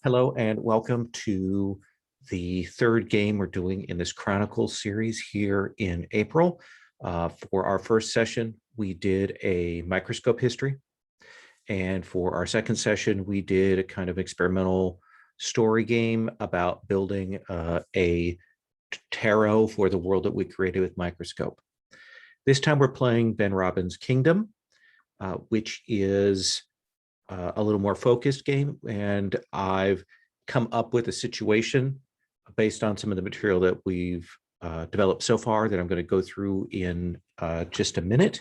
Hello and welcome to the third game we're doing in this Chronicle series here in April. For our first session, we did a microscope history. And for our second session, we did a kind of experimental story game about building a tarot for the world that we created with microscope. This time we're playing Ben Robbins' Kingdom, which is a little more focused game, and I've come up with a situation based on some of the material that we've developed so far that I'm going to go through in just a minute.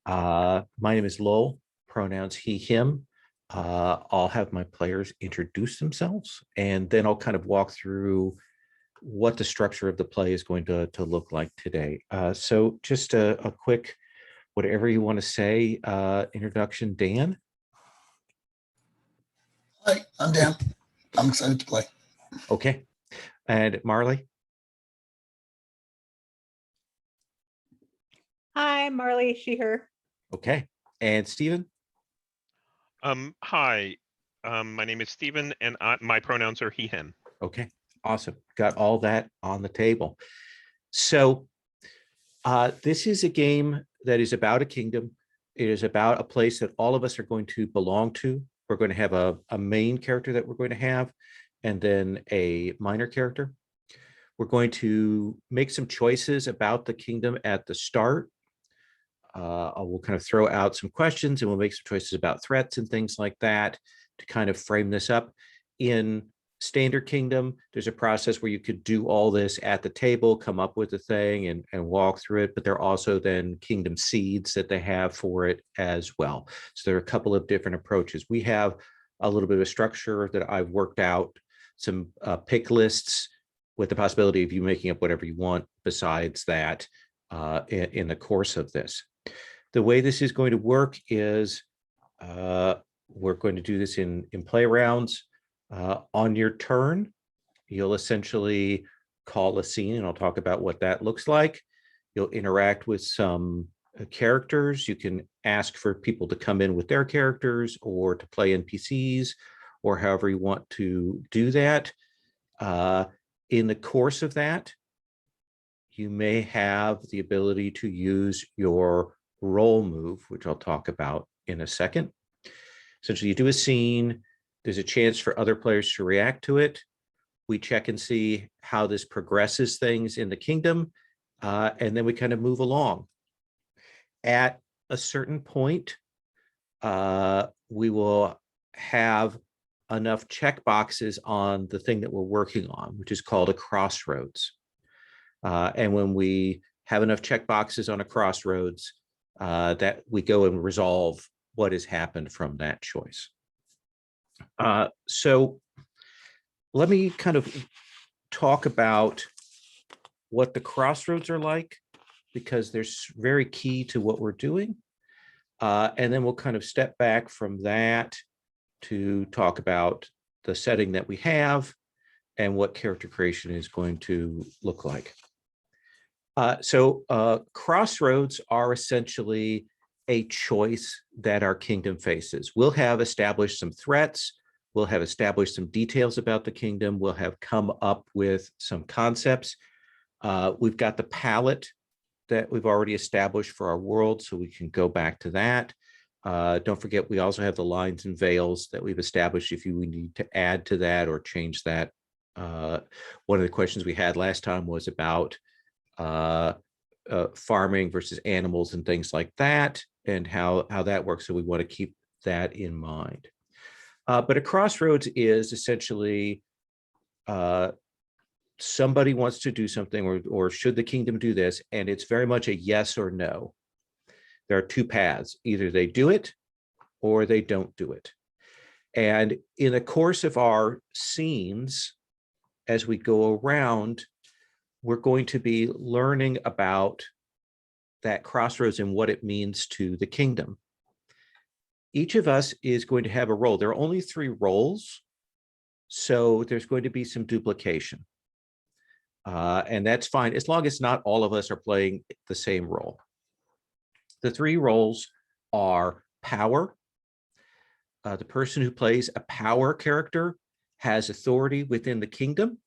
My name is Lowell, pronouns he, him. I'll have my players introduce themselves, and then I'll kind of walk through what the structure of the play is going to look like today. So just a quick, whatever you want to say, introduction, Dan. Hi, I'm Dan. I'm excited to play. Okay. And Marley? Hi, Marley, she, her. Okay. And Stephen? Hi, my name is Stephen, and my pronouns are he, him. Okay, awesome. Got all that on the table. So this is a game that is about a kingdom. It is about a place that all of us are going to belong to. We're going to have a main character that we're going to have, and then a minor character. We're going to make some choices about the kingdom at the start. We'll kind of throw out some questions, and we'll make some choices about threats and things like that to kind of frame this up. In Standard Kingdom, there's a process where you could do all this at the table, come up with a thing and walk through it, but there are also then kingdom seeds that they have for it as well. So there are a couple of different approaches. We have a little bit of a structure that I've worked out, some pick lists with the possibility of you making up whatever you want besides that in the course of this. The way this is going to work is we're going to do this in play rounds. On your turn, you'll essentially call a scene, and I'll talk about what that looks like. You'll interact with some characters. You can ask for people to come in with their characters or to play NPCs or however you want to do that. In the course of that, you may have the ability to use your roll move, which I'll talk about in a second. Essentially, you do a scene. There's a chance for other players to react to it. We check and see how this progresses things in the kingdom, and then we kind of move along. At a certain point, we will have enough check boxes on the thing that we're working on, which is called a crossroads. And when we have enough check boxes on a crossroads, that we go and resolve what has happened from that choice. So let me kind of talk about what the crossroads are like, because they're very key to what we're doing. And then we'll kind of step back from that to talk about the setting that we have and what character creation is going to look like. So crossroads are essentially a choice that our kingdom faces. We'll have established some threats. We'll have established some details about the kingdom. We'll have come up with some concepts. We've got the palette that we've already established for our world, so we can go back to that. Don't forget, we also have the lines and veils that we've established if we need to add to that or change that. One of the questions we had last time was about farming versus animals and things like that, and how that works. So we want to keep that in mind. But a crossroads is essentially somebody wants to do something, or should the kingdom do this, and it's very much a yes or no. There are two paths. Either they do it or they don't do it. And in the course of our scenes, as we go around, we're going to be learning about that crossroads and what it means to the kingdom. Each of us is going to have a role. There are only 3 roles, so there's going to be some duplication. And that's fine, as long as not all of us are playing the same role. The 3 roles are power. The person who plays a power character has authority within the kingdom.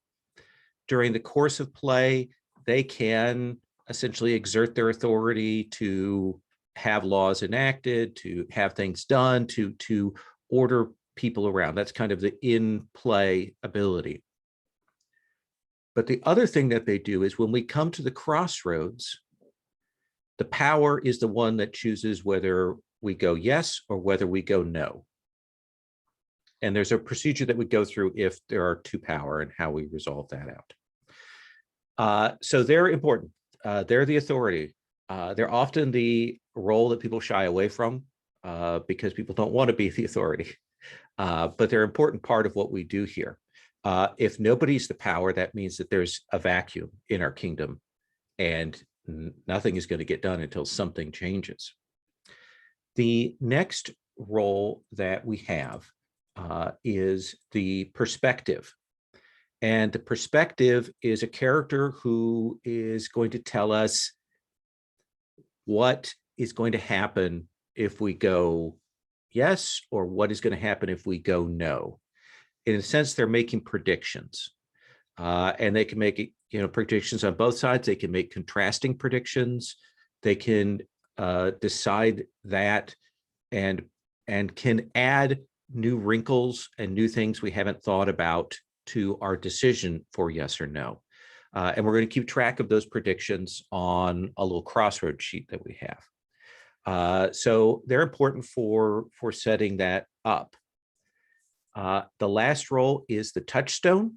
During the course of play, they can essentially exert their authority to have laws enacted, to have things done, to order people around. That's kind of the in-play ability. But the other thing that they do is when we come to the crossroads, the power is the one that chooses whether we go yes or whether we go no. And there's a procedure that we go through if there are two power and how we resolve that out. So they're important. They're the authority. They're often the role that people shy away from because people don't want to be the authority. But they're an important part of what we do here. If nobody's the power, that means that there's a vacuum in our kingdom and nothing is going to get done until something changes. The next role that we have is the perspective. And the perspective is a character who is going to tell us what is going to happen if we go yes, or what is going to happen if we go no. In a sense, they're making predictions. And they can make predictions on both sides. They can make contrasting predictions. They can decide that and can add new wrinkles and new things we haven't thought about to our decision for yes or no. And we're going to keep track of those predictions on a little crossroad sheet that we have. So they're important for setting that up. The last role is the touchstone.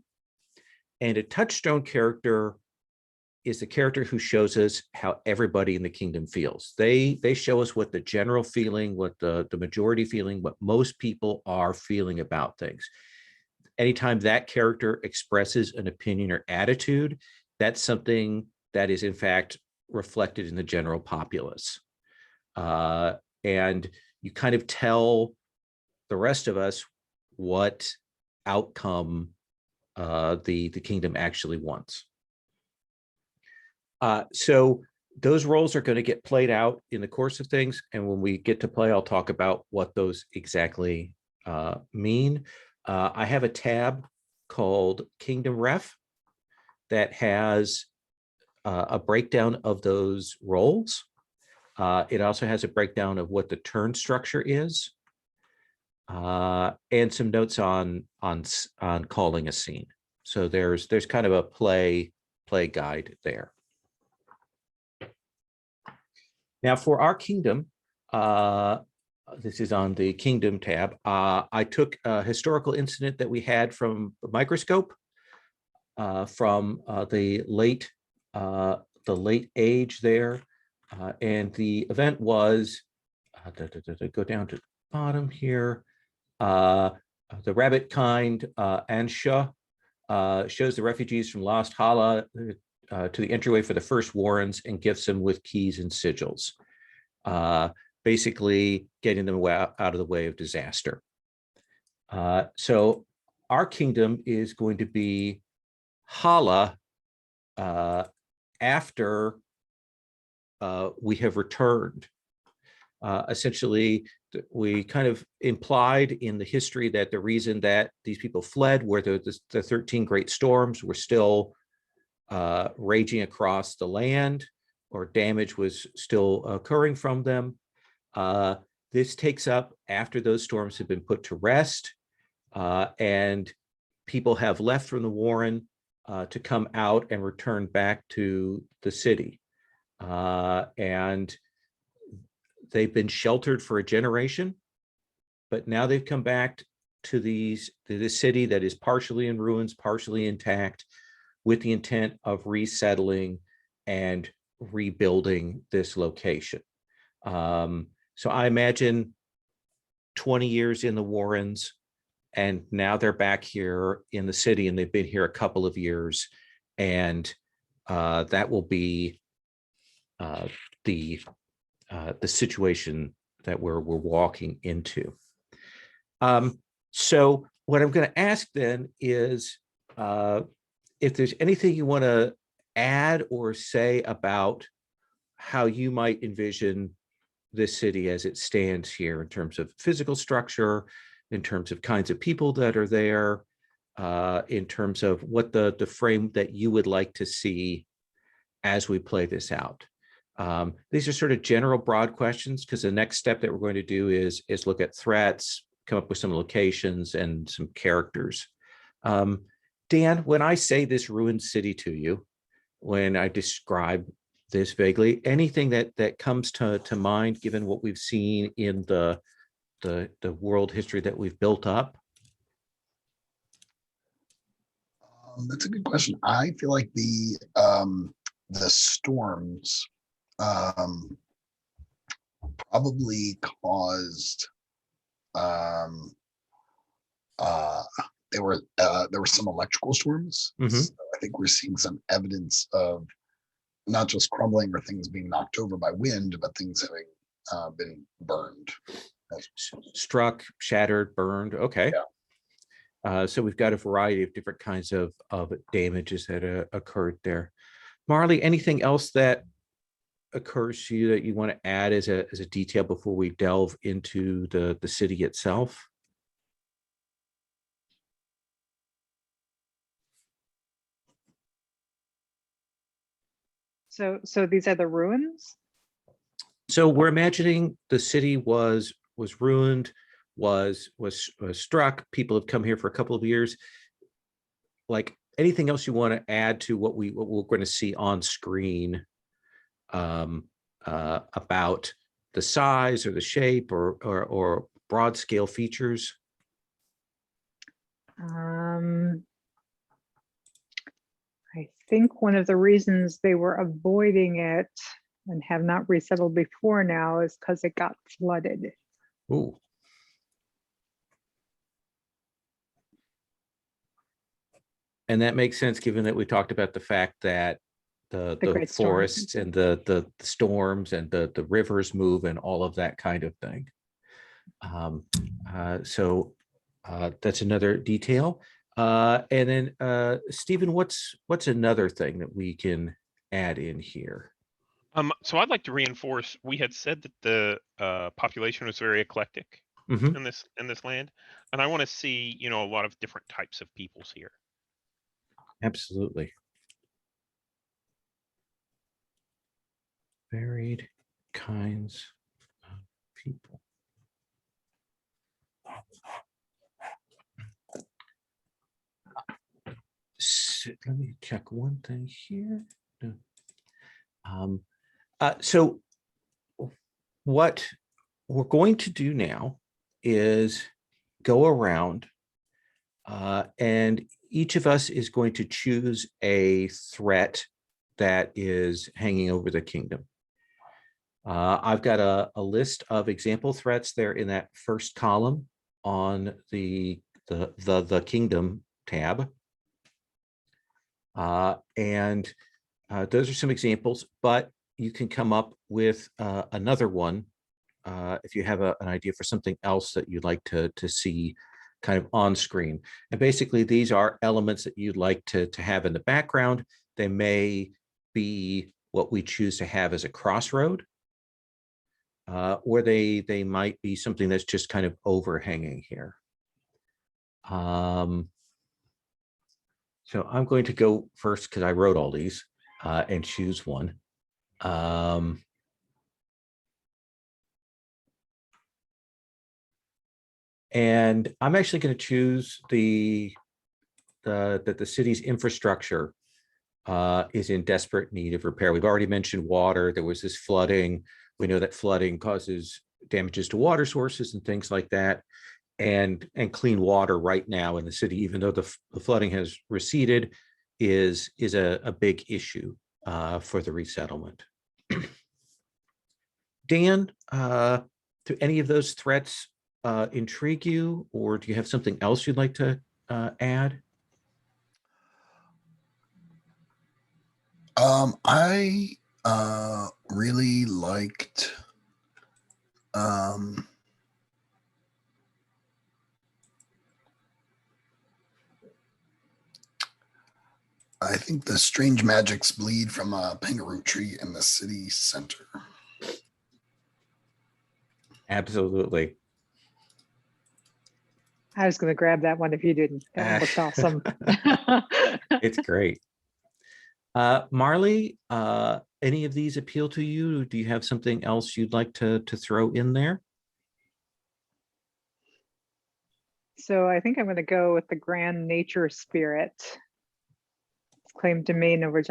And a touchstone character is the character who shows us how everybody in the kingdom feels. They show us what the general feeling, what the majority feeling, what most people are feeling about things. Anytime that character expresses an opinion or attitude, that's something that is in fact reflected in the general populace. And you kind of tell the rest of us what outcome the kingdom actually wants. So those roles are going to get played out in the course of things. And when we get to play, I'll talk about what those exactly mean. I have a tab called Kingdom Ref that has a breakdown of those roles. It also has a breakdown of what the turn structure is, and some notes on calling a scene. So there's kind of a play guide there. Now for our kingdom, this is on the Kingdom tab. I took a historical incident that we had from a microscope from the late age there, and the event was go down to the bottom here. The rabbit kind Ansha shows the refugees from Lost Hala to the entryway for the first warrens and gifts them with keys and sigils, basically getting them out of the way of disaster. So our kingdom is going to be Hala after we have returned. Essentially, we kind of implied in the history that the reason that these people fled were the 13 great storms were still raging across the land, or damage was still occurring from them. This takes up after those storms have been put to rest, and people have left from the Warren to come out and return back to the city. And they've been sheltered for a generation, but now they've come back to this city that is partially in ruins, partially intact, with the intent of resettling and rebuilding this location. So I imagine 20 years in the Warrens, and now they're back here in the city, and they've been here a couple of years, and that will be the situation that we're walking into. So what I'm going to ask then is if there's anything you want to add or say about how you might envision this city as it stands here in terms of physical structure, in terms of kinds of people that are there, in terms of what the frame that you would like to see as we play this out. These are sort of general broad questions, because the next step that we're going to do is look at threats, come up with some locations and some characters. Dan, when I say this ruined city to you, when I describe this vaguely, anything that comes to mind, given what we've seen in the world history that we've built up? That's a good question. I feel like the storms probably caused there were some electrical storms. Mhm. So I think we're seeing some evidence of not just crumbling or things being knocked over by wind, but things having been burned. Struck, shattered, burned. Okay. Yeah. So we've got a variety of different kinds of damages that occurred there. Marley, anything else that occurs to you that you want to add as a detail before we delve into the city itself? So these are the ruins? So we're imagining the city was ruined, was struck. People have come here for a couple of years. Like, anything else you want to add to what we're going to see on screen about the size or the shape or broad scale features? I think one of the reasons they were avoiding it and have not resettled before now is because it got flooded. Ooh. And that makes sense, given that we talked about the fact that the great storms. forests and the storms and the rivers move and all of that kind of thing. So that's another detail. And then Stephen, what's another thing that we can add in here? So I'd like to reinforce, we had said that the population was very eclectic Mhm. in this land, and I want to see, a lot of different types of peoples here. Absolutely. Varied kinds of people. So let me check one thing here. So what we're going to do now is go around and each of us is going to choose a threat that is hanging over the kingdom. I've got a list of example threats there in that first column on the kingdom tab. And those are some examples, but you can come up with another one if you have an idea for something else that you'd like to see kind of on screen. And basically, these are elements that you'd like to have in the background. They may be what we choose to have as a crossroad, or they might be something that's just kind of overhanging here. So I'm going to go first because I wrote all these and choose one. And I'm actually going to choose that the city's infrastructure is in desperate need of repair. We've already mentioned water. There was this flooding. We know that flooding causes damages to water sources and things like that. And clean water right now in the city, even though the flooding has receded, is a big issue for the resettlement. Dan, do any of those threats intrigue you, or do you have something else you'd like to add? I really liked I think the strange magics bleed from a kangaroo tree in the city center. Absolutely. I was going to grab that one if you didn't. That one looked awesome. It's great. Marley, any of these appeal to you? Do you have something else you'd like to throw in there? So I think I'm going to go with the grand nature spirit. It's claimed domain over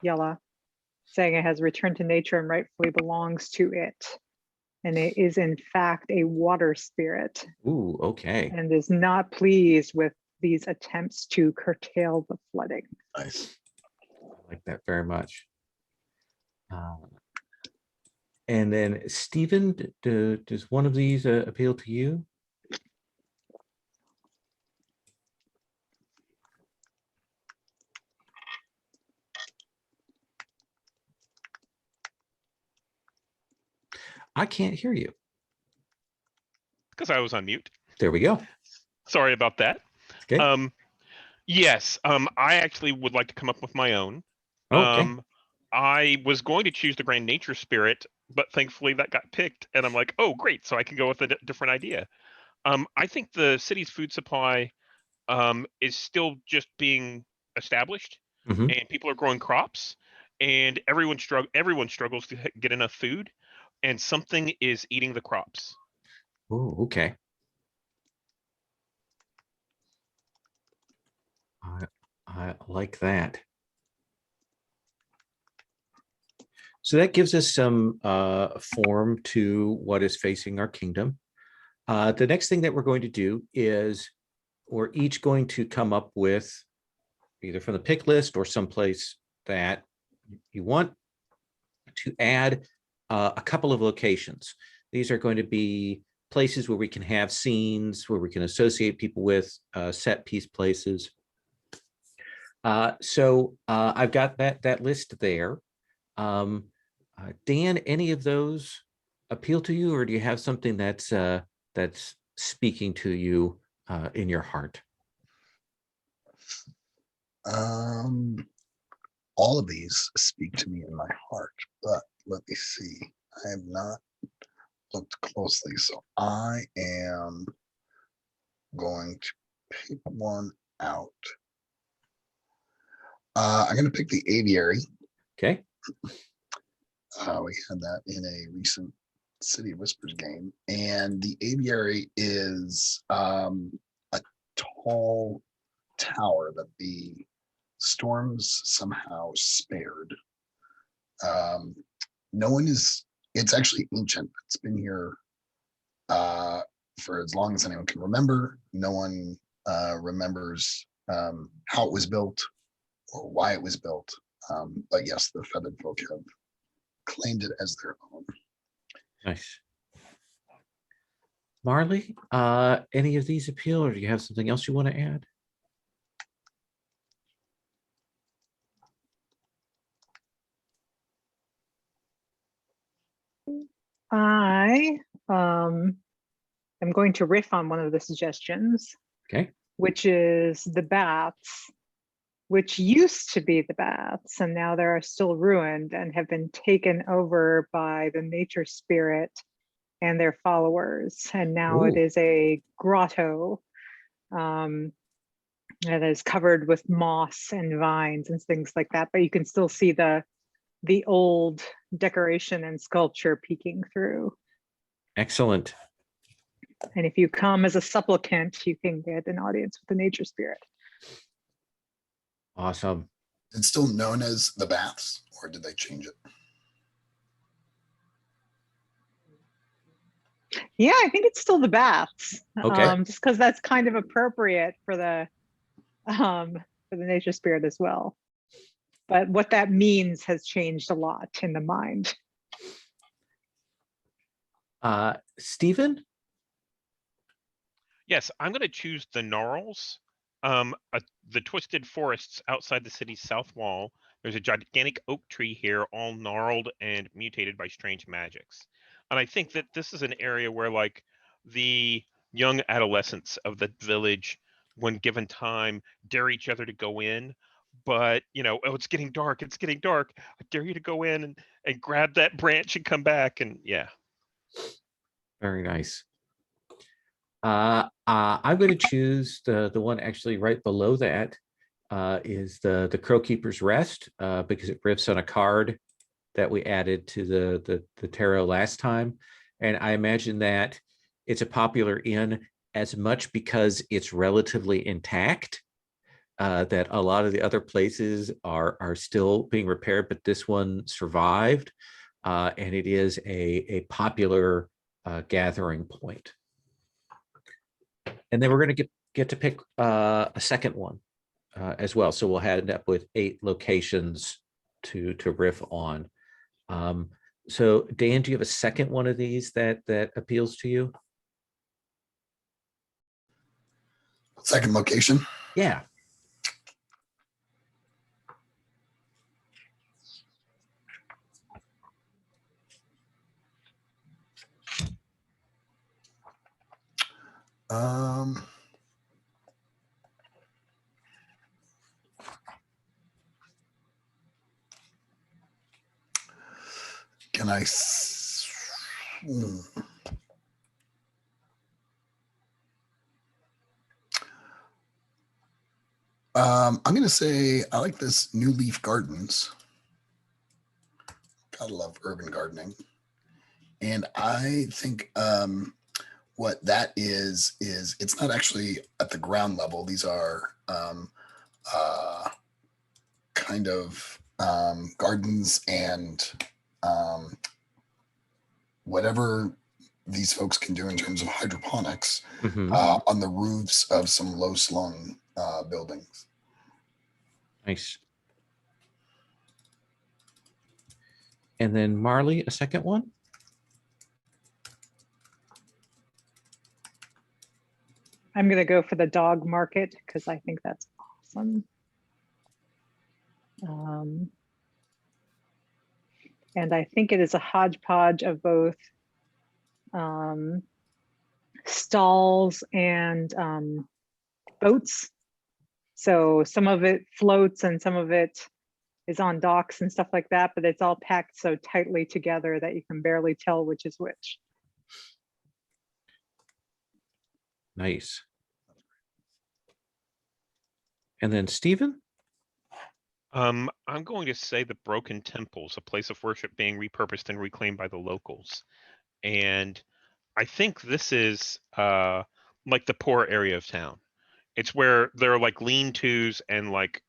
Yala, saying it has returned to nature and rightfully belongs to it. And it is in fact a water spirit Ooh, okay. and is not pleased with these attempts to curtail the flooding. Nice. I like that very much. And then Stephen, does one of these appeal to you? I can't hear you. Because I was on mute. There we go. Sorry about that. Okay. Yes, I actually would like to come up with my own. Okay. I was going to choose the Grand Nature Spirit, but thankfully that got picked, and I'm like, oh, great, so I can go with a different idea. I think the city's food supply is still just being established, Mhm. and people are growing crops, and everyone struggles to get enough food, and something is eating the crops. Oh, okay. I like that. So that gives us some form to what is facing our kingdom. The next thing that we're going to do is we're each going to come up with, either from the pick list or someplace that you want to add, a couple of locations. These are going to be places where we can have scenes, where we can associate people with, set piece places. So I've got that list there. Dan, any of those appeal to you, or do you have something that's speaking to you in your heart? All of these speak to me in my heart, but let me see. I have not looked closely, so I am going to pick one out. I'm going to pick the aviary. Okay. We had that in a recent City of Whispers game, and the aviary is a tall tower that the storms somehow spared. No one is, it's actually ancient. It's been here for as long as anyone can remember. No one remembers how it was built or why it was built. But yes, the feathered folk have claimed it as their own. Nice. Marley, any of these appeal, or do you have something else you want to add? I am going to riff on one of the suggestions, Okay. which is the baths, which used to be the baths, and now they are still ruined and have been taken over by the nature spirit and their followers. And now it Ooh. is a grotto that is covered with moss and vines and things like that. But you can still see the old decoration and sculpture peeking through. Excellent. And if you come as a supplicant, you can get an audience with the nature spirit. Awesome. It's still known as the baths, or did they change it? Yeah, I think it's still the baths. Okay. Just because that's kind of appropriate for the nature spirit as well. But what that means has changed a lot in the mind. Stephen? Yes, I'm going to choose the gnarls, the twisted forests outside the city's south wall. There's a gigantic oak tree here, all gnarled and mutated by strange magics. And I think that this is an area where, like, the young adolescents of the village, when given time, dare each other to go in. But, you know, oh, it's getting dark. It's getting dark. I dare you to go in and grab that branch and come back. And yeah. Very nice. I'm going to choose the one actually right below that is the Crow Keeper's Rest because it riffs on a card that we added to the tarot last time. And I imagine that it's a popular inn as much because it's relatively intact, that a lot of the other places are still being repaired, but this one survived. And it is a popular gathering point. And then we're going to get to pick a second one as well. So we'll end up with 8 locations to riff on. So Dan, do you have a second one of these that appeals to you? Second location. Yeah. Can I? I'm going to say I like this New Leaf Gardens. Gotta love urban gardening. And I think what that is it's not actually at the ground level. These are kind of gardens and whatever these folks can do in terms of hydroponics on the roofs of some low slung buildings. Nice. And then Marley, a second one? I'm going to go for the dog market because I think that's awesome. And I think it is a hodgepodge of both stalls and boats. So some of it floats and some of it is on docks and stuff like that, but it's all packed so tightly together that you can barely tell which is which. Nice. And then Stephen? I'm going to say the Broken Temples, a place of worship being repurposed and reclaimed by the locals. And I think this is like the poor area of town. It's where there are like lean-tos and like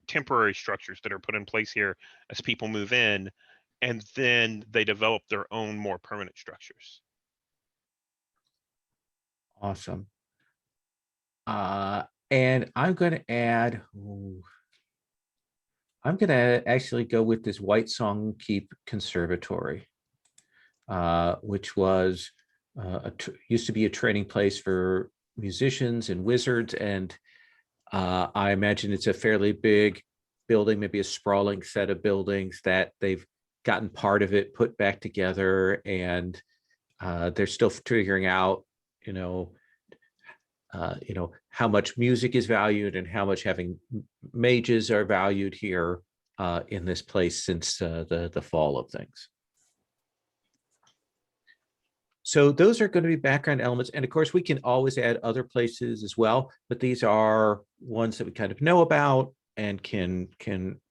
temporary structures that are put in place here as people move in, and then they develop their own more permanent structures. Awesome. And I'm going to add, I'm going to actually go with this White Song Keep Conservatory, which was used to be a training place for musicians and wizards. And I imagine it's a fairly big building, maybe a sprawling set of buildings that they've gotten part of it put back together. And they're still figuring out, how much music is valued and how much having mages are valued here in this place since the fall of things. So those are going to be background elements. And of course, we can always add other places as well, but these are ones that we kind of know about and can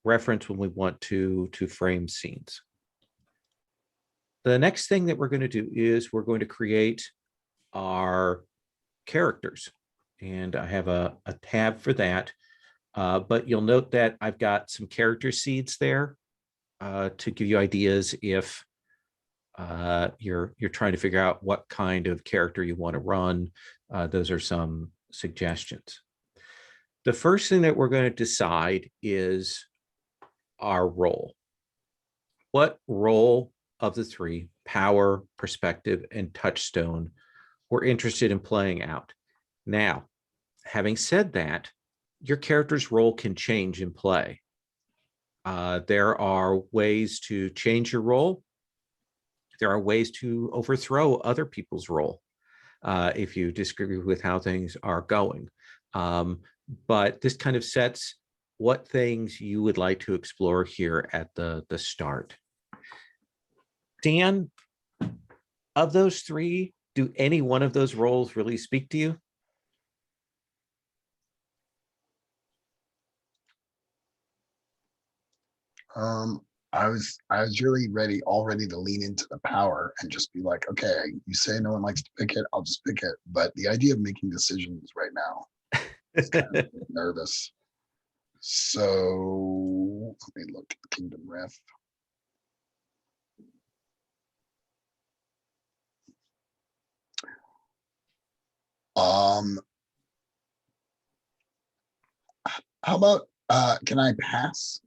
reference when we want to frame scenes. The next thing that we're going to do is we're going to create our characters. And I have a tab for that. But you'll note that I've got some character seeds there to give you ideas if you're trying to figure out what kind of character you want to run. Those are some suggestions. The first thing that we're going to decide is our role. What role of the 3, power, perspective, and touchstone, we're interested in playing out. Now, having said that, your character's role can change in play. There are ways to change your role. There are ways to overthrow other people's role if you disagree with how things are going. But this kind of sets what things you would like to explore here at the start. Dan, of those 3, Do any one of those roles really speak to you? I was really all ready to lean into the power and just be like, okay, you say no one likes to pick it, I'll just pick it. But the idea of making decisions right now is kind of nervous. So let me look at the Kingdom Rift. How about can I pass?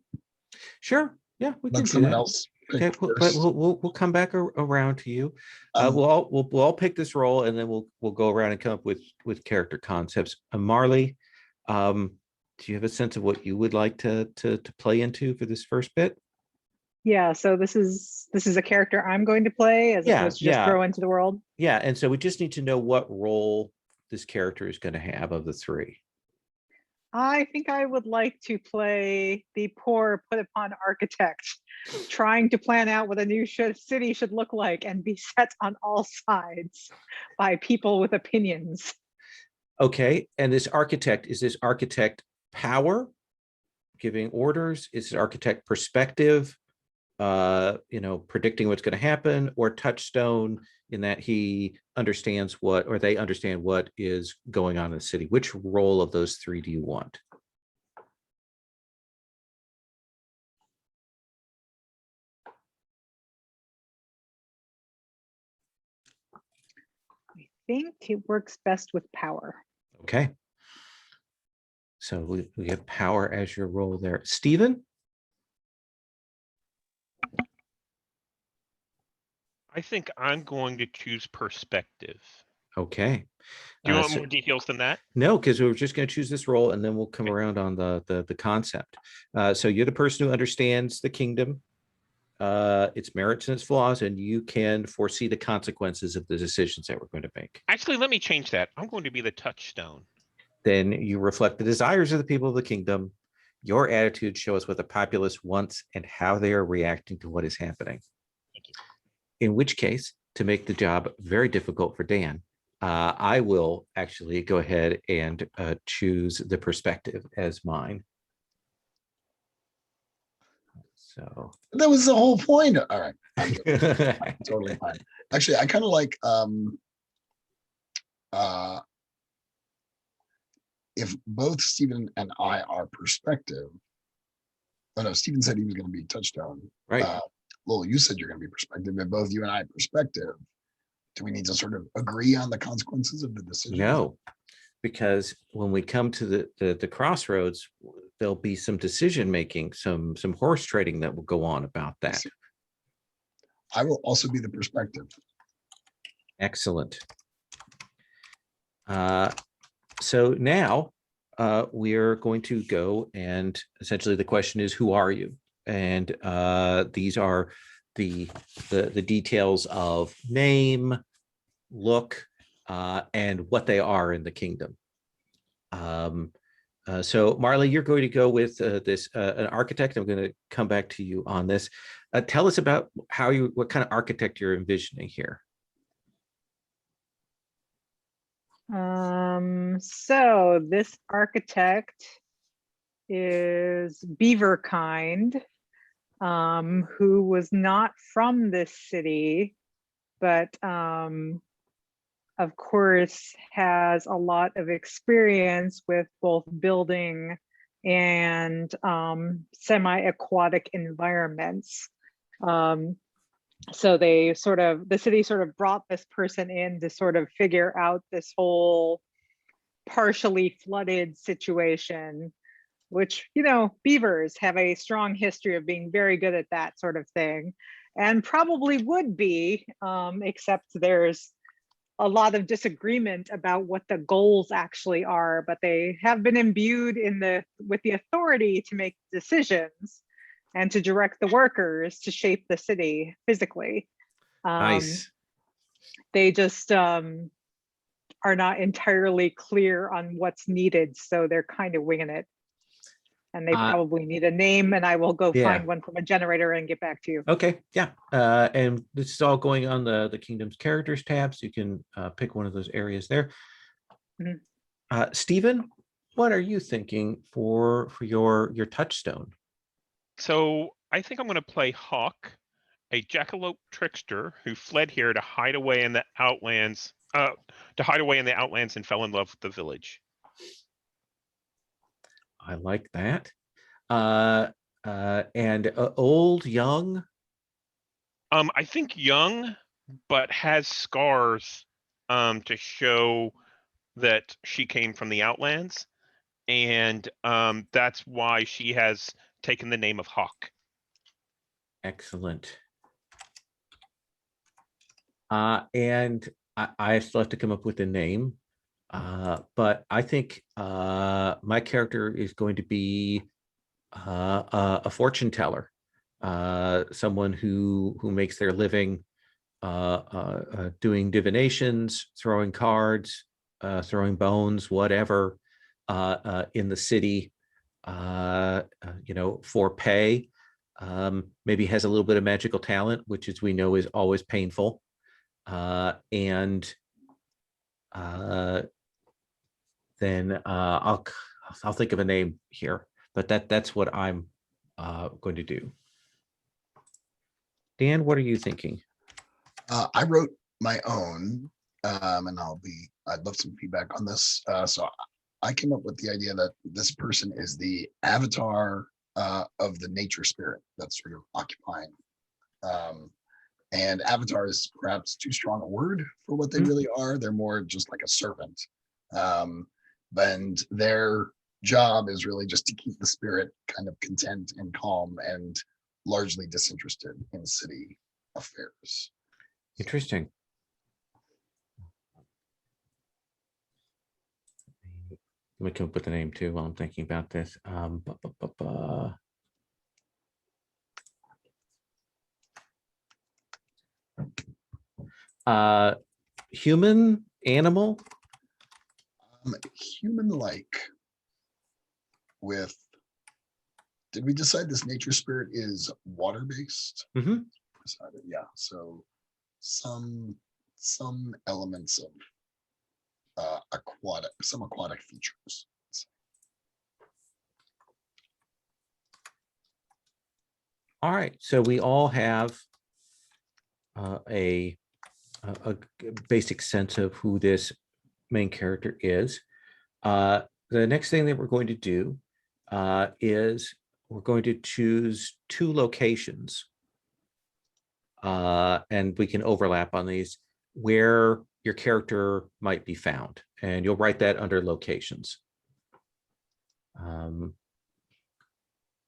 Sure. Yeah, we can Let do someone that. else pick Okay, but first. we'll come back around to you. Um, We'll all pick this role, and then we'll go around and come up with character concepts. Marley, do you have a sense of what you would like to play into for this first bit? Yeah, so this is a character I'm going to play as Yeah, opposed to just yeah. throw into the world. Yeah, and so we just need to know what role this character is going to have of the three. I think I would like to play the poor put upon architect trying to plan out what a new city should look like and be set on all sides by people with opinions. Okay, and is this architect power, giving orders? Is it architect perspective, predicting what's going to happen, or touchstone in that he understands they understand what is going on in the city? Which role of those three do you want? I think it works best with power. Okay. So we have power as your role there. Stephen? I think I'm going to choose perspective. Okay. Do you want more details than that? No, because we're just going to choose this role and then we'll come around on the concept. So you're the person who understands the kingdom, its merits and its flaws, and you can foresee the consequences of the decisions that we're going to make. Actually, let me change that. I'm going to be the touchstone. Then you reflect the desires of the people of the kingdom. Your attitudes show us what the populace wants and how they are reacting to what is happening. Thank you. In which case, to make the job very difficult for Dan, I will actually go ahead and choose the perspective as mine. So that was the whole point. All right, I'm totally fine. Actually, I kind of like if both Stephen and I are perspective. Oh no, Stephen said he was going to be touchdown. right. Lowell, you said you're going to be perspective. If both you and I are perspective, do we need to sort of agree on the consequences of the decision? No, because when we come to the crossroads, there'll be some decision making, some horse trading that will go on about that. I will also be the perspective. Excellent. So now we're going to go, and essentially the question is, who are you? And these are the details of name, look, and what they are in the kingdom. So Marley, you're going to go with an architect. I'm going to come back to you on this. Tell us about what kind of architect you're envisioning here. So this architect is Beaverkind, who was not from this city, but of course has a lot of experience with both building and semi-aquatic environments. So the city sort of brought this person in to sort of figure out this whole partially flooded situation, which, beavers have a strong history of being very good at that sort of thing, and probably would be, except there's a lot of disagreement about what the goals actually are, but they have been imbued with the authority to make decisions and to direct the workers to shape the city physically. Nice. They just are not entirely clear on what's needed, so they're kind of winging it. And they Uh, probably need a name, and I will go yeah. find one from a generator and get back to you. Okay, yeah. And this is all going on the Kingdom's characters tab, so you can pick one of those areas there. Mhm. Stephen, what are you thinking for your touchstone? So I think I'm going to play Hawk, a jackalope trickster who fled here to hide away in the outlands. And fell in love with the village. I like that. And old, young. I think young, but has scars to show that she came from the outlands, and that's why she has taken the name of Hawk. Excellent. And I still have to come up with a name, but I think my character is going to be a fortune teller, someone who makes their living doing divinations, throwing cards, throwing bones, whatever, in the city, for pay. Maybe has a little bit of magical talent, which, as we know, is always painful. And then I'll think of a name here, but that's what I'm going to do. Dan, what are you thinking? I wrote my own, and I'd love some feedback on this. So I came up with the idea that this person is the avatar of the nature spirit that's sort of occupying. And avatar is perhaps too strong a word for what they really are. They're more just like a servant. And their job is really just to keep the spirit kind of content and calm and largely disinterested in city affairs. Interesting. Let me come up with the name too while I'm thinking about this. Human, animal? Human-like with, did we decide this nature spirit is water-based? Mm-hmm. Yeah, so some elements of aquatic features. All right, so we all have a basic sense of who this main character is. The next thing that we're going to do is we're going to choose 2 locations, and we can overlap on these, where your character might be found, and you'll write that under locations.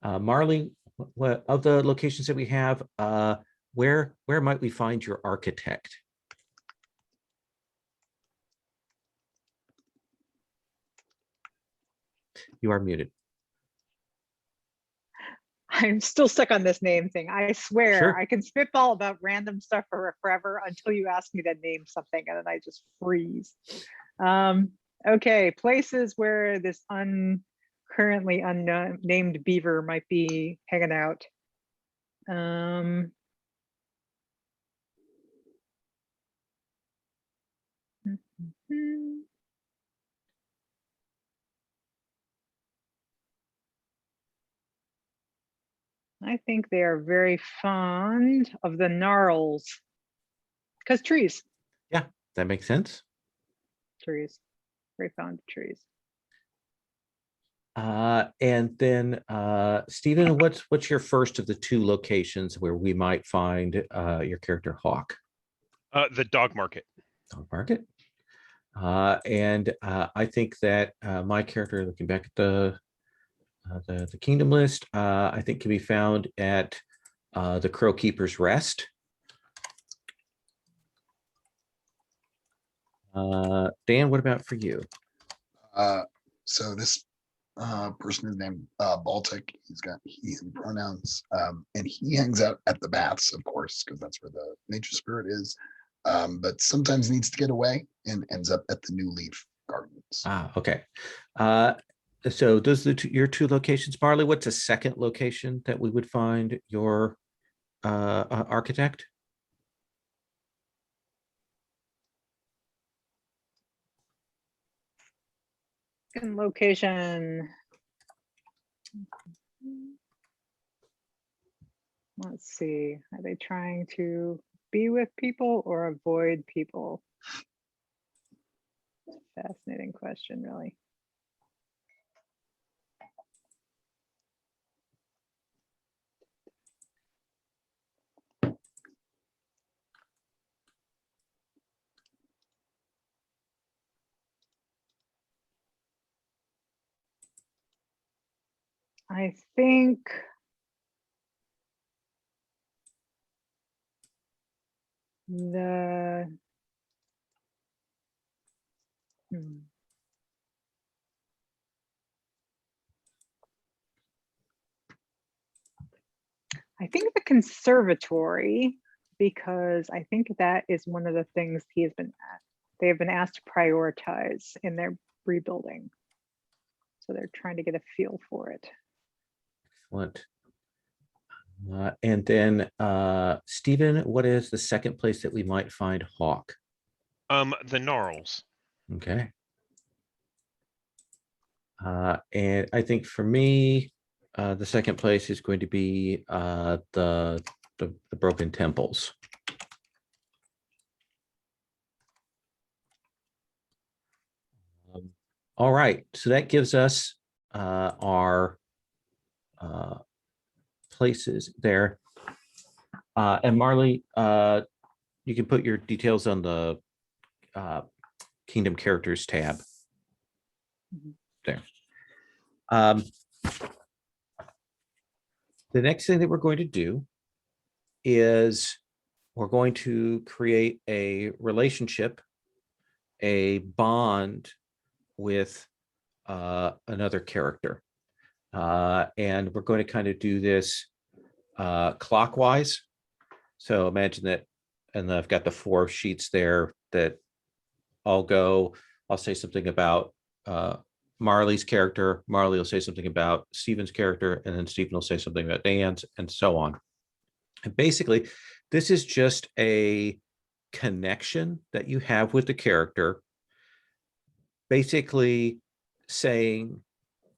Marley, what of the locations that we have, where might we find your architect? You are muted. I'm still stuck on this name thing. I swear Sure. I can spitball about random stuff for forever until you ask me to name something, and then I just freeze. Okay, places where this currently unnamed beaver might be hanging out. I think they are very fond of the gnarls, because trees. Yeah, that makes sense. Trees, very fond of trees. And then Stephen, what's your first of the 2 locations where we might find your character Hawk? The dog market. Dog market. And I think that my character, looking back at the kingdom list, I think can be found at the Crow Keeper's Rest. Dan, what about for you? So this person is named Baltic. He's got he him pronouns, and he hangs out at the baths, of course, because that's where the nature spirit is. But sometimes needs to get away and ends up at the New Leaf Gardens. Okay. So those are your two locations. Marley, what's a second location that we would find your architect? In location. Let's see, are they trying to be with people or avoid people? Fascinating question, really. I think the I think the conservatory, because I think that is one of the things they have been asked to prioritize in their rebuilding. So they're trying to get a feel for it. Excellent. And then Stephen, what is the second place that we might find Hawk? The Gnarls. Okay. And I think for me, the second place is going to be the Broken Temples. All right, so that gives us our places there. And Marley, you can put your details on the Kingdom Characters tab. Mhm. There. The next thing that we're going to do is we're going to create a relationship, a bond with another character. And we're going to kind of do this clockwise. So imagine that, and I've got the 4 sheets there that I'll say something about Marley's character, Marley will say something about Stephen's character, and then Stephen will say something about Dan's, and so on. And basically, this is just a connection that you have with the character, basically saying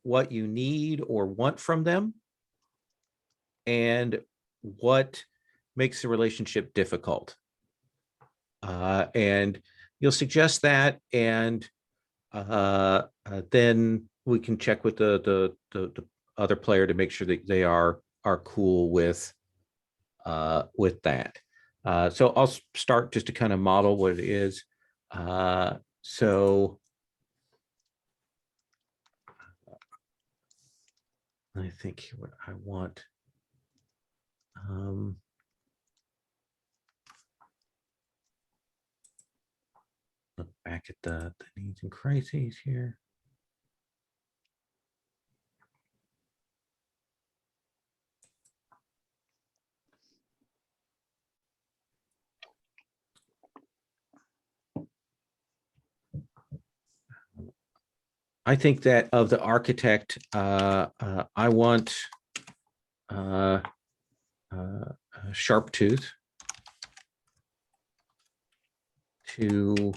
what you need or want from them and what makes the relationship difficult. And you'll suggest that, and then we can check with the other player to make sure that they are cool with that. So I'll start just to kind of model what it is. So I think what I want. Look back at the needs and crises here. I think that of the architect, I want Sharp Tooth to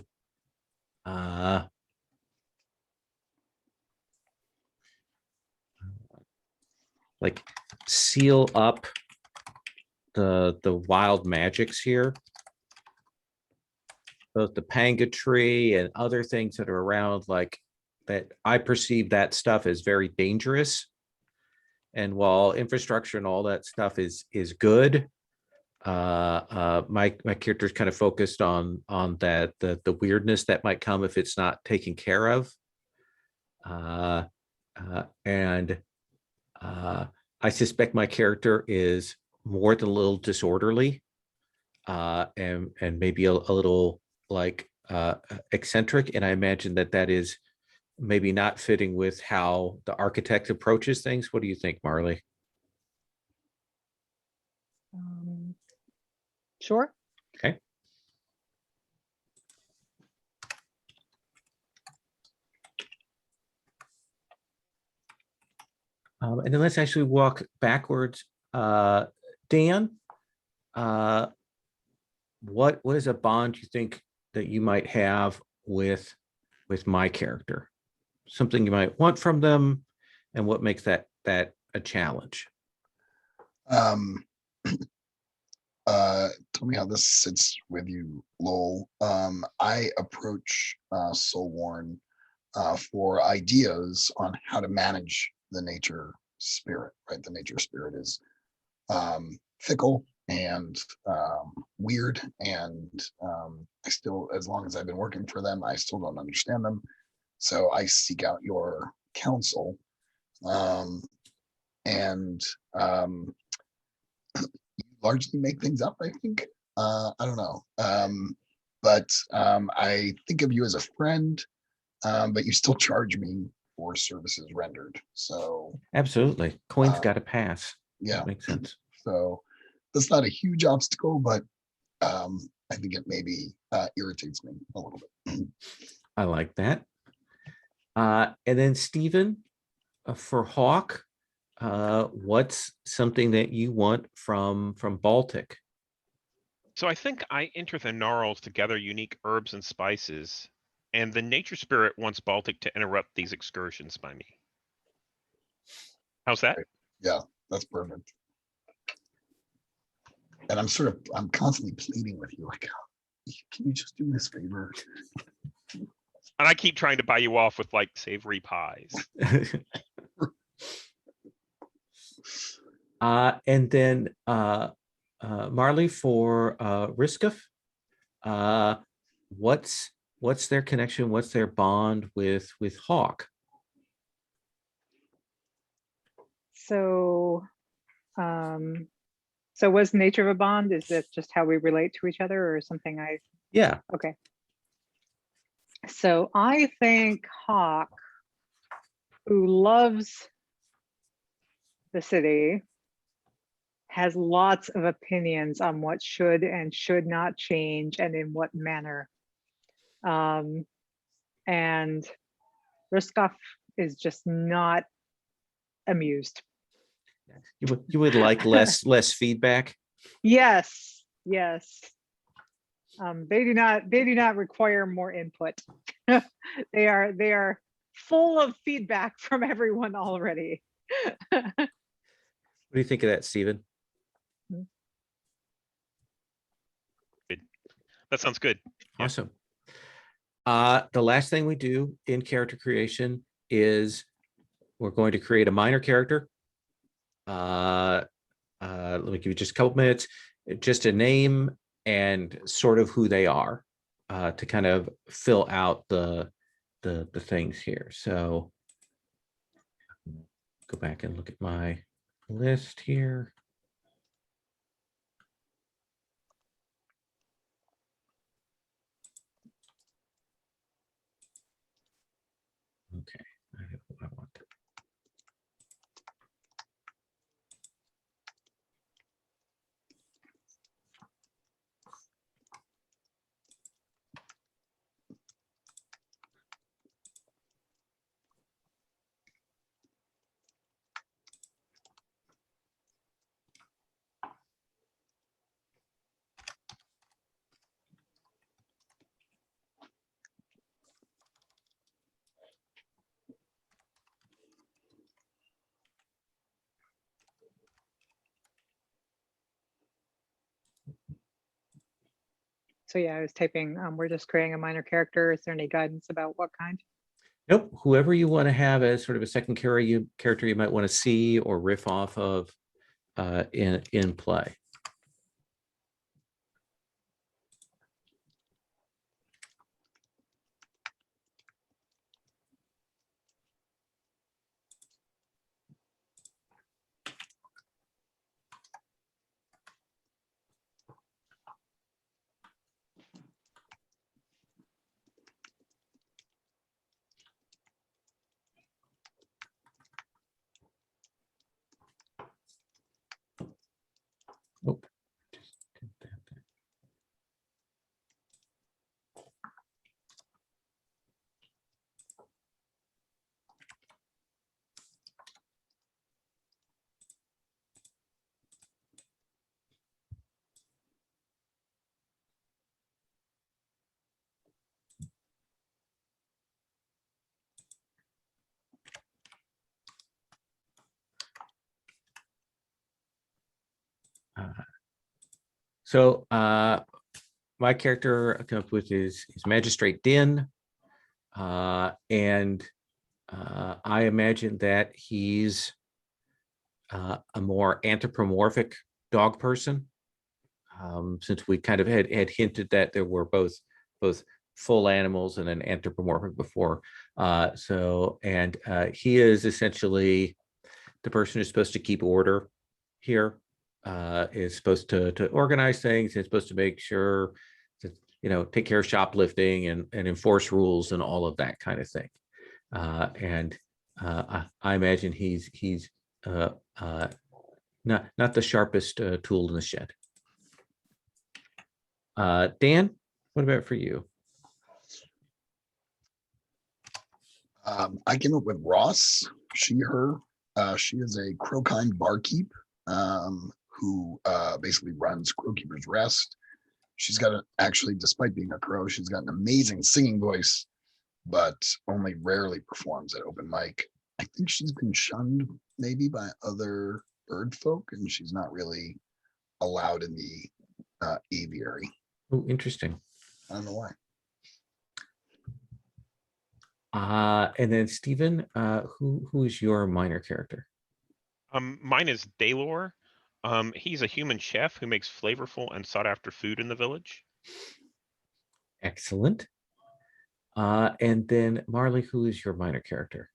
like seal up the wild magics here, both the Panga tree and other things that are around, like that. I perceive that stuff as very dangerous. And while infrastructure and all that stuff is good, my character is kind of focused on that the weirdness that might come if it's not taken care of. And I suspect my character is more than a little disorderly, and maybe a little like eccentric. And I imagine that is maybe not fitting with how the architect approaches things. What do you think, Marley? Sure. Okay. And then let's actually walk backwards. Dan, what is a bond you think that you might have with my character? Something you might want from them, and what makes that a challenge? Tell me how this sits with you, Lowell. I approach Soulworn for ideas on how to manage the nature spirit, right? The nature spirit is fickle and weird, and I still, as long as I've been working for them, I still don't understand them. So I seek out your counsel, and you largely make things up, I think. I don't know. But I think of you as a friend, but you still charge me for services rendered. So Absolutely. Coin's got to pass. yeah, That makes sense. so that's not a huge obstacle, but I think it maybe irritates me a little bit. I like that. And then Stephen, for Hawk, what's something that you want from Baltic? So I think I enter the gnarls to gather unique herbs and spices, and the nature spirit wants Baltic to interrupt these excursions by me. How's that? Yeah, that's perfect. And I'm constantly pleading with you, like, can you just do this favor? And I keep trying to buy you off with like savory pies. And then Marley, for Riskov, what's their connection? What's their bond with Hawk? So, so what's the nature of a bond? Is it just how we relate to each other or something Yeah. okay. So I think Hawk, who loves the city, has lots of opinions on what should and should not change and in what manner. And Riskov is just not amused. You would like less feedback? Yes, yes. They do not require more input. they are full of feedback from everyone already. What do you think of that, Stephen? Good. That sounds good. Yeah. Awesome. The last thing we do in character creation is we're going to create a minor character. Let me give you just a couple minutes, just a name and sort of who they are, to kind of fill out the things here. So go back and look at my list here. Okay, I have what I want. So yeah, I was typing, we're just creating a minor character. Is there any guidance about what kind? Nope. Whoever you want to have as sort of a second character you might want to see or riff off of in play. So my character I come up with is Magistrate Din. And I imagine that he's a more anthropomorphic dog person. Since we kind of had hinted that there were both full animals and an anthropomorphic before. He is essentially the person who's supposed to keep order here, is supposed to organize things, is supposed to make sure that, take care of shoplifting and enforce rules and all of that kind of thing. I imagine he's not the sharpest tool in the shed. Dan, what about for you? I came up with Ross, she, her. She is a Crowkind barkeep who basically runs Crowkeeper's Rest. She's got actually, despite being a crow, she's got an amazing singing voice, but only rarely performs at open mic. I think she's been shunned maybe by other bird folk, and she's not really allowed in the aviary. Oh, interesting. I don't know why. And then Stephen, who is your minor character? Mine is Daylor. He's a human chef who makes flavorful and sought after food in the village. Excellent. And then Marley, who is your minor character?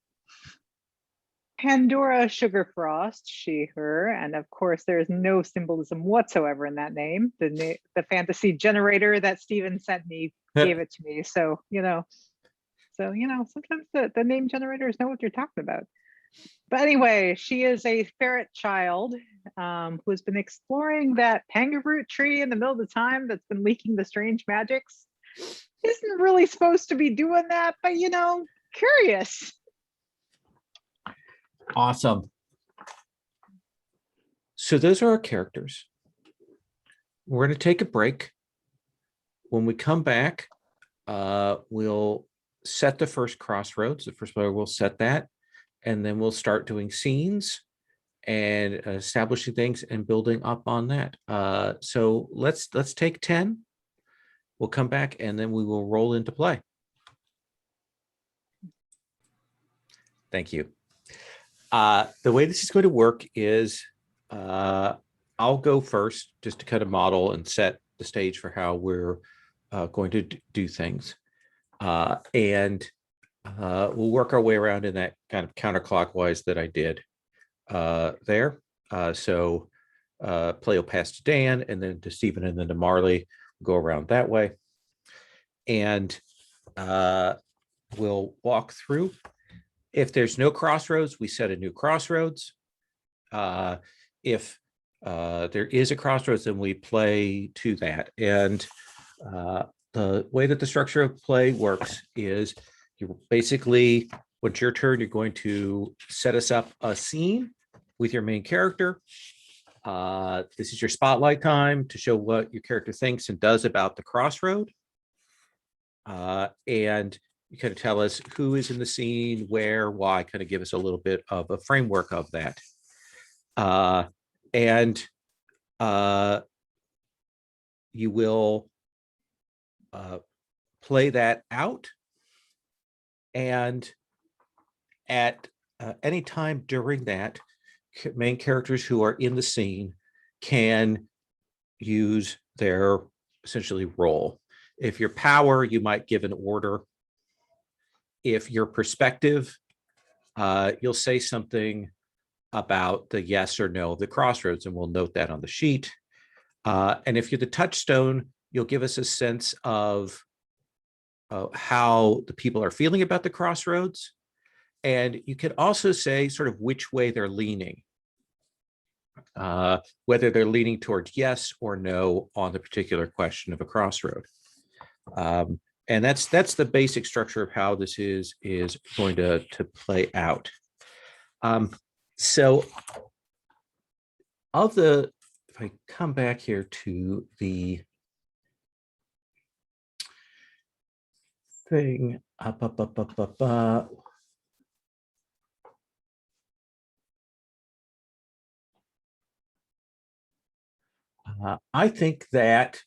Pandora Sugarfrost, she, her, and of course there is no symbolism whatsoever in that name. The fantasy generator that Steven sent me gave it to me. So, sometimes the name generators know what you're talking about. But anyway, she is a ferret child who's been exploring that pangaroot tree in the middle of the time that's been leaking the strange magics. Isn't really supposed to be doing that, but curious. Awesome. So those are our characters. We're going to take a break. When we come back, we'll set the first crossroads. The first player will set that, and then we'll start doing scenes and establishing things and building up on that. So let's take 10. We'll come back and then we will roll into play. Thank you. The way this is going to work is I'll go first just to kind of model and set the stage for how we're going to do things. And we'll work our way around in that kind of counterclockwise that I did there. So play will pass to Dan and then to Stephen and then to Marley. Go around that way. And we'll walk through. If there's no crossroads, we set a new crossroads. If there is a crossroads, then we play to that. And the way that the structure of play works is you basically, when it's your turn, you're going to set us up a scene with your main character. This is your spotlight time to show what your character thinks and does about the crossroad. And you kind of tell us who is in the scene, where, why, kind of give us a little bit of a framework of that. You will play that out. And at any time during that, main characters who are in the scene can use their essentially role. If your power, you might give an order. If your perspective, you'll say something about the yes or no of the crossroads, and we'll note that on the sheet. And if you're the touchstone, you'll give us a sense of how the people are feeling about the crossroads. And you can also say sort of which way they're leaning, whether they're leaning towards yes or no on the particular question of a crossroad. And that's the basic structure of how this is going to play out. So if I come back here to the thing, I think that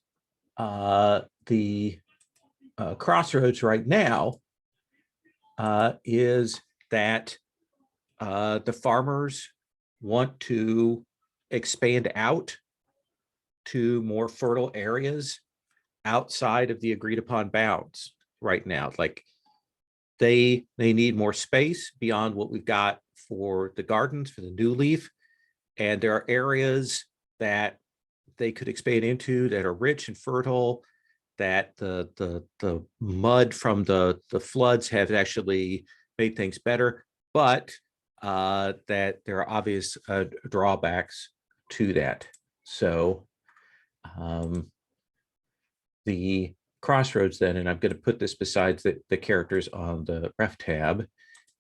the crossroads right now is that the farmers want to expand out to more fertile areas outside of the agreed upon bounds right now. Like they need more space beyond what we've got for the gardens, for the new leaf. And there are areas that they could expand into that are rich and fertile, that the mud from the floods have actually made things better, but that there are obvious drawbacks to that. So the crossroads then, and I'm going to put this besides the characters on the ref tab,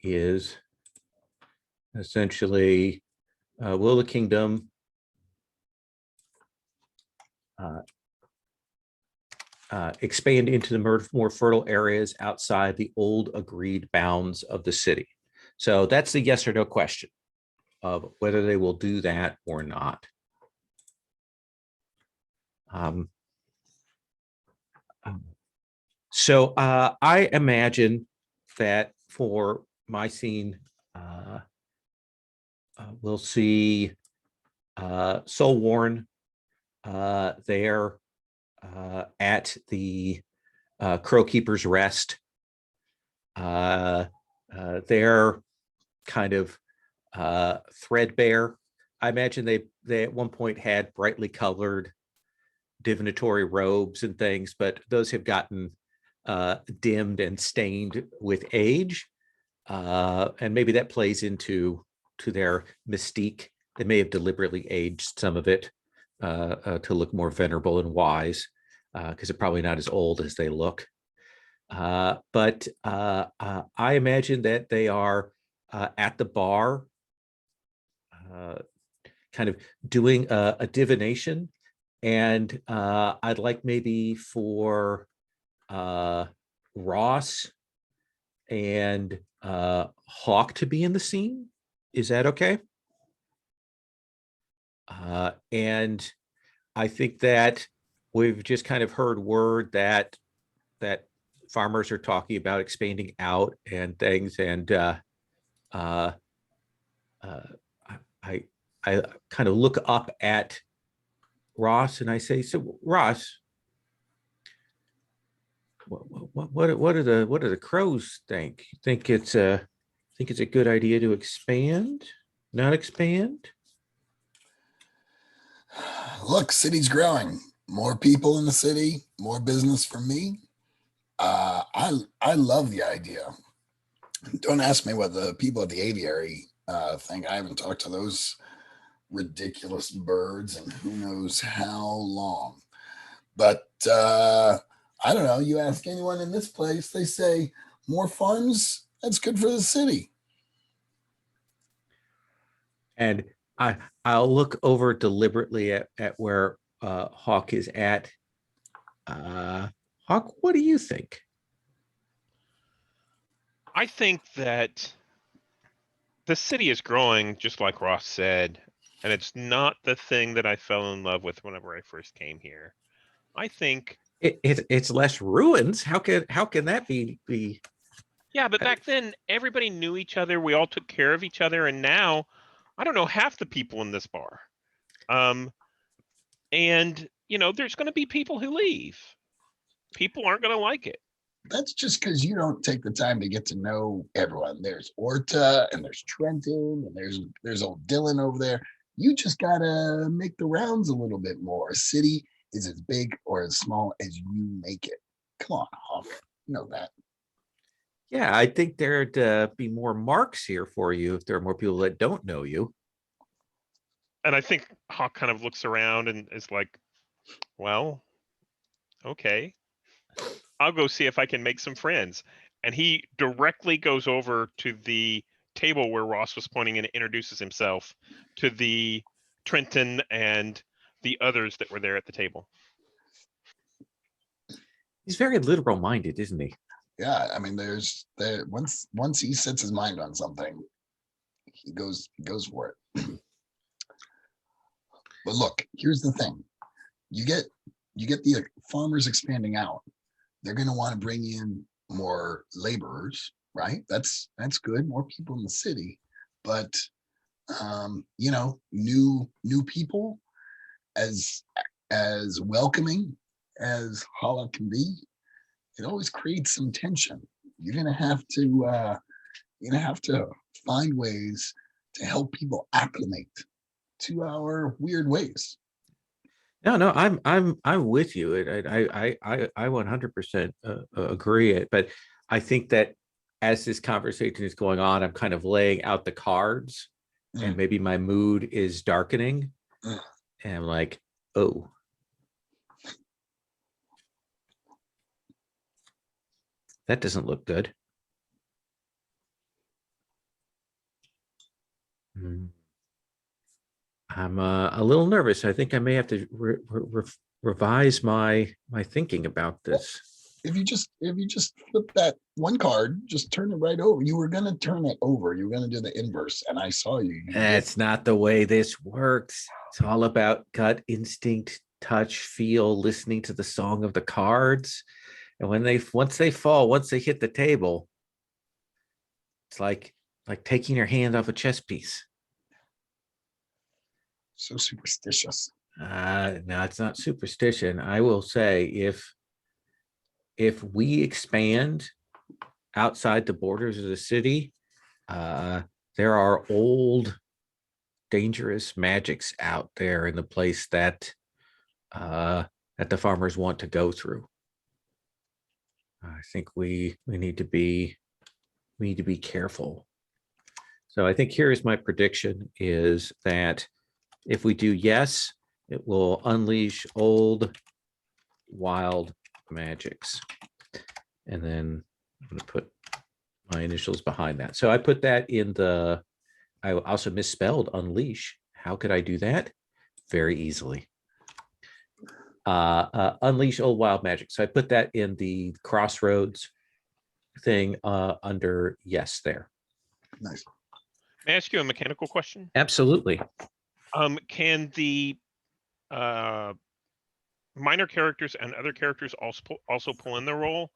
is essentially will the kingdom expand into the more fertile areas outside the old agreed bounds of the city? So that's the yes or no question of whether they will do that or not. So I imagine that for my scene, we'll see Soul Warren there at the Crow Keeper's Rest. They're kind of threadbare. I imagine they at one point had brightly colored divinatory robes and things, but those have gotten dimmed and stained with age. And maybe that plays into their mystique. They may have deliberately aged some of it to look more venerable and wise, because they're probably not as old as they look. But I imagine that they are at the bar, kind of doing a divination. And I'd like maybe for Ross and Hawk to be in the scene. Is that okay? And I think that we've just kind of heard word that farmers are talking about expanding out and things, and I kind of look up at Ross and I say, so Ross, what do the crows think? Think it's a good idea to expand, not expand? Look, city's growing. More people in the city, more business for me. I love the idea. Don't ask me what the people at the aviary think. I haven't talked to those ridiculous birds in who knows how long. But I don't know. You ask anyone in this place, they say more farms, that's good for the city. And I'll look over deliberately at where Hawk is at. Hawk, what do you think? I think that the city is growing, just like Ross said, and it's not the thing that I fell in love with whenever I first came here. I think it's less ruins. How can that be? Yeah, but back then everybody knew each other. We all took care of each other, and now I don't know half the people in this bar. And there's going to be people who leave. People aren't going to like it. That's just because you don't take the time to get to know everyone. There's Orta and there's Trenton and there's old Dylan over there. You just gotta make the rounds a little bit more. A city is as big or as small as you make it. Come on, Hawk. You know that. Yeah, I think there'd be more marks here for you if there are more people that don't know you. And I think Hawk kind of looks around and is like, well, okay. I'll go see if I can make some friends. And he directly goes over to the table where Ross was pointing and introduces himself to the Trenton and the others that were there at the table. He's very literal minded, isn't he? Yeah, I mean, once he sets his mind on something, he goes for it. But look, here's the thing. you get the farmers expanding out. They're going to want to bring in more laborers, right? That's good. More people in the city, but you know, new people, as welcoming as Hala can be, it always creates some tension. You're gonna have to find ways to help people acclimate to our weird ways. No, I'm with you. I 100% agree. But I think that as this conversation is going on, I'm kind of laying out the cards, and maybe my mood is darkening, and I'm like, oh, that doesn't look good. I'm a little nervous. I think I may have to revise my thinking about this. If you just flip that one card, just turn it right over. You were gonna turn it over. You were gonna do the inverse, and I saw you. That's not the way this works. It's all about gut instinct, touch, feel, listening to the song of the cards. And once they hit the table, it's like taking your hand off a chess piece. So superstitious. No, it's not superstition. I will say, if we expand outside the borders of the city, there are old, dangerous magics out there in the place that the farmers want to go through. I think we need to be careful. So I think here is my prediction: is that if we do yes, it will unleash old, wild magics. And then I'm going to put my initials behind that. So I put that in I also misspelled unleash. How could I do that? Very easily. Unleash old wild magic. So I put that in the crossroads thing under yes there. Nice. May I ask you a mechanical question? Absolutely. Can the minor characters and other characters also pull in their role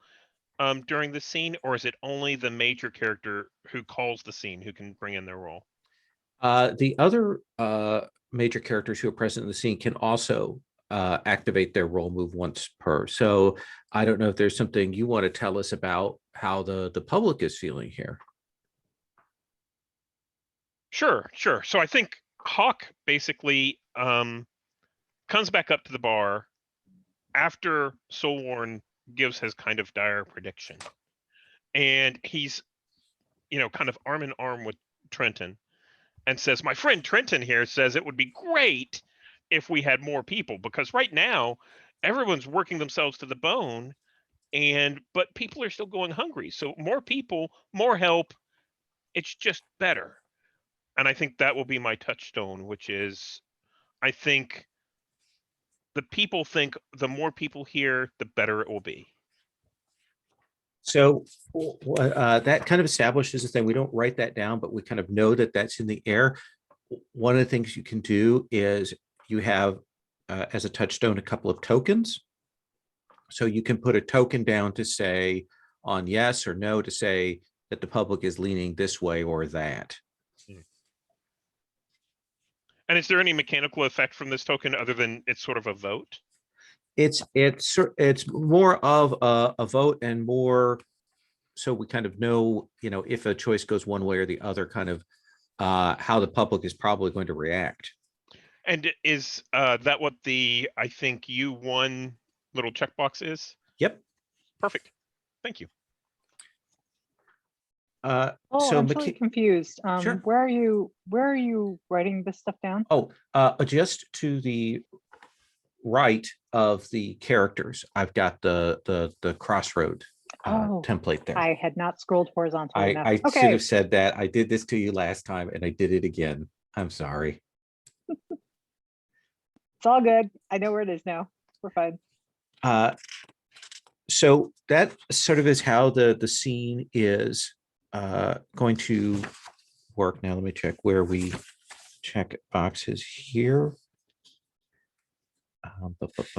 during the scene, or is it only the major character who calls the scene who can bring in their role? The other major characters who are present in the scene can also activate their role move once per. So I don't know if there's something you want to tell us about how the public is feeling here. Sure. So I think Hawk basically comes back up to the bar after Soulworn gives his kind of dire prediction. And he's, kind of arm in arm with Trenton and says, my friend Trenton here says it would be great if we had more people, because right now everyone's working themselves to the bone, but people are still going hungry. So more people, more help, it's just better. And I think that will be my touchstone, which is, I think the people think the more people here, the better it will be. So that kind of establishes the thing. We don't write that down, but we kind of know that that's in the air. One of the things you can do is you have as a touchstone a couple of tokens. So you can put a token down to say on yes or no to say that the public is leaning this way or that. And is there any mechanical effect from this token other than it's sort of a vote? It's more of a vote, and more so we kind of know, if a choice goes one way or the other, kind of how the public is probably going to react. And is that what the I think you won little checkbox is? Yep. Perfect. Thank you. Oh, so I'm really confused. Sure. Where are you writing this stuff down? Oh, just to the right of the characters, I've got the crossroad template there. I had not scrolled horizontally enough. I Okay. should have said that. I did this to you last time and I did it again. I'm sorry. It's all good. I know where it is now. We're fine. So that sort of is how the scene is going to work. Now let me check where we check boxes here.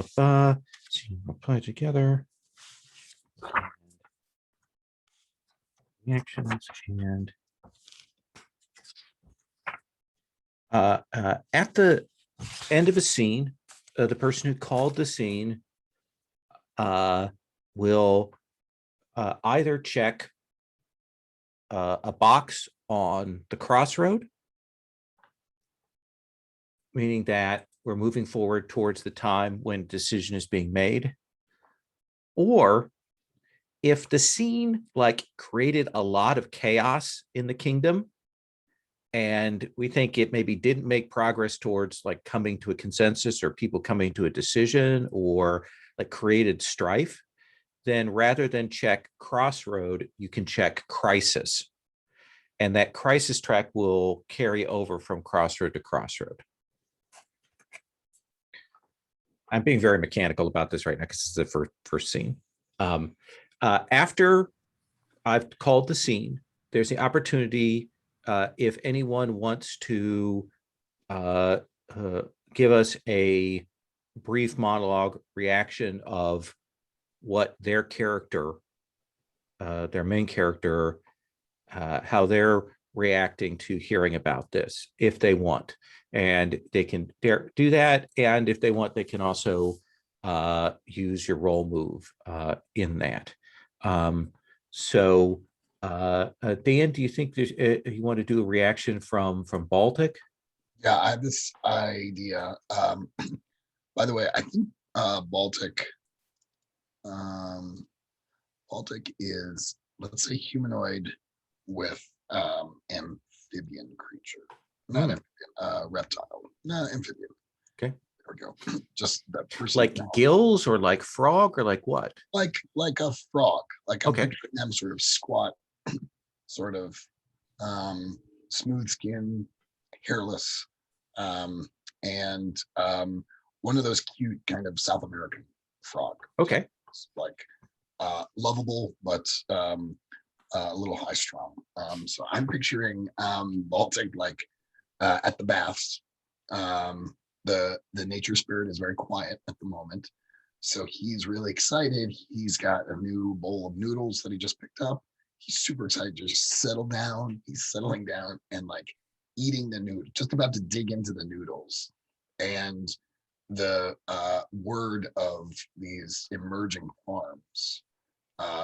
So you apply together. Reactions and at the end of a scene, the person who called the scene will either check a box on the crossroad, meaning that we're moving forward towards the time when decision is being made, or if the scene like created a lot of chaos in the kingdom and we think it maybe didn't make progress towards like coming to a consensus or people coming to a decision or like created strife, then rather than check crossroad, you can check crisis. And that crisis track will carry over from crossroad to crossroad. I'm being very mechanical about this right now because it's the first scene. After I've called the scene, there's the opportunity if anyone wants to give us a brief monologue reaction of what their character, their main character, how they're reacting to hearing about this, if they want. And they can do that. And if they want, they can also use your role move in that. Dan, do you think there's, you want to do a reaction from Baltic? Yeah, I have this idea. By the way, I think Baltic is, let's say, humanoid with amphibian creature, not amphibian, reptile, no, amphibian. Okay. There we go. Just that person. Like gills or like frog or like what? Like a frog. Like I'm Okay. picturing them sort of squat, sort of smooth skin, hairless, and one of those cute kind of South American frog. Okay. Like lovable, but a little high strung. So I'm picturing Baltic like at the baths. The nature spirit is very quiet at the moment. So he's really excited. He's got a new bowl of noodles that he just picked up. He's super excited to just settle down. He's settling down and like eating the noodle, just about to dig into the noodles. And the word of these emerging farms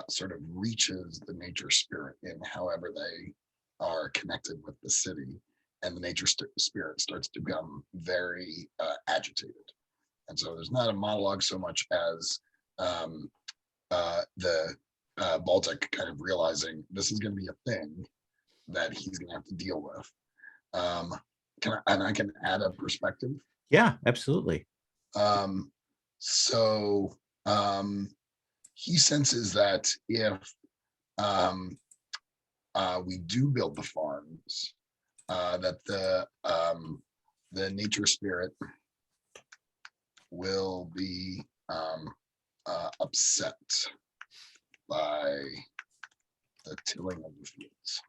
sort of reaches the nature spirit in however they are connected with the city. And the nature spirit starts to become very agitated. And so there's not a monologue so much as the Baltic kind of realizing this is going to be a thing that he's going to have to deal with. I can add a perspective? Yeah, absolutely. He senses that if we do build the farms, that the nature spirit will be upset by the tilling of the fields.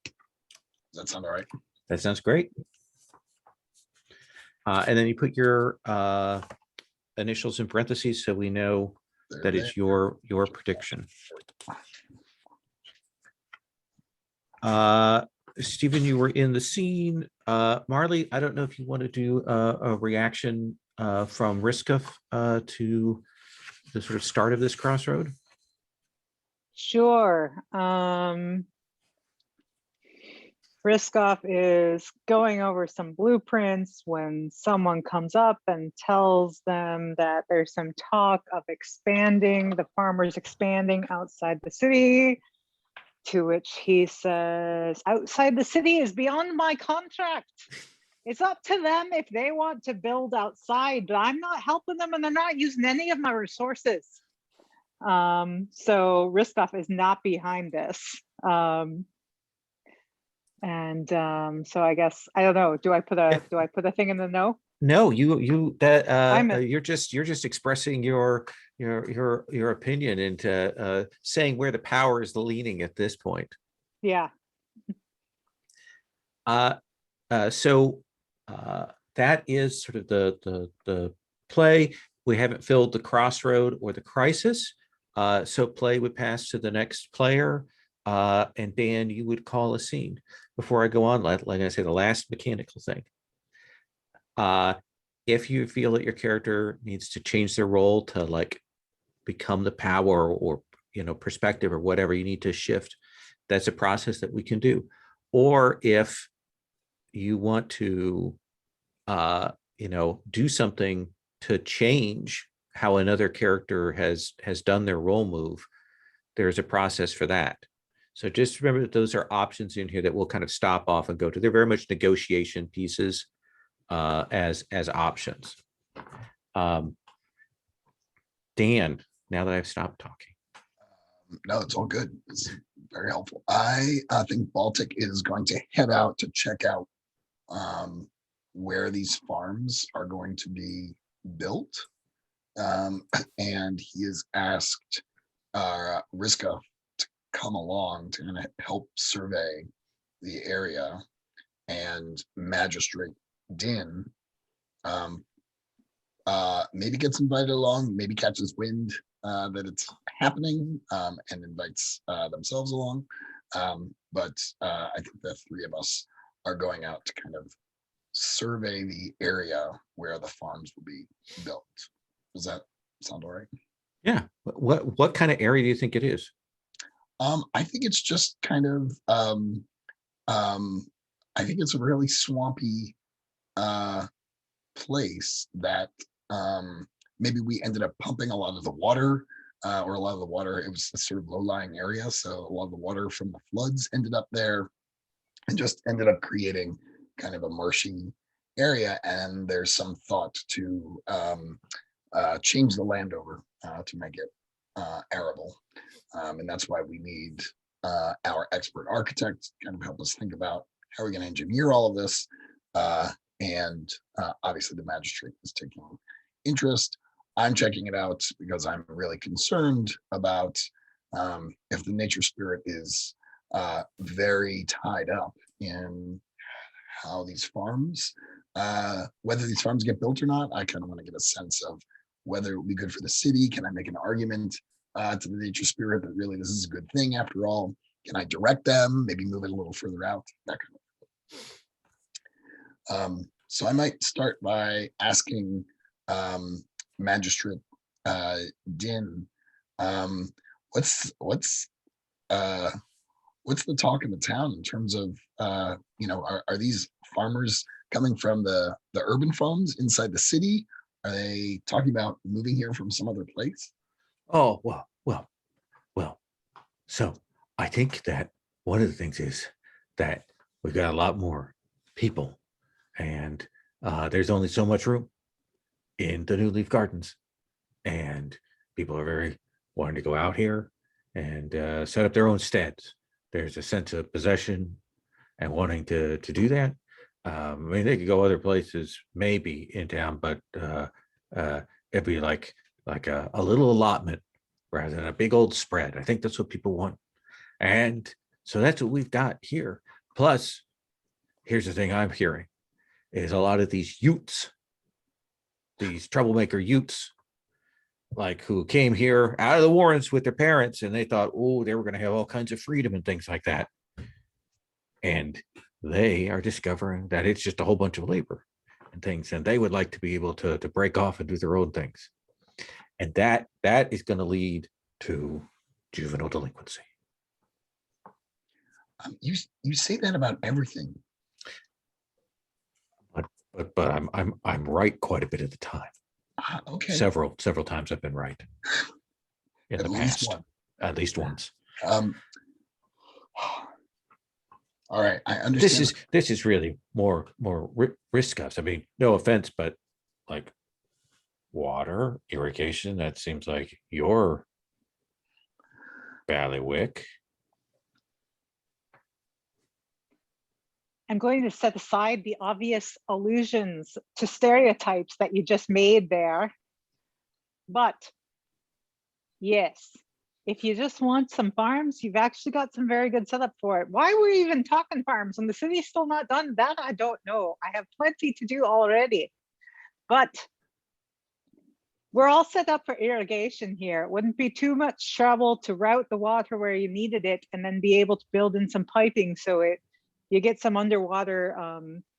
Does that sound all right? That sounds great. And then you put your initials in parentheses so we know that is your prediction. Stephen, you were in the scene. Marley, I don't know if you want to do a reaction from Riskov to the sort of start of this crossroad. Sure. Riskoff is going over some blueprints when someone comes up and tells them that there's some talk of expanding, the farmers expanding outside the city, to which he says, outside the city is beyond my contract. It's up to them if they want to build outside, but I'm not helping them and they're not using any of my resources. So Riskoff is not behind this. So I guess I don't know. Do I put a thing in the no? No, you're just expressing your opinion and saying where the power is leaning at this point. Yeah. that is sort of the play. We haven't filled the crossroad or the crisis. So play would pass to the next player. And Dan, you would call a scene. Before I go on, like I say, the last mechanical thing. If you feel that your character needs to change their role to like become the power or perspective or whatever you need to shift, that's a process that we can do. Or if you want to do something to change how another character has done their role move, there's a process for that. So just remember that those are options in here that we'll kind of stop off and go to. They're very much negotiation pieces as options. Dan, now that I've stopped talking. No, it's all good. It's very helpful. I think Baltic is going to head out to check out where these farms are going to be built. And he has asked Riska to come along to kind of help survey the area, and Magistrate Din maybe gets invited along, maybe catches wind that it's happening and invites themselves along. But I think the three of us are going out to kind of survey the area where the farms will be built. Does that sound all right? Yeah. What kind of area do you think it is? I think it's just kind of I think it's a really swampy place that maybe we ended up pumping a lot of the water, or a lot of the water. It was a sort of low-lying area, so a lot of the water from the floods ended up there and just ended up creating kind of a marshy area. And there's some thought to change the land over to make it arable, and that's why we need our expert architect to kind of help us think about how we're going to engineer all of this. And obviously the magistrate is taking interest. I'm checking it out because I'm really concerned about if the nature spirit is very tied up in how these farms, whether these farms get built or not. I kind of want to get a sense of whether it would be good for the city. Can I make an argument to the nature spirit that really this is a good thing after all? Can I direct them, maybe move it a little further out, that kind of thing. So I might start by asking Magistrate Din, what's the talk in the town in terms of are these farmers coming from the urban farms inside the city? Are they talking about moving here from some other place? Oh, well. So I think that one of the things is that we've got a lot more people, and there's only so much room in the New Leaf Gardens, and people are very wanting to go out here and set up their own steads. There's a sense of possession and wanting to do that. I mean, they could go other places, maybe in town, but it'd be like a little allotment rather than a big old spread. I think that's what people want. And so that's what we've got here. Plus, here's the thing I'm hearing is a lot of these Utes, these troublemaker Utes, like who came here out of the Warrens with their parents, and they thought, oh, they were going to have all kinds of freedom and things like that. And they are discovering that it's just a whole bunch of labor and things, and they would like to be able to break off and do their own things. And that is going to lead to juvenile delinquency. You say that about everything. But I'm right quite a bit of the time. Okay. Several times I've been right in the past. At least once. All right, I understand. This is really more risk us. I mean, no offense, but like water, irrigation, that seems like your bailiwick. I'm going to set aside the obvious allusions to stereotypes that you just made there. But yes, if you just want some farms, you've actually got some very good setup for it. Why were we even talking farms when the city's still not done? That I don't know. I have plenty to do already. But we're all set up for irrigation here. It wouldn't be too much trouble to route the water where you needed it and then be able to build in some piping so you get some underwater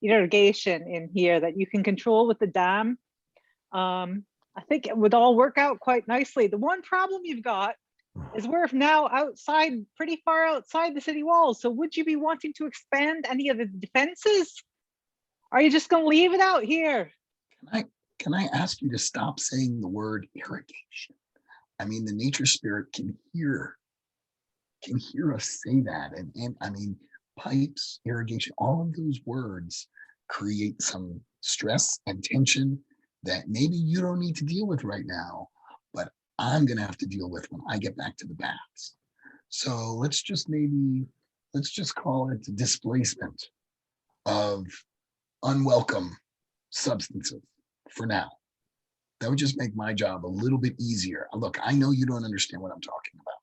irrigation in here that you can control with the dam. I think it would all work out quite nicely. The one problem you've got is we're now outside, pretty far outside the city walls. So would you be wanting to expand any of the defenses? Are you just going to leave it out here? Can I ask you to stop saying the word irrigation? I mean, the nature spirit can hear us say that. And I mean, pipes, irrigation, all of those words create some stress and tension that maybe you don't need to deal with right now, but I'm going to have to deal with when I get back to the baths. So let's just call it the displacement of unwelcome substances for now. That would just make my job a little bit easier. Look, I know you don't understand what I'm talking about,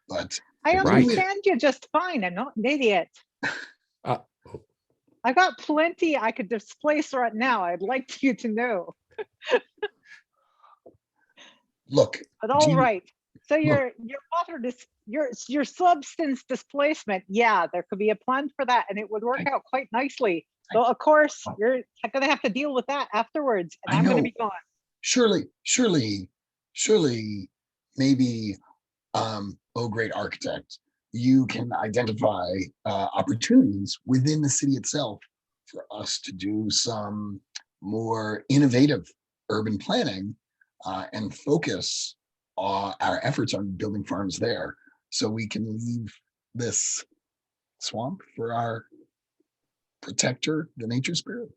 but I Right. understand you just fine. I'm not an idiot. I got plenty I could displace right now. I'd like you to know. look, But all right. So your water, your substance displacement, yeah, there could be a plan for that, and it would work out quite nicely. So of course, you're going to have to deal with that afterwards, and I'm going to be gone. Surely, maybe, oh great architect, you can identify opportunities within the city itself for us to do some more innovative urban planning and focus our efforts on building farms there, so we can leave this swamp for our protector, the nature spirit.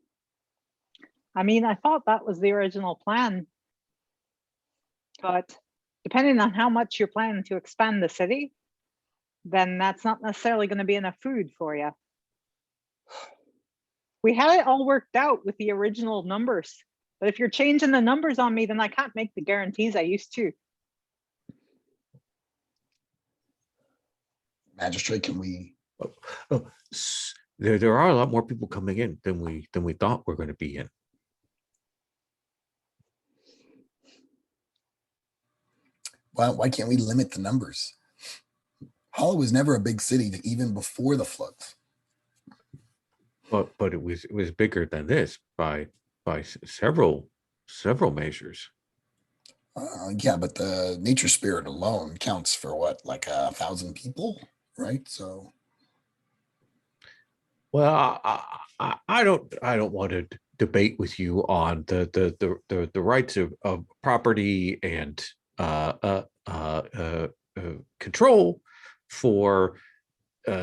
I mean, I thought that was the original plan, but depending on how much you're planning to expand the city, then that's not necessarily going to be enough food for you. We had it all worked out with the original numbers, but if you're changing the numbers on me, then I can't make the guarantees I used to. Magistrate, can we? There are a lot more people coming in than we thought were going to be in. Why can't we limit the numbers? Hollow was never a big city even before the floods. But it was bigger than this by several measures. Yeah, but the nature spirit alone counts for what, like 1,000 people, right? So, well, I don't want to debate with you on the rights of property and control for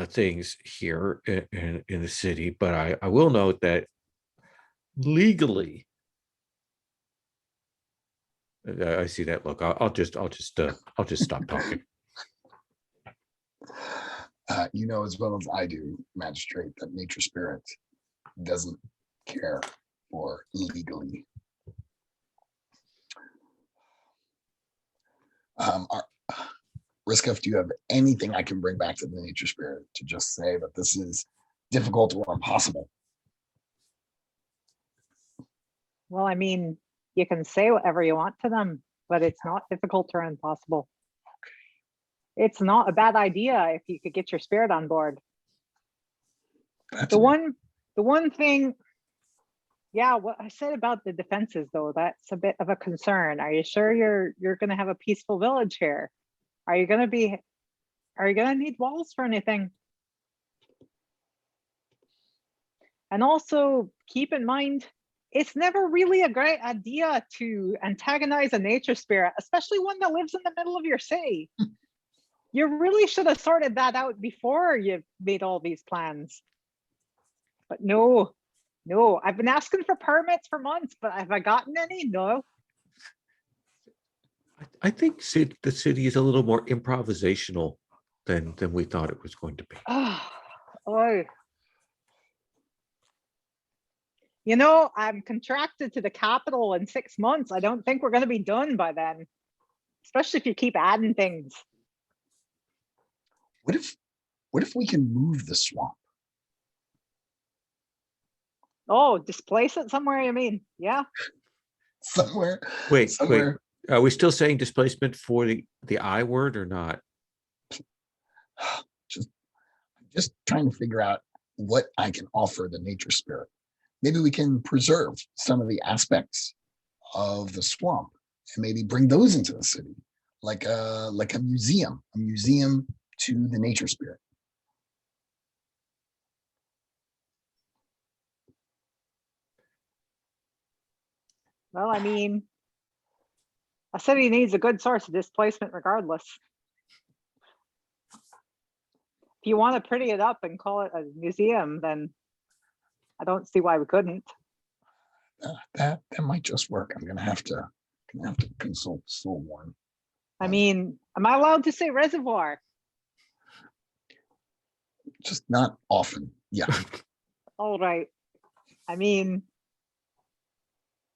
things here in the city, but I will note that legally, I see that look. I'll just stop talking. you know as well as I do, magistrate, that nature spirit doesn't care for legally. Riskoff, do you have anything I can bring back to the nature spirit to just say that this is difficult or impossible? Well, I mean, you can say whatever you want to them, but it's not difficult or impossible. It's not a bad idea if you could get your spirit on board. The one thing, yeah, what I said about the defenses though, that's a bit of a concern. Are you sure you're going to have a peaceful village here? Are you going to need walls for anything? And also keep in mind, it's never really a great idea to antagonize a nature spirit, especially one that lives in the middle of your city. You really should have sorted that out before you made all these plans. But no, I've been asking for permits for months, but have I gotten any? No. I think the city is a little more improvisational than we thought it was going to be. Oh. You know, I'm contracted to the capital in 6 months. I don't think we're going to be done by then, especially if you keep adding things. What if we can move the swamp? Oh, displace it somewhere, you mean? Yeah. Somewhere. Wait, somewhere. Are we still saying displacement for the I word or not? Just trying to figure out what I can offer the nature spirit. Maybe we can preserve some of the aspects of the swamp and maybe bring those into the city, like a museum to the nature spirit. Well, I mean, a city needs a good source of displacement regardless. If you want to pretty it up and call it a museum, then I don't see why we couldn't. That might just work. I'm gonna have to consult Soulworn. I mean, am I allowed to say reservoir? Just not often. Yeah. All right. I mean,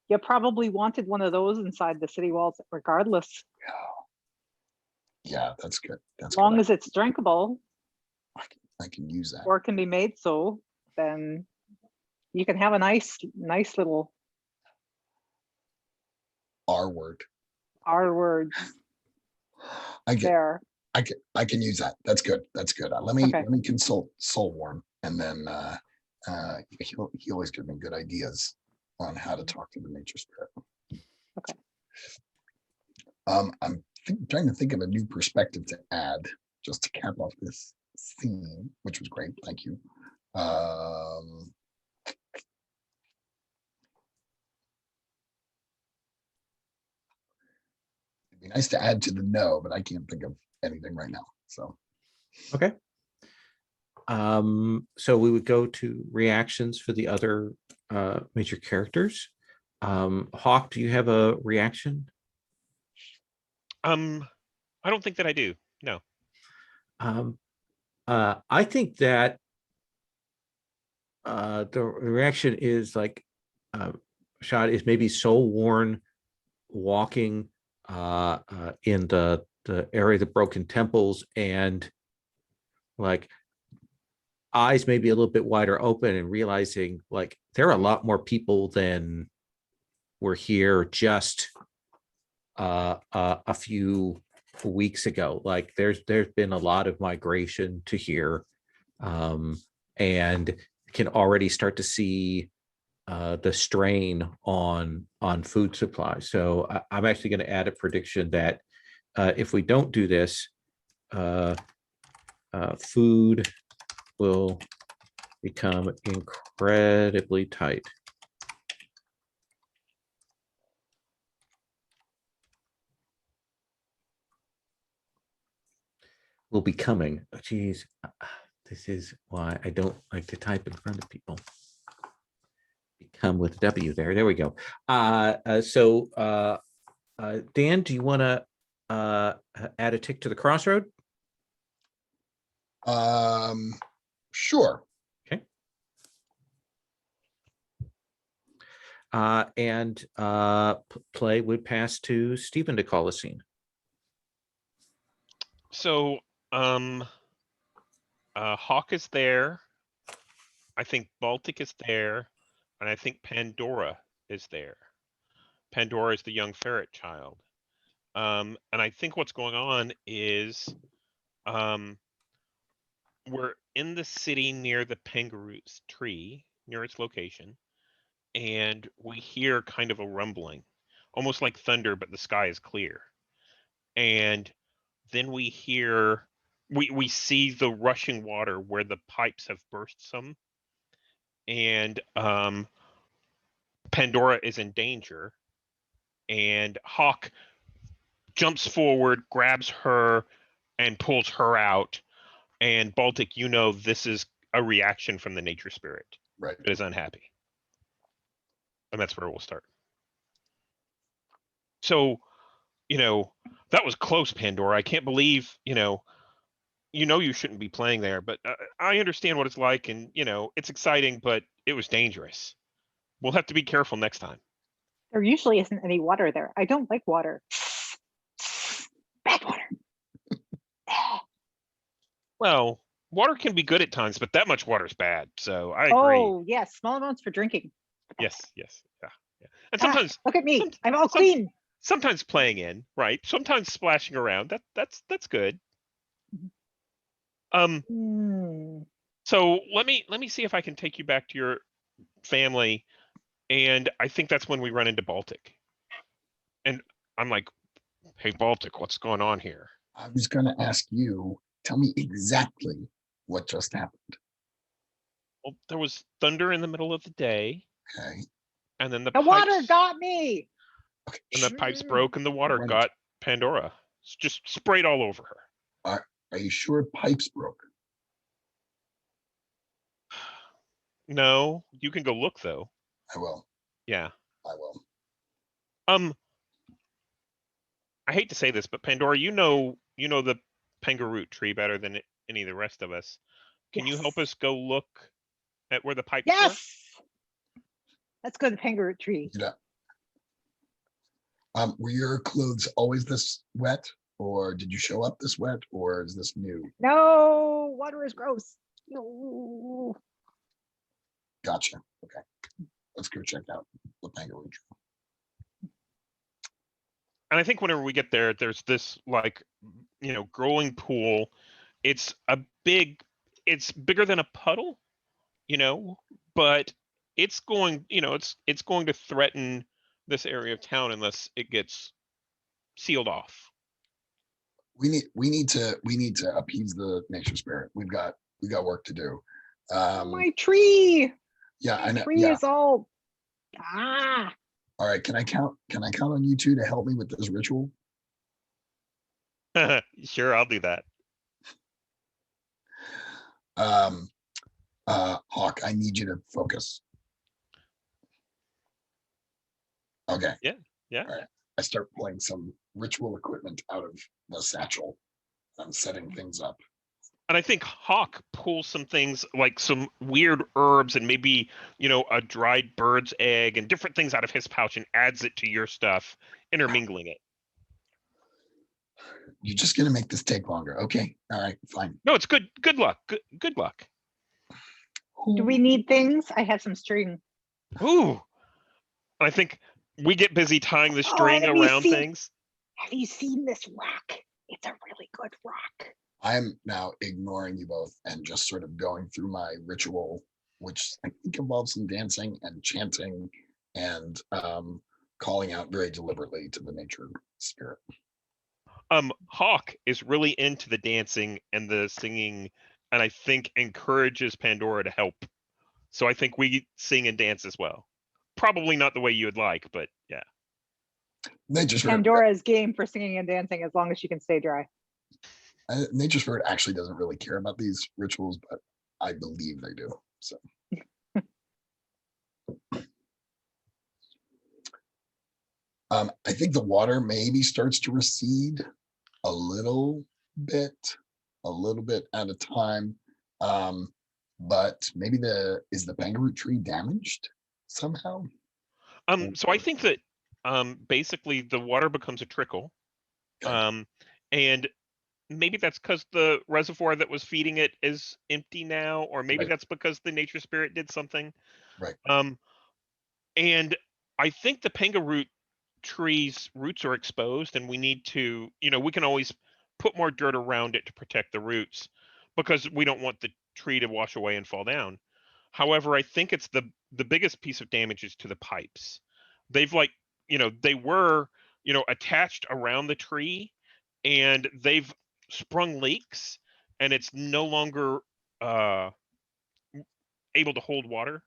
you probably wanted one of those inside the city walls regardless. Yeah, that's good. That's As long good. as it's drinkable I can use that. or can be made so, then you can have a nice little R word. R words there. I can use that. That's good. That's good. Let me Okay. consult Soulworn, and then he always gives me good ideas on how to talk to the nature spirit. Okay. I'm trying to think of a new perspective to add just to cap off this scene, which was great. Thank you. It'd be nice to add to the no, but I can't think of anything right now. So Okay. So we would go to reactions for the other major characters. Hawk, do you have a reaction? I don't think that I do. No. I think that the reaction is like shot is maybe Soulworn walking in the area of the broken temples, and like eyes maybe a little bit wider open and realizing like there are a lot more people than were here just a few weeks ago. Like there's been a lot of migration to here, and can already start to see the strain on food supply. So I'm actually going to add a prediction that if we don't do this, food will become incredibly tight. Will be coming. Oh, geez, this is why I don't like to type in front of people. Become with W there. There we go. So Dan, do you want to add a tick to the crossroad? sure. Okay. And play would pass to Stephen to call a scene. So Hawk is there. I think Baltic is there, and I think Pandora is there. Pandora is the young ferret child. And I think what's going on is we're in the city near the Penguru's tree, near its location, and we hear kind of a rumbling, almost like thunder, but the sky is clear. And then we hear, we see the rushing water where the pipes have burst some, and Pandora is in danger, and Hawk jumps forward, grabs her, and pulls her out. And Baltic, you know, this is a reaction from the nature spirit. Right. It is unhappy. And that's where we'll start. So, you know, that was close, Pandora. I can't believe, you know you shouldn't be playing there, but I understand what it's like, and, you know, it's exciting, but it was dangerous. We'll have to be careful next time. There usually isn't any water there. I don't like water. Bad water. Well, water can be good at times, but that much water is bad. So I agree. Oh, yes, small amounts for drinking. Yes, yes, yeah, yeah. And Ah, sometimes, look at me, some- I'm all some- clean. sometimes playing in, right? Sometimes splashing around. That's good. Um, Hmm. so let me see if I can take you back to your family, and I think that's when we run into Baltic. And I'm like, hey, Baltic, what's going on here? I was gonna ask you, tell me exactly what just happened. Well, there was thunder in the middle of the day, Okay. and then The water got me. Okay. and the shh, pipes broke, and the water Right. got Pandora. It's just sprayed all over her. Are you sure pipes broke? No, you can go look though. I will. Yeah. I will. I hate to say this, but Pandora, you know the Pengaroot tree better than any of the rest of us. Can you help Yes. us go look at where the pipes were? Yes. Let's go to the kangaroo tree. Yeah. Were your clothes always this wet, or did you show up this wet, or is this new? No, water is gross. No. Gotcha. Okay. Let's go check out the kangaroo tree. And I think whenever we get there, there's this like, growing pool. It's bigger than a puddle, but it's going, it's going to threaten this area of town unless it gets sealed off. We need to appease the nature spirit. We got work to do. My tree. Yeah, I My know. tree Yeah. is all. Ah. All right. Can I count on you two to help me with this ritual? Sure, I'll do that. Hawk, I need you to focus. Okay. Yeah. All right. I start pulling some ritual equipment out of the satchel. I'm setting things up. And I think Hawk pulls some things like some weird herbs and maybe, a dried bird's egg and different things out of his pouch and adds it to your stuff, intermingling it. You're just gonna make this take longer. Okay. All right, fine. No, it's good. Good luck. Good luck. Do we need things? I have some string. Ooh. I think we get busy tying the string have you around seen- things. Have you seen this rock? It's a really good rock. I'm now ignoring you both and just sort of going through my ritual, which I think involves some dancing and chanting and calling out very deliberately to the nature spirit. Hawk is really into the dancing and the singing, and I think encourages Pandora to help. So I think we sing and dance as well. Probably not the way you would like, but yeah. Nature spirit, Pandora's game for singing and dancing as long as she can stay dry. nature spirit actually doesn't really care about these rituals, but I believe they do. So. I think the water maybe starts to recede a little bit at a time. But maybe is the kangaroo tree damaged somehow? So I think that basically the water becomes a trickle. Okay. And maybe that's because the reservoir that was feeding it is empty now, or maybe Right. that's because the nature spirit did something. Right. And I think the Pengaroot tree's roots are exposed, and we need to, we can always put more dirt around it to protect the roots because we don't want the tree to wash away and fall down. However, I think it's the biggest piece of damage is to the pipes. They've they were, attached around the tree, and they've sprung leaks, and it's no longer able to hold water.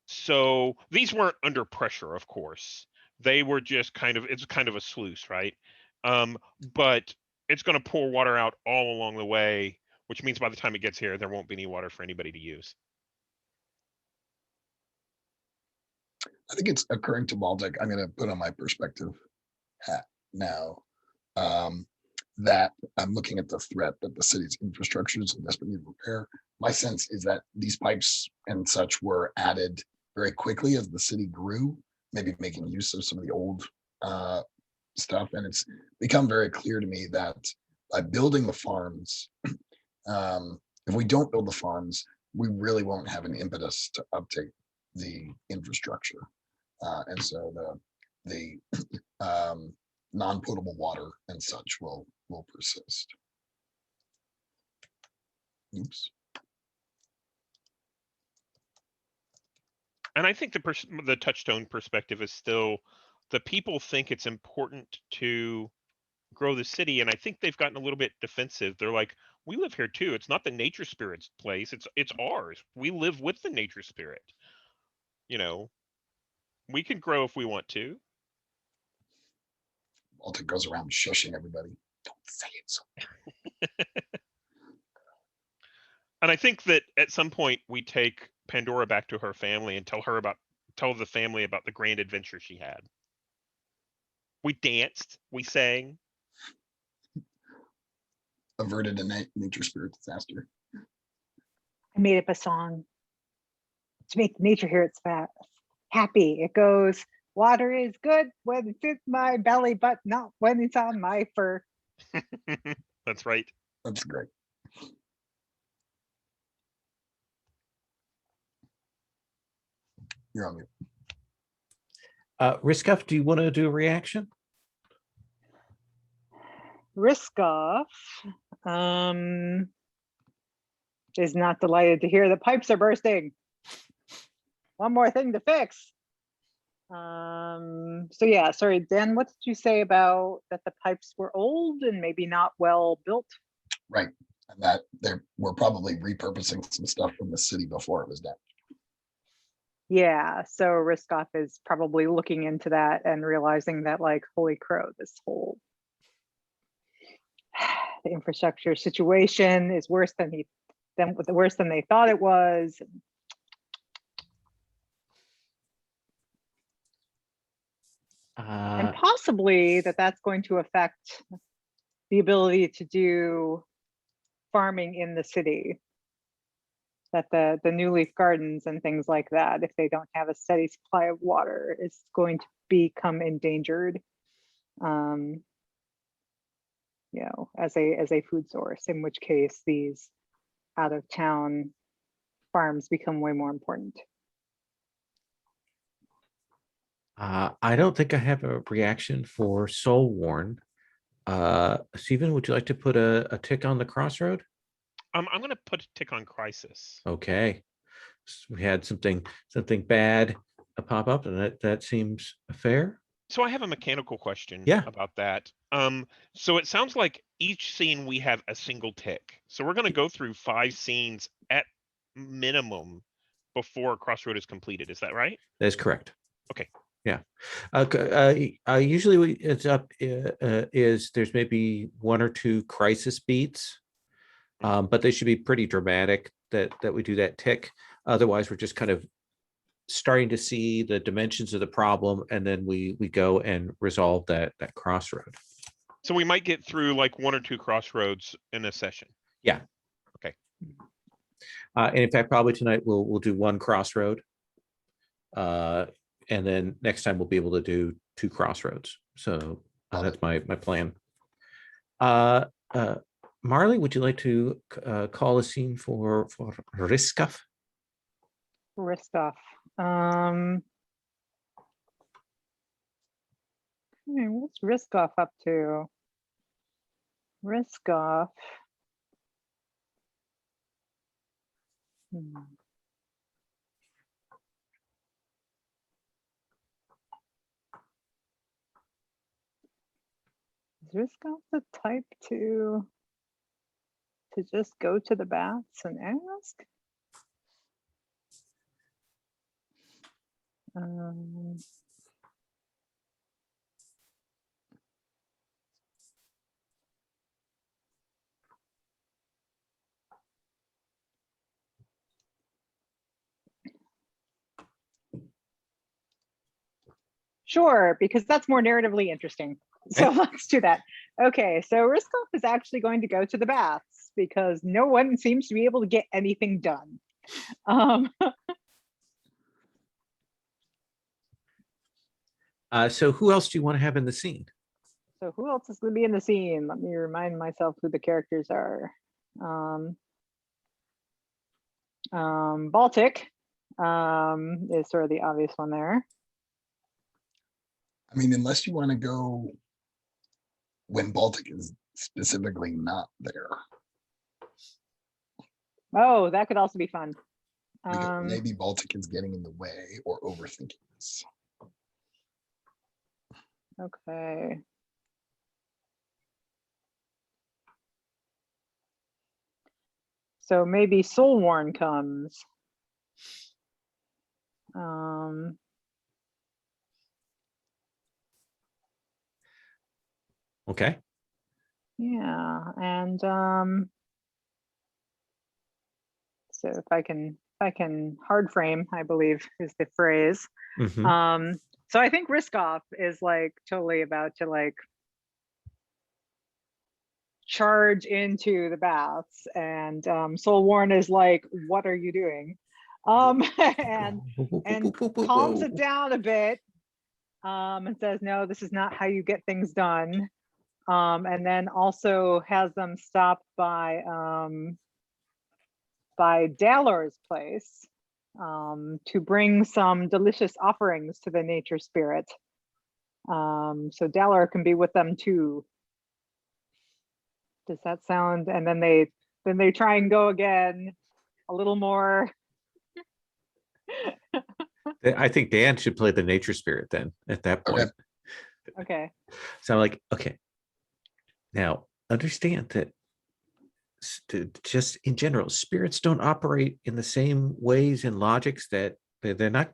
So these weren't under pressure, of course. They were just it's kind of a sluice, right? But it's going to pour water out all along the way, which means by the time it gets here, there won't be any water for anybody to use. I think it's occurring to Baltic. I'm going to put on my perspective hat now. That I'm looking at the threat that the city's infrastructure is in desperate need of repair. My sense is that these pipes and such were added very quickly as the city grew, maybe making use of some of the old stuff. And it's become very clear to me that by building the farms If we don't build the farms, we really won't have an impetus to uptake the infrastructure. And so the non-potable water and such will persist. Oops. And I think the touchstone perspective is still the people think it's important to grow the city, and I think they've gotten a little bit defensive. They're like, we live here too. It's not the nature spirit's place. It's ours. We live with the nature spirit. You know, we can grow if we want to. Walter goes around shushing everybody. Don't say it so. And I think that at some point we take Pandora back to her family and tell the family about the grand adventure she had. We danced, we sang. Averted a nature spirit disaster. I made up a song to make nature here it's fast. Happy. It goes, water is good when it's in my belly, but not when it's on my fur. That's right. That's great. You're on mute. Riskoff, do you want to do a reaction? Riskoff is not delighted to hear the pipes are bursting. One more thing to fix. So yeah, sorry, Dan, what did you say about that the pipes were old and maybe not well built? Right. And that we're probably repurposing some stuff from the city before it was done. Yeah, so Riskoff is probably looking into that and realizing that, like, holy crow, this whole the infrastructure situation is worse than they thought it was. And possibly that's going to affect the ability to do farming in the city. That the new leaf gardens and things like that, if they don't have a steady supply of water, is going to become endangered, you know, as a food source, in which case these out of town farms become way more important. I don't think I have a reaction for Soul Worn. Stephen, would you like to put a tick on the crossroad? I'm going to put a tick on crisis. Okay. We had something bad pop up, and that seems fair. So I have a mechanical question about that. So it sounds like each scene we have a single tick. So we're going to go through 5 scenes at minimum before Crossroad is completed. Is that right? That's correct. Okay. Yeah. Usually it's up is there's maybe 1 or 2 crisis beats, but they should be pretty dramatic that we do that tick. Otherwise, we're just kind of starting to see the dimensions of the problem, and then we go and resolve that crossroad. So we might get through like 1 or 2 crossroads in a session. Yeah. Okay. And in fact, probably tonight we'll do 1 crossroad, and then next time we'll be able to do 2 crossroads. So that's my plan. Marley, would you like to call a scene for Riskoff? Riskoff. What's Riskoff up to? Riskoff. Is Riskoff the type to just go to the baths and ask? Sure, because that's more narratively interesting. So let's do that. Okay, so Riskoff is actually going to go to the baths because no one seems to be able to get anything done. So who else do you want to have in the scene? So who else is going to be in the scene? Let me remind myself who the characters are. Baltic is sort of the obvious one there. I mean, unless you want to go when Baltic is specifically not there. Oh, that could also be fun. Because maybe Baltic is getting in the way or overthinking this. Okay. So maybe Soulworn comes. Okay. Yeah, and so if I can hard frame, I believe is the phrase. Mhm. So I think Risk Off is like totally about to like charge into the baths, and Soulworn is like, what are you doing? And calms it down a bit, and says, no, this is not how you get things done. And then also has them stopped by Dalor's place to bring some delicious offerings to the nature spirit. So Dalor can be with them too. Does that sound? And then they try and go again a little more. I think Dan should play the nature spirit then at that point. Okay. So I'm like, okay. Now understand that just in general, spirits don't operate in the same ways and logics that they're not,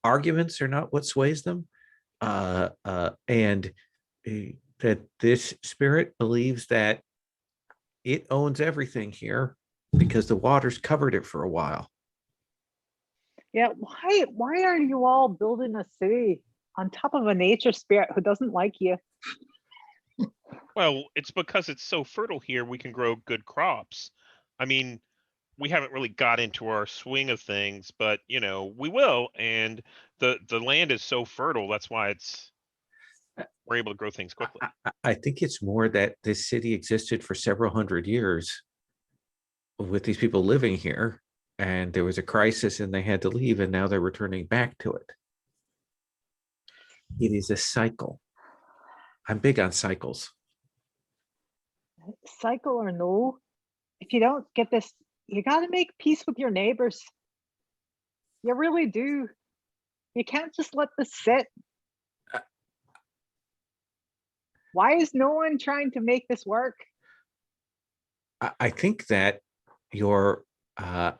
arguments are not what sways them. And that this spirit believes that it owns everything here because the water's covered it for a while. Yeah, why are you all building a city on top of a nature spirit who doesn't like you? Well, it's because it's so fertile here, we can grow good crops. I mean, we haven't really got into our swing of things, but you know, we will. And the land is so fertile, that's why we're able to grow things quickly. I think it's more that this city existed for several hundred years with these people living here, and there was a crisis and they had to leave, and now they're returning back to it. It is a cycle. I'm big on cycles. Cycle or no, if you don't get this, you got to make peace with your neighbors. You really do. You can't just let this sit. Why is no one trying to make this work? I think that you have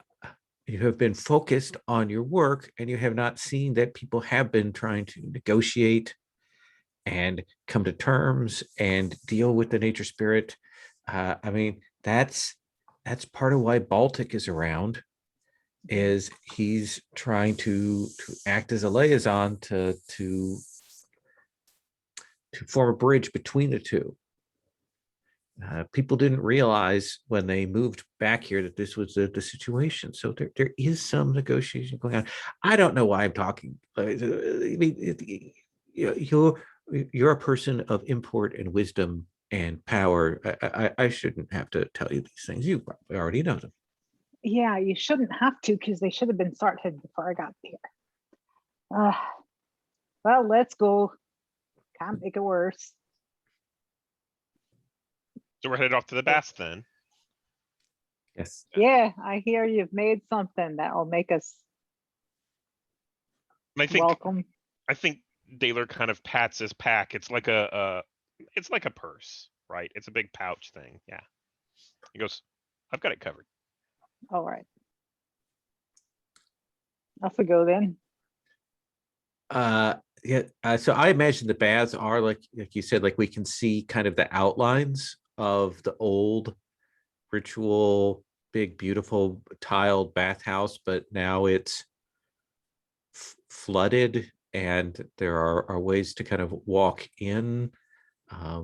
been focused on your work, and you have not seen that people have been trying to negotiate and come to terms and deal with the nature spirit. I mean, that's part of why Baltic is around, is he's trying to act as a liaison to form a bridge between the two. People didn't realize when they moved back here that this was the situation. So there is some negotiation going on. I don't know why I'm talking. I mean, you're a person of import and wisdom and power. I shouldn't have to tell you these things. You probably already know them. Yeah, you shouldn't have to, because they should have been started before I got here. Well, let's go. Can't make it worse. So we're headed off to the baths then. Yes. Yeah, I hear you've made something that'll make us And welcome. I think Daler kind of pats his pack. It's like a purse, right? It's a big pouch thing. Yeah. He goes, I've got it covered. All right. Off we go then. Yeah. So I imagine the baths are like you said, like we can see kind of the outlines of the old ritual, big, beautiful tiled bathhouse, but now it's flooded, and there are ways to kind of walk in. I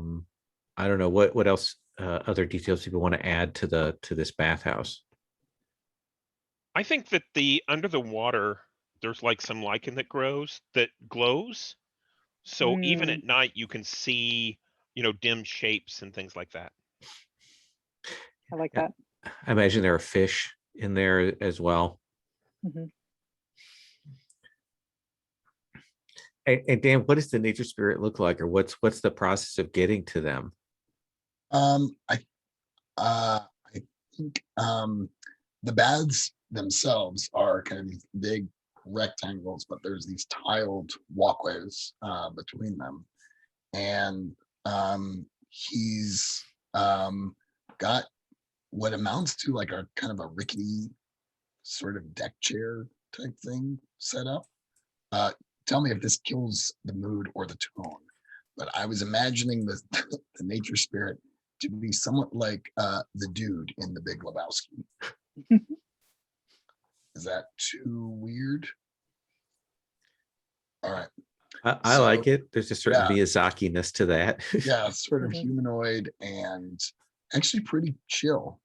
don't know what else, other details people want to add to this bathhouse. I think that under the water, there's like some lichen that grows that glows. So even at night, you can see, dim shapes and things like that. I like Yeah. that. I imagine there are fish in there as well. Mhm. And Dan, what does the nature spirit look like, or what's the process of getting to them? I think the baths themselves are kind of these big rectangles, but there's these tiled walkways between them, and he's got what amounts to like a kind of a rickety sort of deck chair type thing set up. Tell me if this kills the mood or the tone, but I was imagining the the nature spirit to be somewhat like the dude in The Big Lebowski. Is that too weird? All right. I like So, it. There's a certain yeah. Miyazaki-ness to that. Yeah, sort of Mhm. humanoid and actually pretty chill.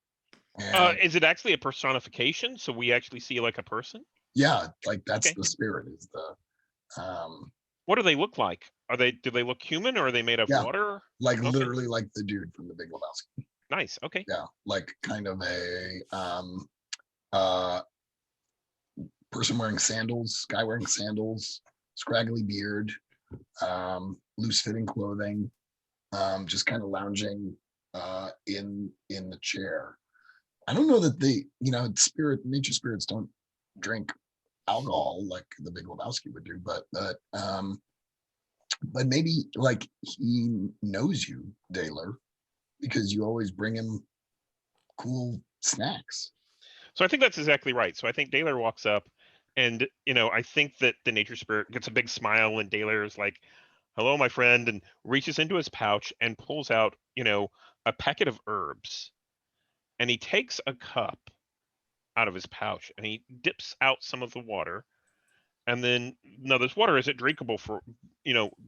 And Is it actually a personification? So we actually see like a person? yeah, like that's Okay. the spirit is the What do they look like? Do they look human or are they made of yeah, water? like Okay. literally like the dude from The Big Lebowski. Nice. Okay. Yeah, like kind of a uh person wearing sandals, guy wearing sandals, scraggly beard, loose fitting clothing, just kind of lounging in the chair. I don't know that nature spirits don't drink alcohol like the Big Lebowski would do, but maybe like he knows you, Daler, because you always bring him cool snacks. So I think that's exactly right. So I think Daler walks up and, I think that the nature spirit gets a big smile and Daler is like, hello, my friend, and reaches into his pouch and pulls out, a packet of herbs. And he takes a cup out of his pouch and he dips out some of the water. And then, no, this water isn't drinkable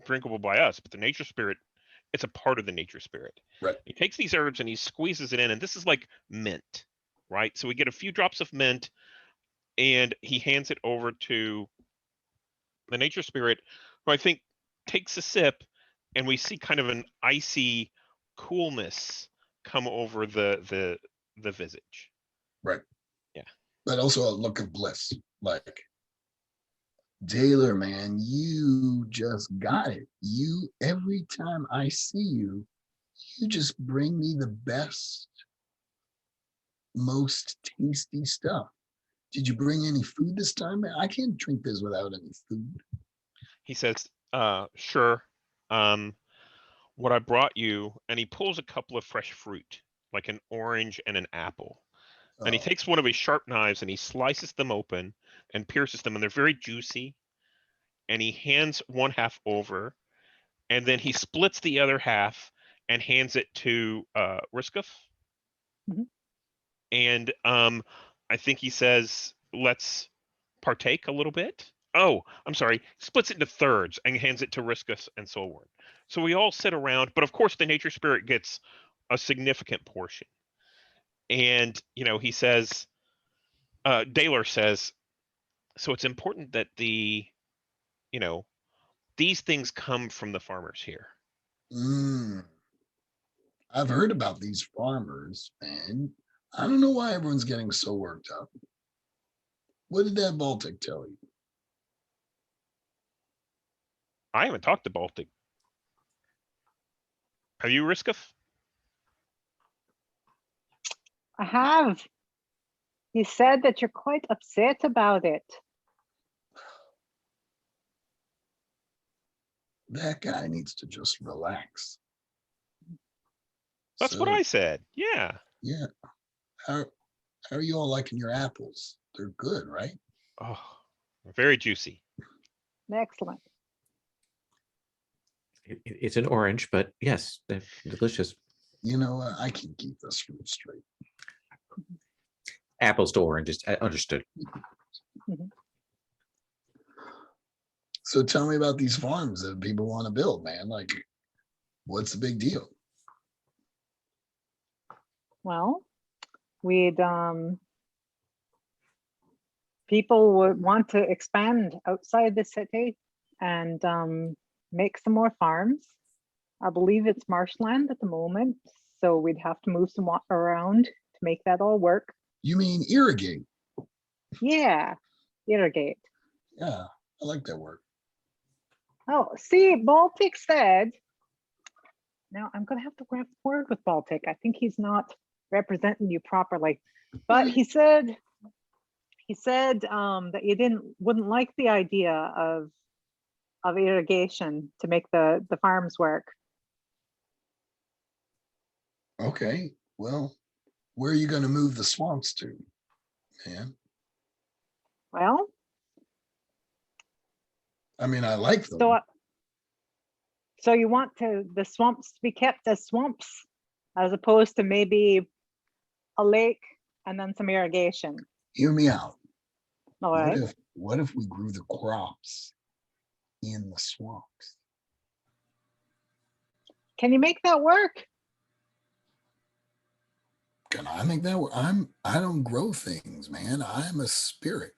drinkable by us, but the nature spirit, it's a part of the nature spirit. Right. He takes these herbs and he squeezes it in, and this is like mint, right? So we get a few drops of mint and he hands it over to the nature spirit, who I think takes a sip, and we see kind of an icy coolness come over the visage. Right. Yeah. But also a look of bliss. Like, Taylor, man, you just got it. You, every time I see you, you just bring me the best, most tasty stuff. Did you bring any food this time? I can't drink this without any food. He says, sure. What I brought you, and he pulls a couple of fresh fruit, like an orange and an apple. And he Oh, takes one of his sharp knives and he slices them open and pierces them, and they're very juicy. And he hands one half over, and then he splits the other half and hands it to Riskov. Mhm. And I think he says, let's partake a little bit. Oh, I'm sorry, splits it into thirds and hands it to Riskus and Solward. So we all sit around, but of course the nature spirit gets a significant portion. And, he says, Daler says, so it's important that these things come from the farmers here. I've heard about these farmers, and I don't know why everyone's getting so worked up. What did that Baltic tell you? I haven't talked to Baltic. Have you, Riskov? I have. He said that you're quite upset about it. That guy needs to just relax. That's what So, I said. Yeah. yeah. How are you all liking your apples? They're good, right? Oh, very juicy. Excellent. It's an orange, but yes, they're delicious. You know, I can keep this fruit straight. Apples to oranges. I understood. So tell me about these farms that people want to build, man. Like, what's the big deal? Well, people would want to expand outside the city and make some more farms. I believe it's marshland at the moment, so we'd have to move some around to make that all work. You mean irrigate? Yeah, irrigate. Yeah, I like that word. Oh, see, Baltic said, now I'm gonna have to grab the word with Baltic. I think he's not representing you properly. But he said that you wouldn't like the idea of irrigation to make the farms work. Okay, well, where are you gonna move the swamps to, man? Well, I mean, I like them. so you want the swamps to be kept as swamps, as opposed to maybe a lake and then some irrigation. Hear me out. All right. What if we grew the crops in the swamps? Can you make that work? Can I make that work? I don't grow things, man. I'm a spirit.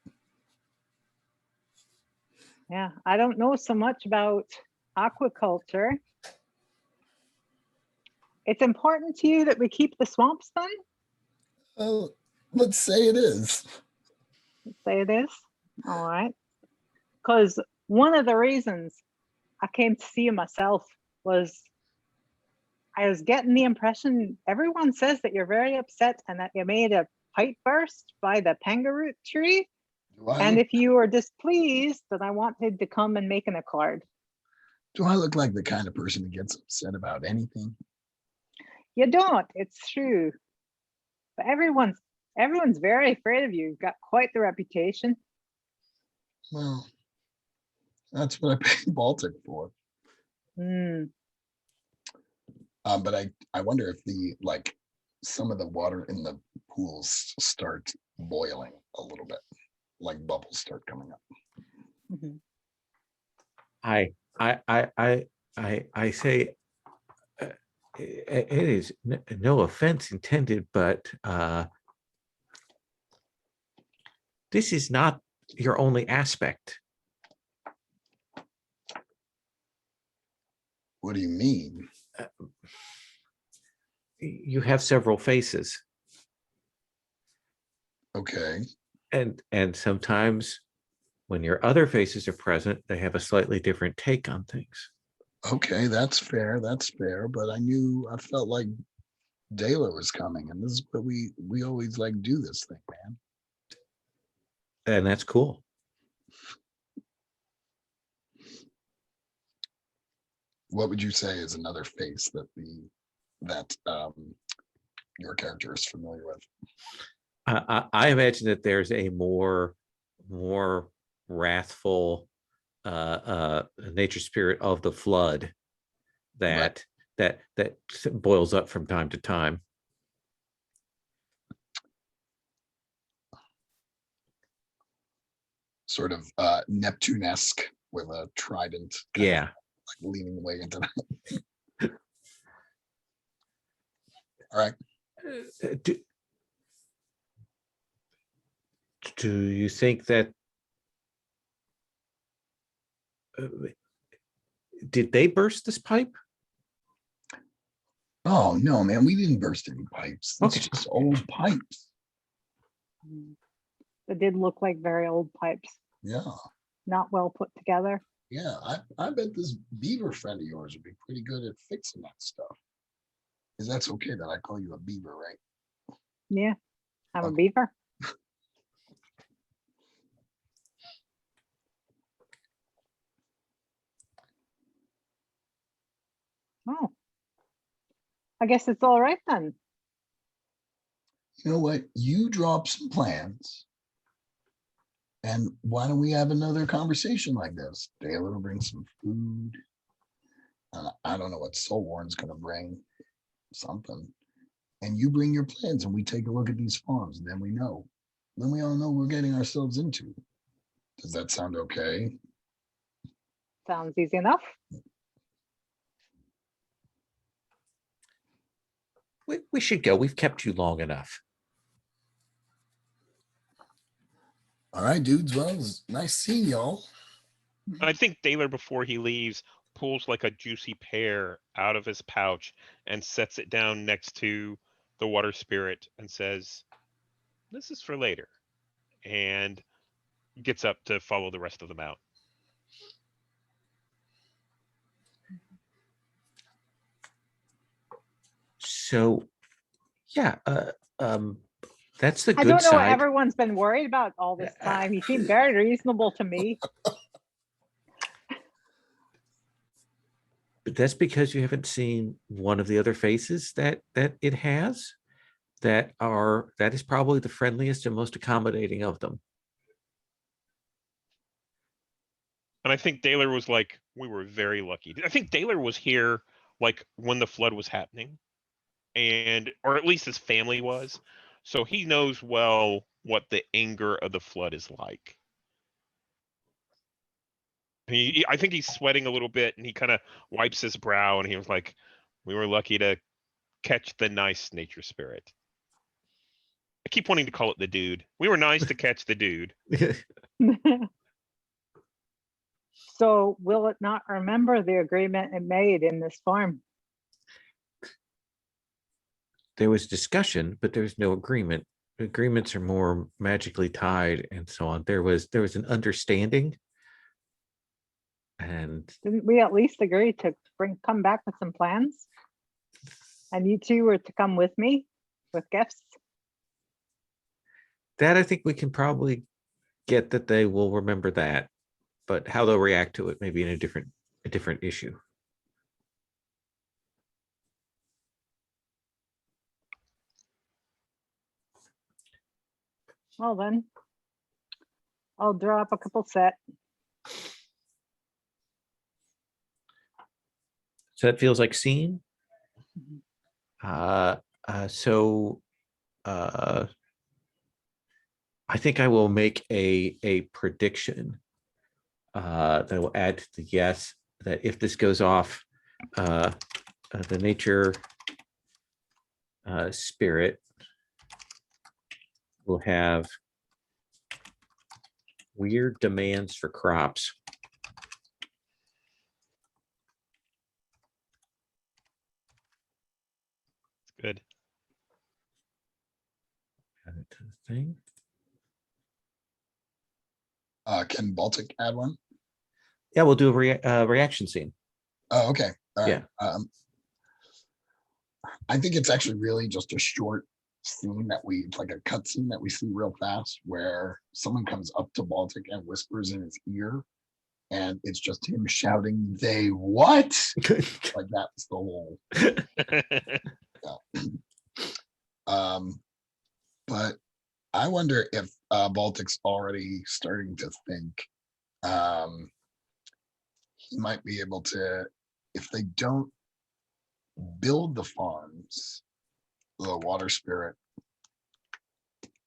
Yeah, I don't know so much about aquaculture. It's important to you that we keep the swamps then? Oh, let's say it is. Let's say it is. All right. Because one of the reasons I came to see you myself was I was getting the impression everyone says that you're very upset and that you made a pipe burst by the kangaroo tree. And if you were displeased, then I wanted to come and make an accord. Do I look like the kind of person who gets upset about anything? You don't, it's true. But everyone's very afraid of you. You've got quite the reputation. Well, that's what I pay Baltic for. Hmm. But I wonder if some of the water in the pools start boiling a little bit, like bubbles start coming up. Mhm. I say it is no offense intended, but this is not your only aspect. What do you mean? You have several faces, Okay. and sometimes when your other faces are present, they have a slightly different take on things. Okay, that's fair. That's fair. But I felt like Dayla was coming, and this is what we always like do this thing, man. And that's cool. What would you say is another face that your character is familiar with? I imagine that there's a more wrathful nature spirit of the flood that boils up from time to time. Sort of Neptune-esque with a trident. Yeah. Like leaning away into that. All right. Do you think that did they burst this pipe? Oh no, man, we didn't burst any pipes. It's Okay. just old pipes. It did look like very old pipes, Yeah. not well put together. Yeah. I bet this beaver friend of yours would be pretty good at fixing that stuff. Because that's okay that I call you a beaver, right? Yeah, I'm a Okay. beaver. Oh, I guess it's all right then. You know what? You drop some plans. And why don't we have another conversation like this? Taylor will bring some food. I don't know what Soulwarn's going to bring. Something. And you bring your plans and we take a look at these farms. And then we know. Then we all know what we're getting ourselves into. Does that sound okay? Sounds easy enough. We should go. We've kept you long enough. All right, dudes. Well, it was nice seeing y'all. I think Daler, before he leaves, pulls like a juicy pear out of his pouch and sets it down next to the water spirit and says, "This is for later," and gets up to follow the rest of them out. So, yeah, that's the I good don't know what side. everyone's been worried about all this time. He seemed very reasonable to me. But that's because you haven't seen one of the other faces that it has that is probably the friendliest and most accommodating of them. And I think Daler was like, "We were very lucky." I think Daler was here like when the flood was happening, and or at least his family was, so he knows well what the anger of the flood is like. I think he's sweating a little bit, and he kind of wipes his brow, and he was like, "We were lucky to catch the nice nature spirit." I keep wanting to call it the dude. We were nice to catch the dude. So will it not remember the agreement it made in this farm? There was discussion, but there's no agreement. Agreements are more magically tied and so on. There was an understanding. And Didn't we at least agree to come back with some plans? And you two were to come with me with gifts? that I think we can probably get that they will remember that, but how they'll react to it may be in a different issue. Well then, I'll draw up a couple set. So that feels like scene. So I think I will make a prediction that I will add to the yes, that if this goes off, the nature spirit will have weird demands for crops. Good. Add it to the thing. Can Baltic add one? Yeah, we'll do a reaction scene. Oh, okay. All right. Yeah. I think it's actually really just a short scene that like a cut scene that we see real fast where someone comes up to Baltic and whispers in his ear, and it's just him shouting, "They what?" Like that's the whole. But I wonder if Baltic's already starting to think he might be able to, if they don't build the farms, the water spirit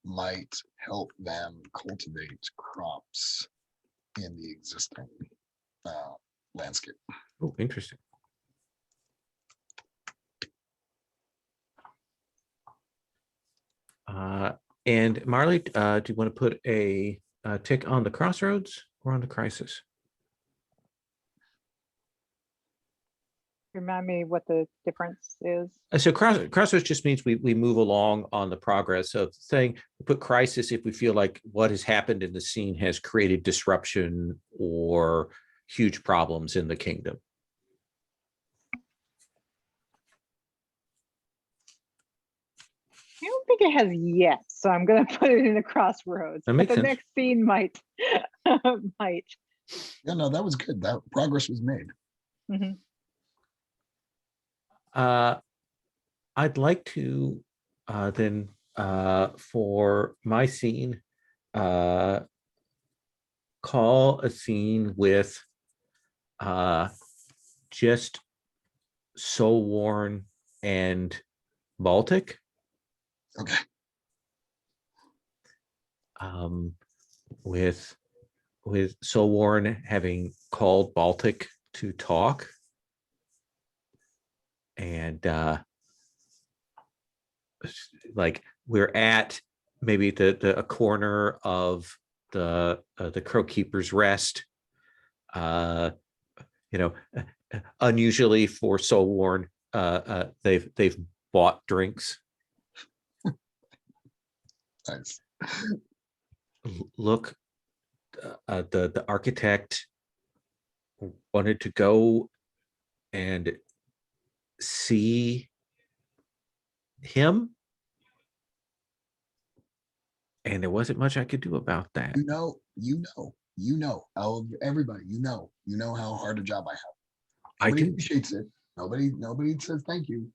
might help them cultivate crops in the existing landscape. Oh, interesting. And Marley, do you want to put a tick on the crossroads or on the crisis? Remind me what the difference is. So crossroads just means we move along on the progress of saying, we put crisis if we feel like what has happened in the scene has created disruption or huge problems in the kingdom. I don't think it has yet, so I'm going to put it in the crossroads. That But makes the sense. next scene might. might. Yeah, no, that was good. That progress was made. Mhm. I'd like to then for my scene call a scene with just Soul Worn and Baltic. Okay. With Soul Worn having called Baltic to talk, and like we're at maybe a corner of the Crow Keeper's Rest. Unusually for Soul Worn, they've bought drinks Nice. Look, the architect wanted to go and see him, and there wasn't much I could do about that. Everybody, you know how hard a job I have. I Nobody do. appreciates it. Nobody says thank you,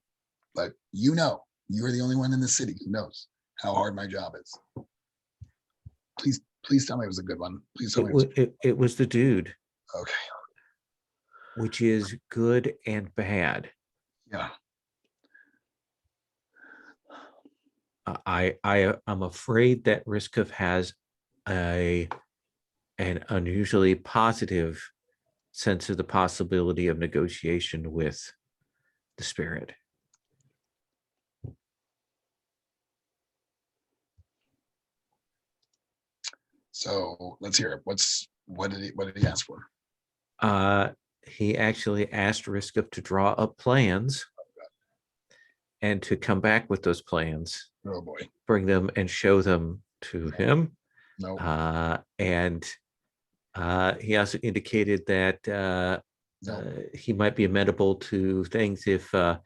but you are the only one in the city who knows how hard my job is. Please tell me it was a good one. Please tell me It was the dude, okay. which is good and bad. Yeah. I'm afraid that Riskov has an unusually positive sense of the possibility of negotiation with the spirit. So let's hear it. What did he ask for? He actually asked Riskov to draw up plans and to come back with those plans, Oh boy. bring them and show them to him. No. And he also indicated that No. he might be amenable to things if the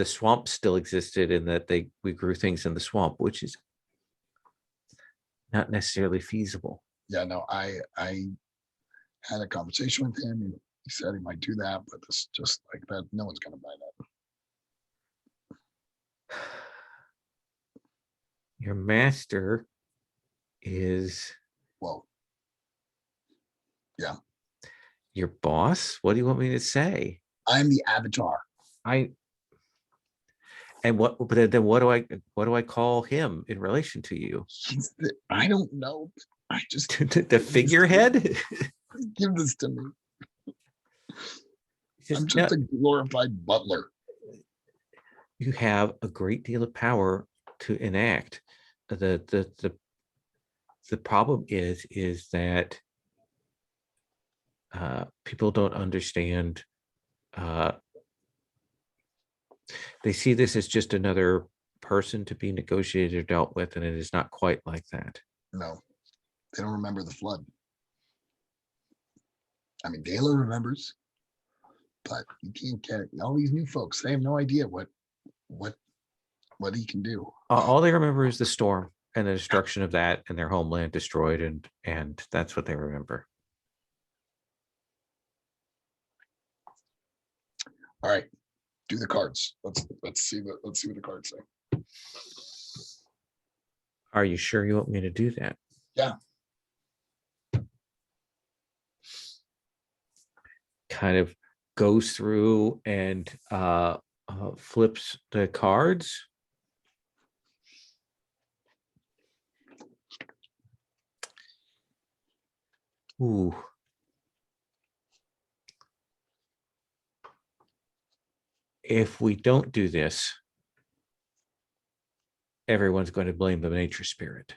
swamp still existed and that we grew things in the swamp, which is not necessarily feasible. Yeah, no, I had a conversation with him and he said he might do that, but it's just like that. No one's gonna buy that. Your master is Well, yeah. your boss. What do you want me to say? I'm the avatar. But then what do I call him in relation to you? I don't know. I just The figurehead? give this to me. I'm just a glorified butler. You have a great deal of power to enact. The problem is that people don't understand. They see this as just another person to be negotiated or dealt with, and it is not quite like that. No, they don't remember the flood. I mean, Dayla remembers, but you can't get all these new folks. They have no idea what he can do. All they remember is the storm and the destruction of that and their homeland destroyed, and that's what they remember. All right, do the cards. Let's see what the cards say. Are you sure you want me to do that? Yeah. Kind of goes through and flips the cards. Ooh. If we don't do this, everyone's going to blame the nature spirit.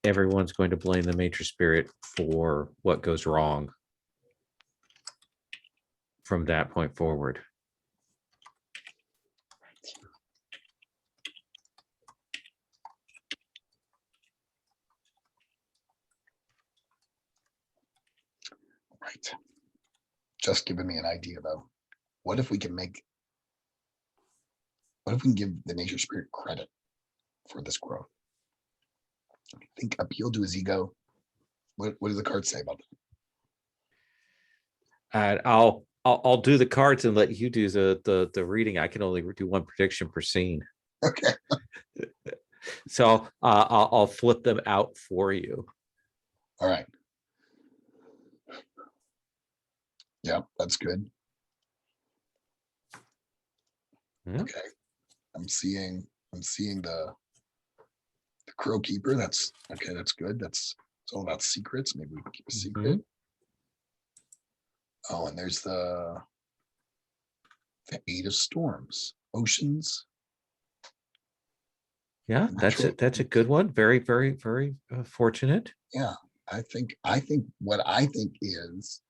Everyone's going to blame the nature spirit for what goes wrong from that point forward. Right. Just giving me an idea though. What if we can give the nature spirit credit for this growth? I think appeal to his ego. What do the cards say about And I'll do the cards and let you do the reading. I can only do one prediction per scene. that? Okay. So I'll flip them out for you. All right. Yeah, that's good. Yeah. Okay. I'm seeing the Crow Keeper. That's okay, that's good. It's all about secrets. Maybe we can keep a secret. Oh, and there's the Eight of Storms. Oceans. Yeah, that's a good one. Very, very, very fortunate. Yeah, I think what I think is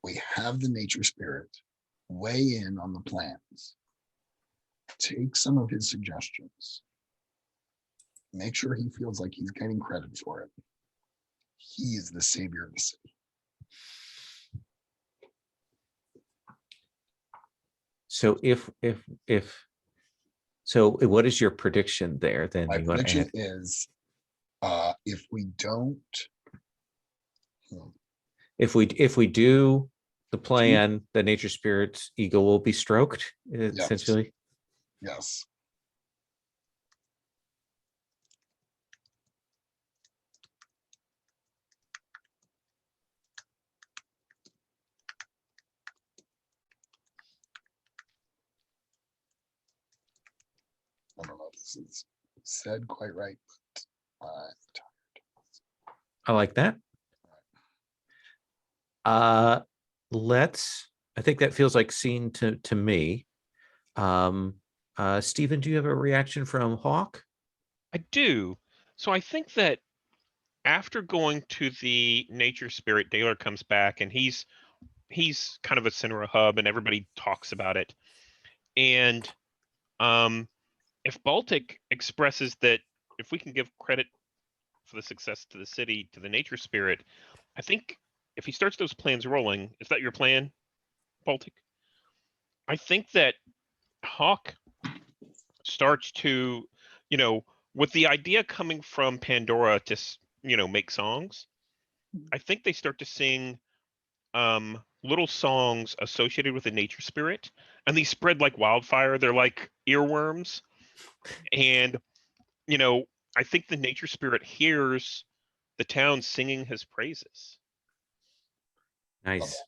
we have the nature spirit weigh in on the plans, take some of his suggestions, make sure he feels like he's getting credit for it. He is the savior of the city. So so what is your prediction there then? My You want to prediction add? is if we don't, If we do the plan, the nature spirit's ego will be stroked, essentially. yes. I don't know if this is said quite right, but I like that. I think that feels like scene to me. Stephen, do you have a reaction from Hawk? I do. So I think that after going to the nature spirit, Daler comes back and he's kind of a center of hub and everybody talks about it. And if Baltic expresses that if we can give credit for the success to the city, to the nature spirit, I think if he starts those plans rolling, is that your plan, Baltic? I think that Hawk starts to, with the idea coming from Pandora to, make songs, I think they start to sing little songs associated with the nature spirit, and these spread like wildfire. They're like earworms. And, I think the nature spirit hears the town singing his praises. Nice.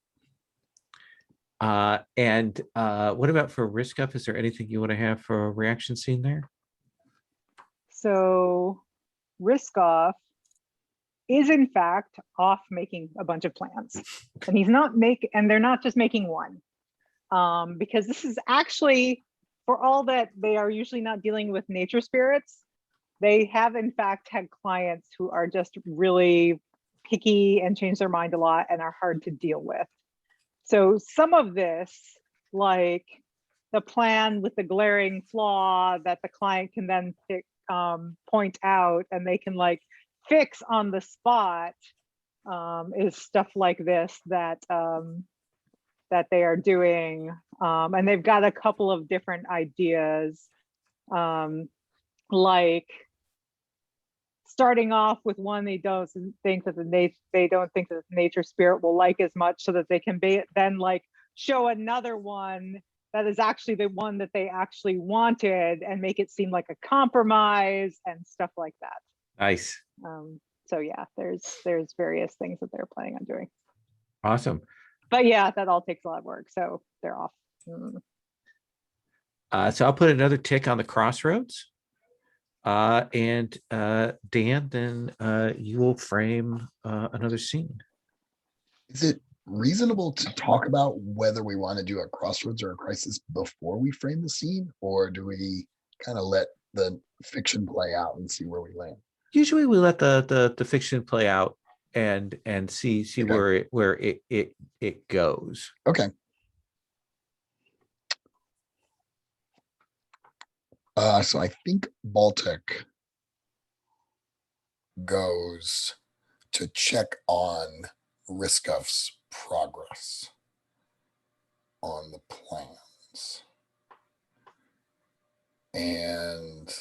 And what about for Risk Up? Is there anything you want to have for a reaction scene there? So Risk Off is in fact off making a bunch of plans, and they're not just making one, because this is actually, for all that they are usually not dealing with nature spirits, they have in fact had clients who are just really picky and change their mind a lot and are hard to deal with. So some of this, like the plan with the glaring flaw that the client can then point out and they can like fix on the spot, is stuff like this that that they are doing, and they've got a couple of different ideas, like starting off with one they don't think that the nature spirit will like as much, so that they can then like show another one that is actually the one that they actually wanted and make it seem like a compromise and stuff like that. Nice. So yeah, there's various things that they're planning on doing. Awesome. But yeah, that all takes a lot of work, so they're off. So I'll put another tick on the crossroads. And Dan, then you will frame another scene. Is it reasonable to talk about whether we want to do a crossroads or a crisis before we frame the scene, or do we kind of let the fiction play out and see where we land? Usually we let the fiction play out and see Okay. where it goes. Okay. So I think Baltic goes to check on Riskoff's progress on the plans. And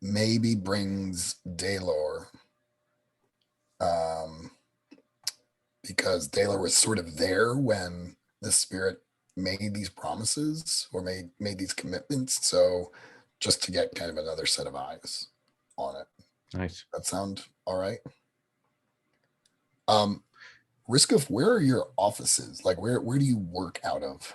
maybe brings Daylor, because Daylor was sort of there when the spirit made these promises or made these commitments. So just to get kind of another set of eyes on it. Nice. That sound all right? Riskoff, where are your offices? Like where do you work out of?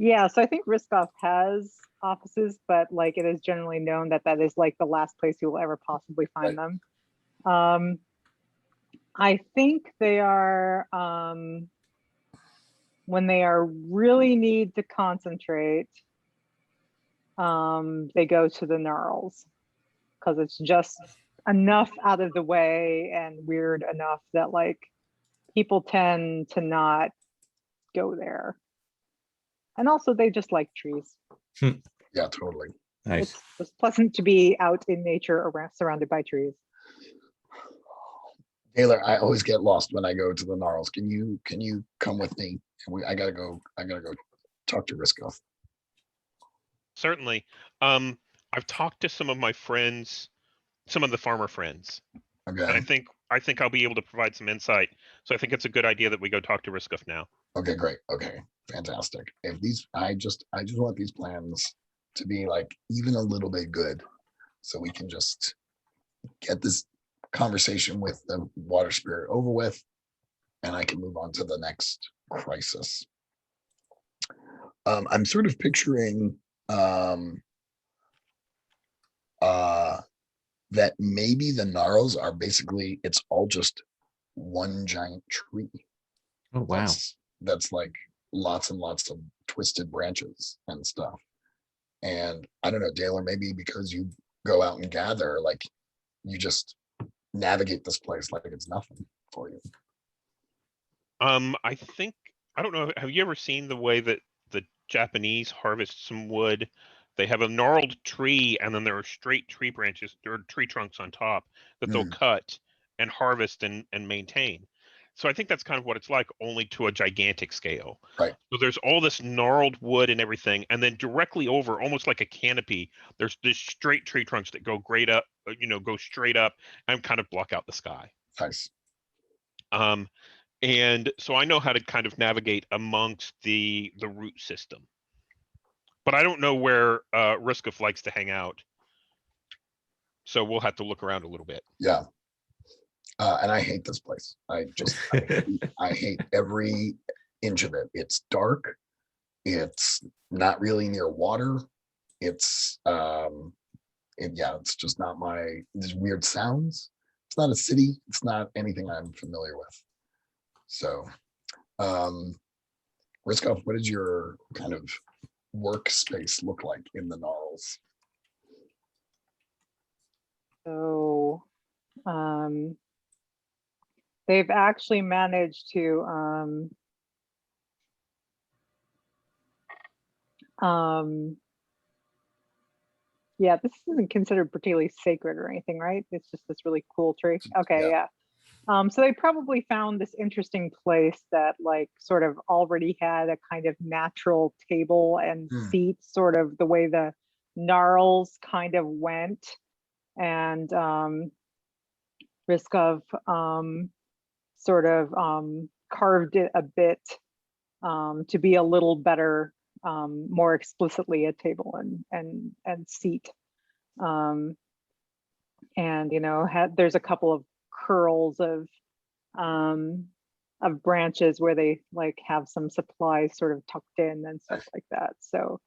Yeah, so I think Riskoff has offices, but like it is generally known that that is like the last place you will ever possibly find them. I think they are when they are really need to concentrate, they go to the gnarls because it's just enough out of the way and weird enough that like people tend to not go there. And also they just like trees. Yeah, totally. Nice. It's pleasant to be out in nature around, surrounded by trees. Taylor, I always get lost when I go to the gnarls. Can you come with me? I gotta go talk to Risco. Certainly. I've talked to some of my friends, some of the farmer friends, and Okay. I think I'll be able to provide some insight. So I think it's a good idea that we go talk to Riskoff now. Okay, great. Okay, fantastic. If these, I just want these plans to be like even a little bit good, so we can just get this conversation with the water spirit over with, and I can move on to the next crisis. I'm sort of picturing that maybe the gnarls are basically, it's all just one giant tree. Oh, wow. That's like lots and lots of twisted branches and stuff. And I don't know, Taylor, maybe because you go out and gather, like you just navigate this place like it's nothing for you. I think, I don't know, have you ever seen the way that the Japanese harvest some wood? They have a gnarled tree and then there are straight tree branches or tree trunks on top that they'll cut and harvest and maintain. So I think that's kind of what it's like, only to a gigantic scale. Right. So there's all this gnarled wood and everything, and then directly over, almost like a canopy, there's this straight tree trunks that go go straight up and kind of block out the sky. Nice. And so I know how to kind of navigate amongst the root system. But I don't know where Riskoff likes to hang out. So we'll have to look around a little bit. Yeah. And I hate this place. I hate every inch of it. It's dark. It's not really near water. It's it's just not there's weird sounds. It's not a city. It's not anything I'm familiar with. So Riskoff, what does your kind of workspace look like in the gnarls? So they've actually managed to yeah, this isn't considered particularly sacred or anything, right? It's just this really cool tree. Okay, yeah. So they probably found this interesting place that like sort of already had a kind of natural table and seats, sort of the way the gnarls kind of went. And Riskoff sort of carved it a bit to be a little better, more explicitly a table and seat. And there's a couple of curls of branches where they like have some supplies sort of tucked in and stuff like that. So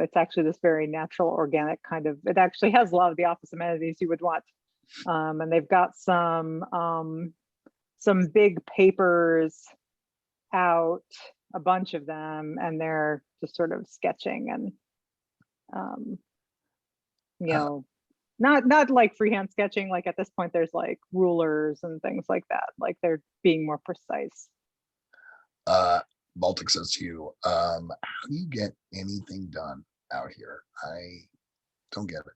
it's actually this very natural, organic kind of, it actually has a lot of the office amenities you would want. And they've got some big papers out, a bunch of them, and they're just sort of sketching and not like freehand sketching. Like at this point there's like rulers and things like that, like they're being more precise. Baltic says to you, how do you get anything done out here? I don't get it.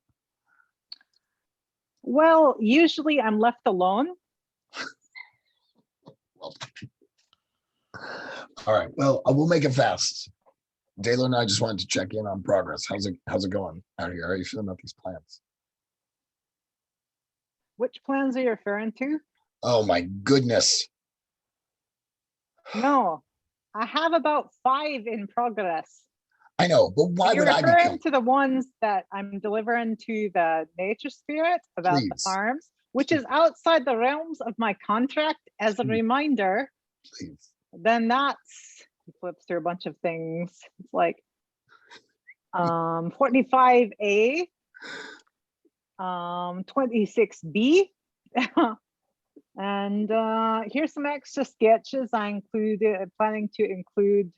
Well, usually I'm left alone. Well, all right, well, we'll make it fast. Taylor and I just wanted to check in on progress. How's it going out here? How are you feeling about these plans? Which plans are you referring to? Oh my goodness. No, I have about 5 in progress. I know, but why You're would I be referring to the ones that I'm delivering to the nature spirit about the Please. farms, which is outside the realms of my contract. As a Please. reminder, Please. then that's, he flips through a bunch of things. It's like 45A, 26B, And here's some extra sketches I included, planning to include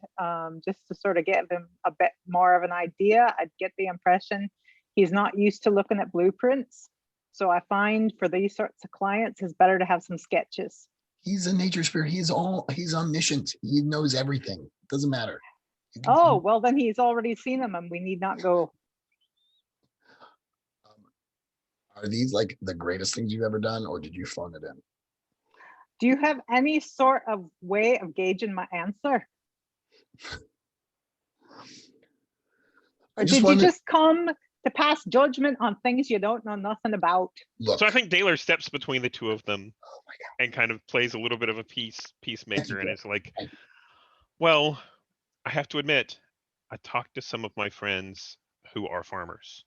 just to sort of get them a bit more of an idea. I get the impression he's not used to looking at blueprints. So I find for these sorts of clients, it's better to have some sketches. He's a nature spirit. He's omniscient. He knows everything. Doesn't matter. You can Oh, come- well, then he's already seen them and we need not go. Are these like the greatest things you've ever done, or did you phone it in? Do you have any sort of way of gauging my answer? I Or just did wanted you just come to pass judgment on things you don't know nothing about? look. So I think Daler steps between the two of them Oh my God. and kind of plays a little bit of a peacemaker and Joe. is like, Thank you. well, I have to admit, I talked to some of my friends who are farmers.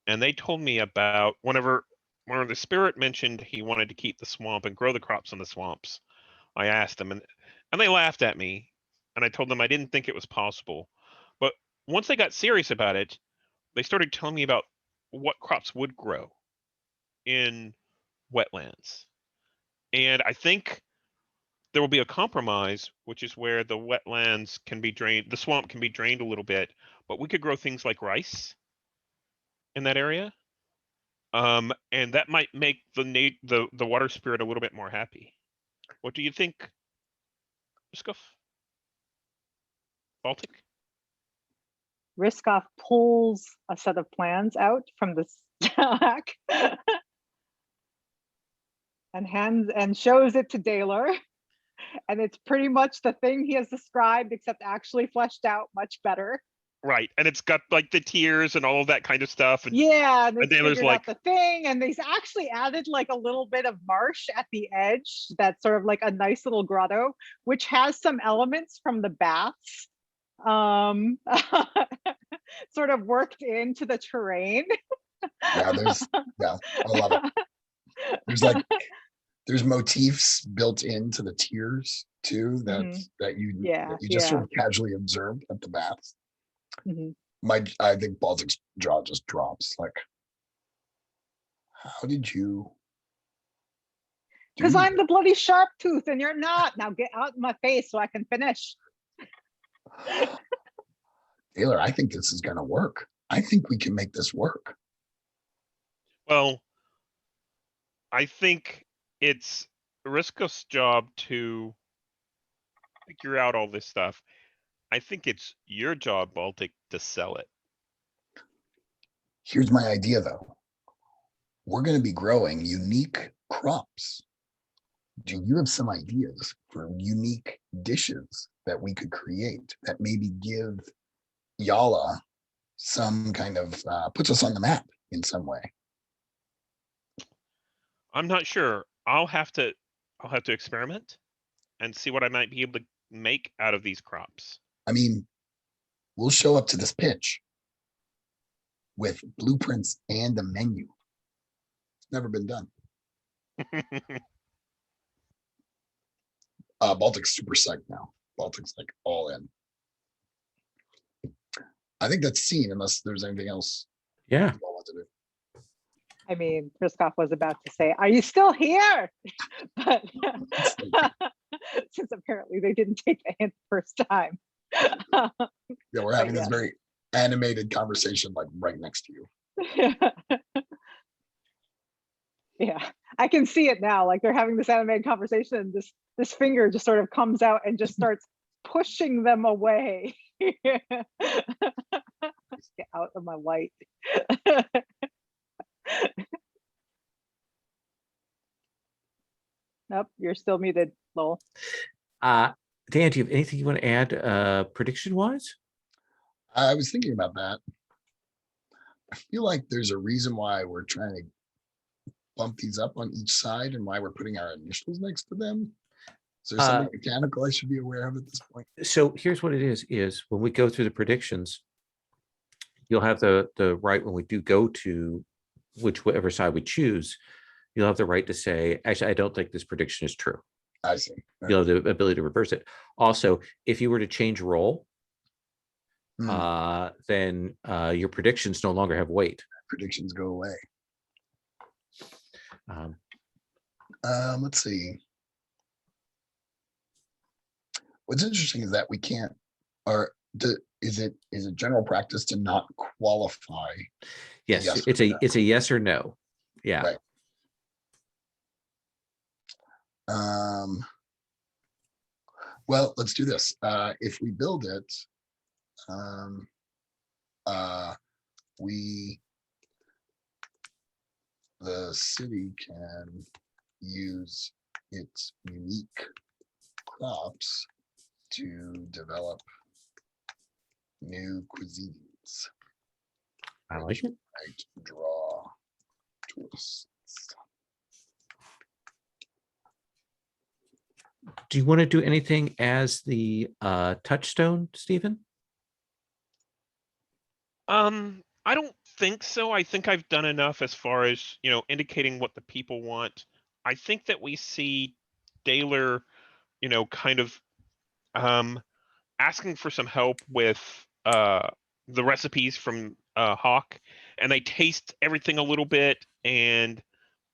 And they told me about whenever the spirit mentioned he wanted to keep the swamp and grow the crops in the swamps. I asked them and they laughed at me. And I told them I didn't think it was possible. But once they got serious about it, they started telling me about what crops would grow in wetlands. And I think there will be a compromise, which is where the wetlands can be drained, the swamp can be drained a little bit, but we could grow things like rice in that area. And that might make the water spirit a little bit more happy. What do you think, Scuff? Baltic? Riskoff pulls a set of plans out from the stack and shows it to Daler. And it's pretty much the thing he has described, except actually fleshed out much better. Right, and it's got like the tiers and all of that kind of stuff. And Yeah, and they Daler's figured like, out the thing, and they actually added like a little bit of marsh at the edge. That's sort of like a nice little grotto, which has some elements from the baths, sort of worked into the terrain. Yeah, I love it. There's motifs built into the tiers too that you just sort of casually observed at the baths. I think Baltic's jaw just drops. Like, how did you? Because I'm the bloody sharp tooth and you're not. Now get out of my face so I can finish. Taylor, I think this is going to work. I think we can make this work. well, I think it's Riskoff's job to figure out all this stuff. I think it's your job, Baltic, to sell it. Here's my idea, though. We're going to be growing unique crops. Do you have some ideas for unique dishes that we could create that maybe give Yala some kind of puts us on the map in some way? I'm not sure. I'll have to experiment and see what I might be able to make out of these crops. I mean, we'll show up to this pitch with blueprints and a menu. It's never been done. Baltic's super psyched now. Baltic's like all in. I think that's seen, unless there's anything else. Yeah. you all want to do. I mean, Riskoff was about to say, "Are you still here?" But since apparently they didn't take the hint the first time. Yeah, we're having this yes. very animated conversation, like right next to you. Yeah, I can see it now. Like they're having this animated conversation, and this finger just sort of comes out and just starts pushing them away. Get out of my light. Nope, you're still muted, Lowell. Dan, do you have anything you want to add prediction wise? I was thinking about that. I feel like there's a reason why we're trying to bump these up on each side and why we're putting our initials next to them. Is there something mechanical I should be aware of at this point? So here's what it is when we go through the predictions, you'll have the right when we do go to whichever side we choose, you'll have the right to say, actually, I don't think this prediction is true. I see. You'll have the ability to reverse it. Also, if you were to change role, then your predictions no longer have weight. Predictions go away. Let's see. What's interesting is that we can't, or is it general practice to not qualify? Yes, Yes it's or a no? it's a yes or no. Yeah. Right. Well, let's do this. If we build it, the city can use its unique crops to develop new cuisines. I like it. Might draw tourists. Do you want to do anything as the touchstone, Stephen? I don't think so. I think I've done enough as far as, indicating what the people want. I think that we see Daler, kind of asking for some help with the recipes from Hawk, and they taste everything a little bit, and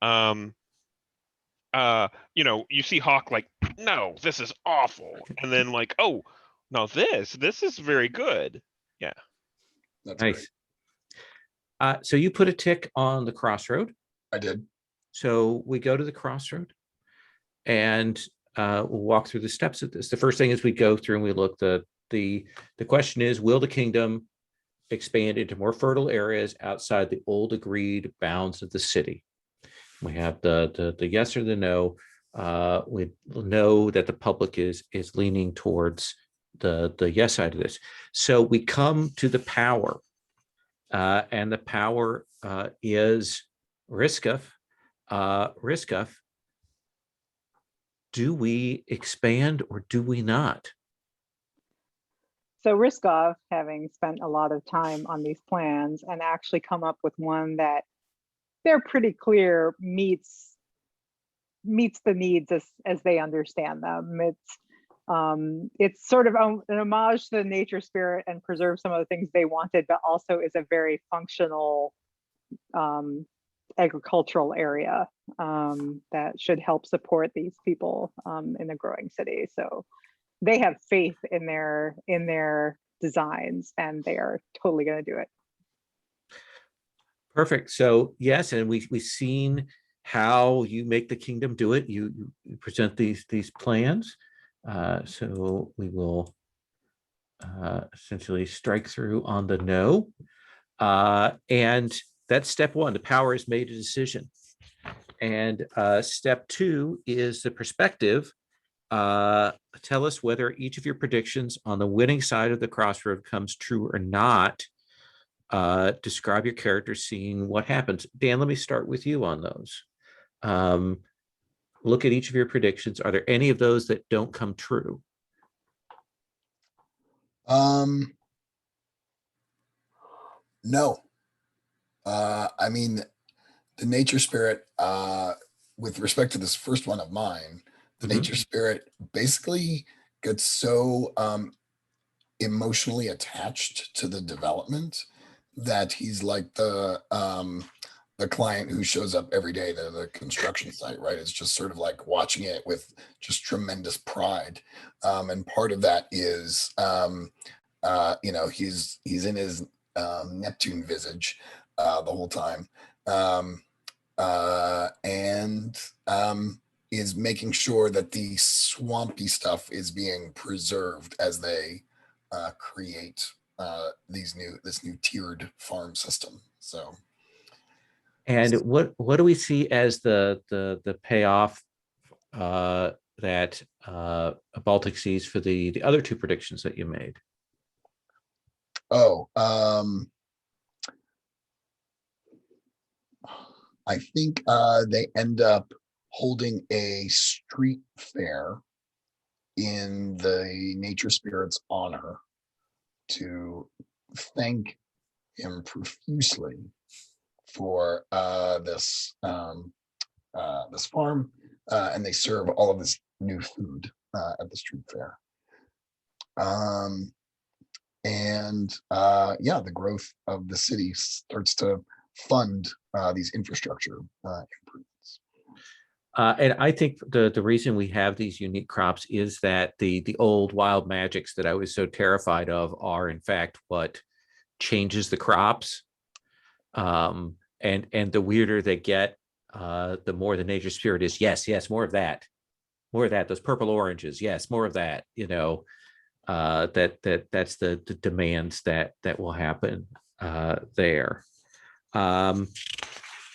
you see Hawk like, no, this is awful, and then like, oh, no, this is very good. Yeah. That's Nice. great. So you put a tick on the crossroad. I did. So we go to the crossroad and we'll walk through the steps of this. The first thing is we go through and we look, the question is, will the kingdom expand into more fertile areas outside the old agreed bounds of the city? We have the yes or the no. We know that the public is leaning towards the yes side of this. So we come to the power, and the power is Riskov. Riskov, do we expand or do we not? So Riskov, having spent a lot of time on these plans and actually come up with one that they're pretty clear meets the needs as they understand them. It's sort of an homage to the nature spirit and preserve some of the things they wanted, but also is a very functional agricultural area that should help support these people in a growing city. So they have faith in their designs, and they are totally going to do it. Perfect. So yes, and we've seen how you make the kingdom do it. You present these plans. So we will essentially strike through on the no. And that's step one. The power has made a decision. And step two is the perspective. Tell us whether each of your predictions on the winning side of the crossroad comes true or not. Describe your character seeing what happens. Dan, let me start with you on those. Look at each of your predictions. Are there any of those that don't come true? No. I mean, the nature spirit, with respect to this first one of mine, the nature spirit basically gets so emotionally attached to the development that he's like the client who shows up every day to the construction site, right? It's just sort of like watching it with just tremendous pride. And part of that is, he's in his Neptune visage the whole time. And is making sure that the swampy stuff is being preserved as they create this new tiered farm system. So, and what do we see as the payoff that Baltic sees for the other two predictions that you made? I think they end up holding a street fair in the nature spirit's honor to thank him profusely for this farm, and they serve all of this new food at the street fair. The growth of the city starts to fund these infrastructure improvements. And I think the reason we have these unique crops is that the old wild magics that I was so terrified of are in fact what changes the crops. And the weirder they get, the more the nature spirit is, yes, more of that, those purple oranges, yes, more of that, that's the demands that will happen there.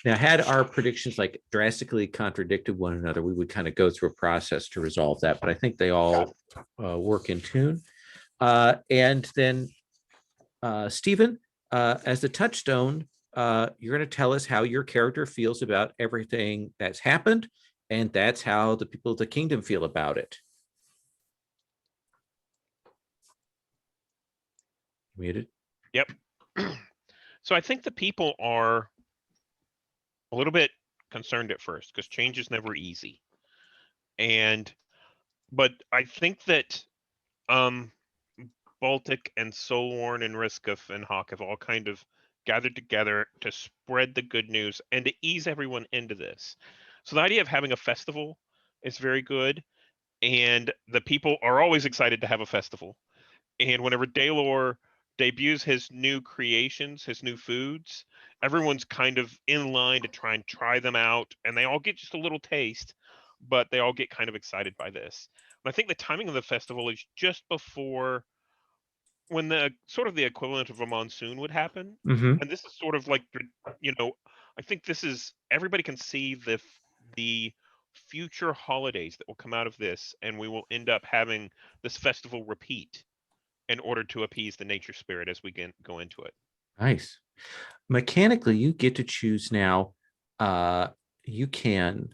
Now, had our predictions like drastically contradicted one another, we would kind of go through a process to resolve that, but I think they all work in tune. And then Stephen, as the touchstone, you're going to tell us how your character feels about everything that's happened, and that's how the people of the kingdom feel about it. Muted. Yep. So I think the people are a little bit concerned at first because change is never easy. But I think that Baltic and Solorn and Riskov and Hawk have all kind of gathered together to spread the good news and to ease everyone into this. So the idea of having a festival is very good, and the people are always excited to have a festival. And whenever Daylor debuts his new creations, his new foods, everyone's kind of in line to try them out, and they all get just a little taste, but they all get kind of excited by this. And I think the timing of the festival is just before when the sort of the equivalent of a monsoon would happen. Mm-hmm. And this is sort of like, I think this is, everybody can see the future holidays that will come out of this, and we will end up having this festival repeat in order to appease the nature spirit as we go into it. Nice. Mechanically, you get to choose now. You can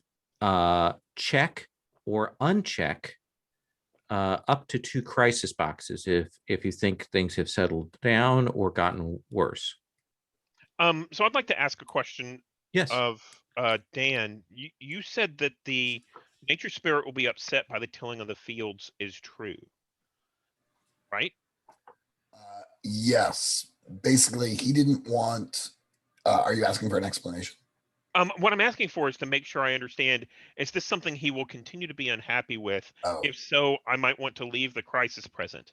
check or uncheck up to 2 crisis boxes if you think things have settled down or gotten worse. So I'd like to ask a question. Yes. Of Dan. You said that the nature spirit will be upset by the tilling of the fields is true, right? Yes. Basically, he didn't want. Are you asking for an explanation? What I'm asking for is to make sure I understand, is this something he will continue to be unhappy with? Oh. If so, I might want to leave the crisis present.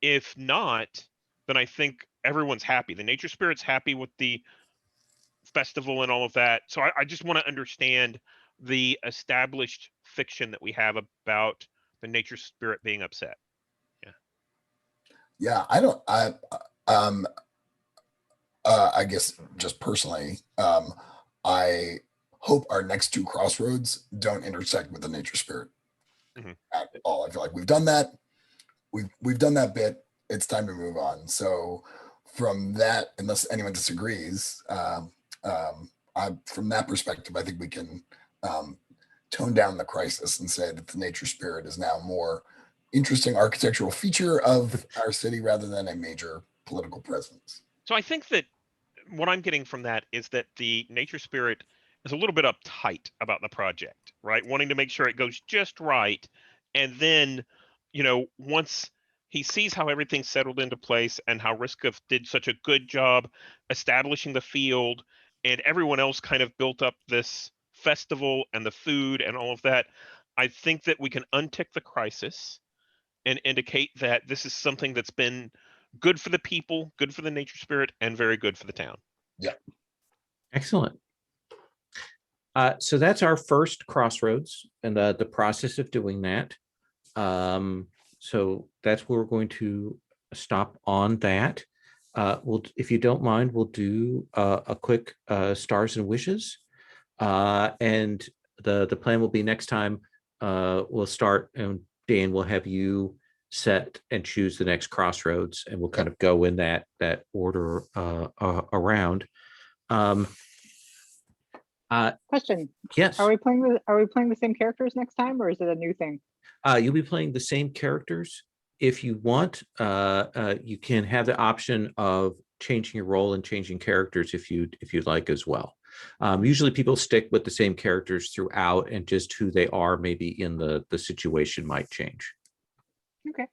If not, then I think everyone's happy. The nature spirit's happy with the festival and all of that. So I just want to understand the established fiction that we have about the nature spirit being upset. Yeah, I guess just personally, I hope our next 2 crossroads don't intersect with the nature spirit at all. I feel like we've done that. We've done that bit. It's time to move on. So from that, unless anyone disagrees, from that perspective, I think we can tone down the crisis and say that the nature spirit is now more interesting architectural feature of our city rather than a major political presence. So I think that what I'm getting from that is that the nature spirit is a little bit uptight about the project, right? Wanting to make sure it goes just right. And then, once he sees how everything settled into place and how Riskov did such a good job establishing the field, and everyone else kind of built up this festival and the food and all of that, I think that we can untick the crisis and indicate that this is something that's been good for the people, good for the nature spirit, and very good for the town. Yeah. Excellent. So that's our first crossroads and the process of doing that. So that's where we're going to stop on that. If you don't mind, we'll do a quick stars and wishes. And the plan will be next time we'll start, and Dan will have you set and choose the next crossroads, and we'll kind of go in that order around. Question. Yes. Are we playing the same characters next time, or is it a new thing? You'll be playing the same characters. If you want, you can have the option of changing your role and changing characters if you'd like as well. Usually people stick with the same characters throughout, and just who they are maybe in the situation might change. Okay.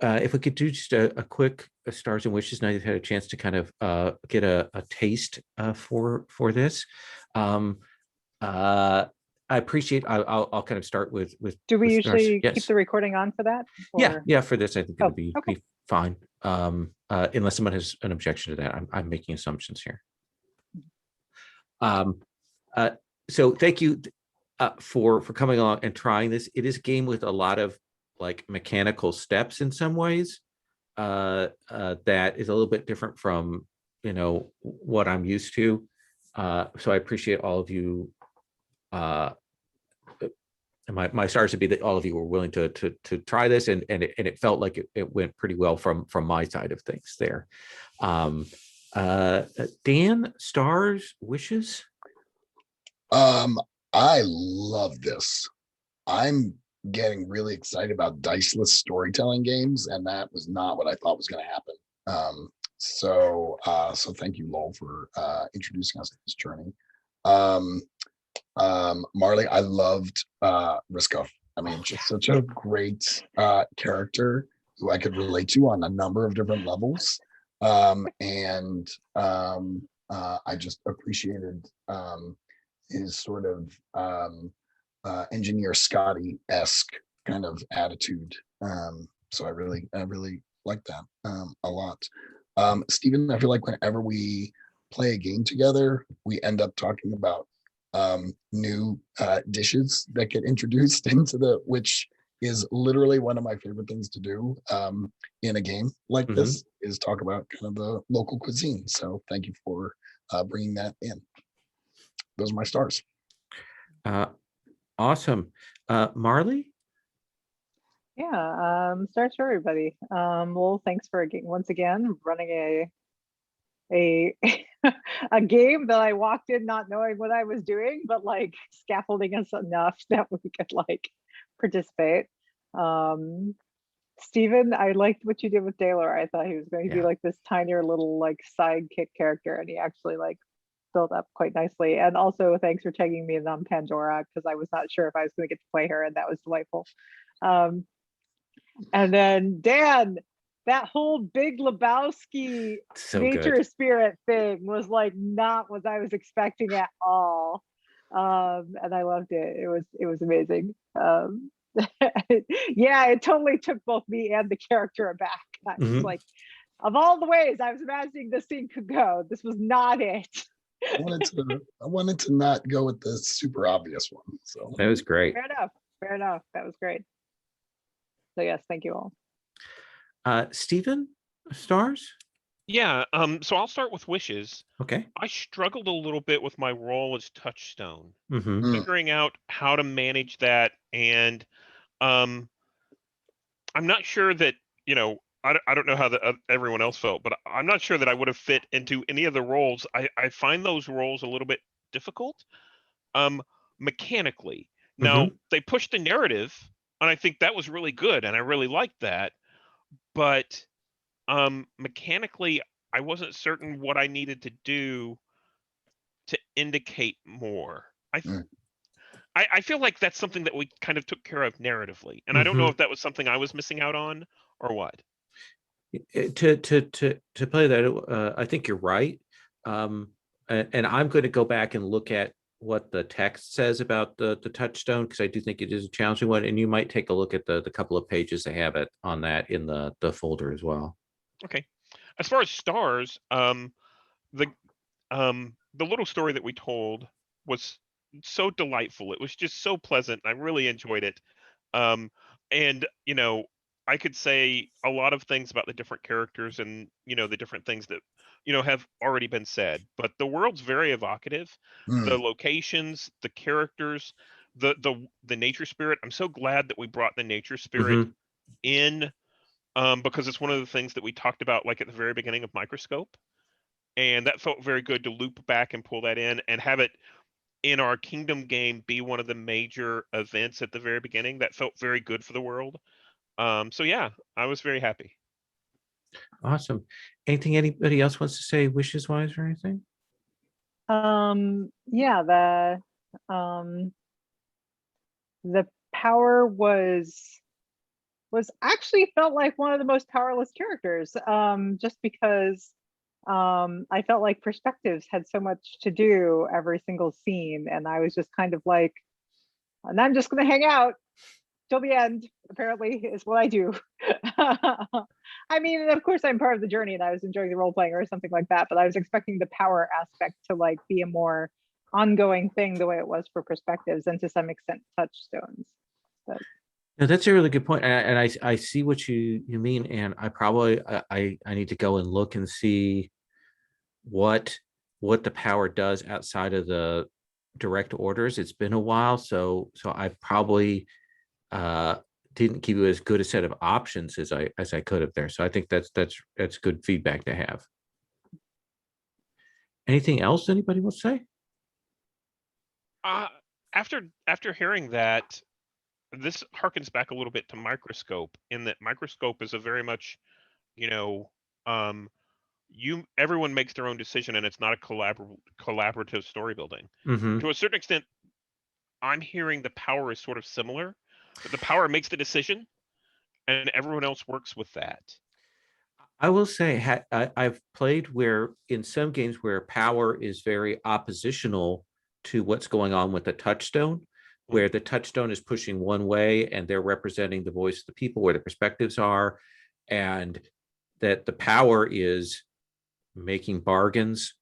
If we could do just a quick stars and wishes, now you've had a chance to kind of get a taste for this. I appreciate, I'll kind of start with. Do we with Stars. usually keep Yes. the recording on for that? Yeah, or- yeah, for this, I think Oh, it'll be okay. fine. Unless someone has an objection to that. I'm making assumptions here. Um, so thank you for coming along and trying this. It is a game with a lot of like mechanical steps in some ways. That is a little bit different from what I'm used to. So I appreciate all of you. My stars would be that all of you were willing to try this, and it felt like it went pretty well from my side of things there. Dan, stars, wishes. I love this. I'm getting really excited about diceless storytelling games, and that was not what I thought was going to happen. So thank you, Lowell, for introducing us to this journey. Marley, I loved Risco. I mean, just such a great character who I could relate to on a number of different levels. And I just appreciated his sort of engineer Scotty-esque kind of attitude. So I really like that a lot. Stephen, I feel like whenever we play a game together, we end up talking about new dishes that get introduced into which is literally one of my favorite things to do in a game like this, is talk about kind of the local cuisine. So thank you for bringing that in. Those are my stars. Awesome. Marley? Yeah, stars for everybody. Well, thanks for once again running a a game that I walked in not knowing what I was doing, but like scaffolding us enough that we could like participate. Stephen, I liked what you did with Daylor. I thought he was going to be like this tinier little like sidekick character, and he actually like built up quite nicely. And also thanks for tagging me in on Pandora, because I was not sure if I was going to get to play her, and that was delightful. And then Dan, that whole Big Lebowski nature spirit thing was like not what I was expecting at all. And I loved it. It was amazing. Yeah, it totally took both me and the character aback. I was like, of all the ways I was imagining this scene could go, this was not it. I wanted to not go with the super obvious one. So that was great. Fair enough. That was great. So yes, thank you all. Stephen, stars? Yeah, so I'll start with wishes. Okay. I struggled a little bit with my role as Touchstone, Mm-hmm. figuring out how to manage that, and I'm not sure that, I don't know how everyone else felt, but I'm not sure that I would have fit into any of the roles. I find those roles a little bit difficult, mechanically. Now, they pushed the narrative, and I think that was really good, and I really liked that. But mechanically, I wasn't certain what I needed to do to indicate more. I feel like that's something that we kind of took care of narratively, and I don't know if that was something I was missing out on or what. To play that, I think you're right. And I'm going to go back and look at what the text says about the touchstone, because I do think it is a challenging one, and you might take a look at the couple of pages they have it on that in the folder as well. Okay. As far as stars, the little story that we told was so delightful. It was just so pleasant. I really enjoyed it. And I could say a lot of things about the different characters and the different things that have already been said, but the world's very evocative. The locations, the characters, the nature spirit. I'm so glad that we brought the nature spirit in, because it's one of the things that we talked about like at the very beginning of Microscope, and that felt very good to loop back and pull that in and have it in our Kingdom game be one of the major events at the very beginning. That felt very good for the world. So yeah, I was very happy. Awesome. Anything anybody else wants to say wishes wise or anything? Yeah, the power was actually felt like one of the most powerless characters, just because I felt like perspectives had so much to do every single scene, and I was just kind of like, and I'm just going to hang out till the end, apparently, is what I do. I mean, of course, I'm part of the journey and I was enjoying the role playing or something like that, but I was expecting the power aspect to like be a more ongoing thing the way it was for perspectives and to some extent touchstones. But No, that's a really good point, and I see what you mean, and I probably I need to go and look and see what the power does outside of the direct orders. It's been a while, so I probably didn't give you as good a set of options as I could have there. So I think that's good feedback to have. Anything else anybody will say? After hearing that, this harkens back a little bit to Microscope, in that Microscope is a very much, you know, everyone makes their own decision, and it's not a collaborative story building. Mm-hmm. To a certain extent, I'm hearing the power is sort of similar, but the power makes the decision, and everyone else works with that. I will say I've played where in some games where power is very oppositional to what's going on with the touchstone, where the touchstone is pushing one way and they're representing the voice of the people, where the perspectives are, and that the power is making bargains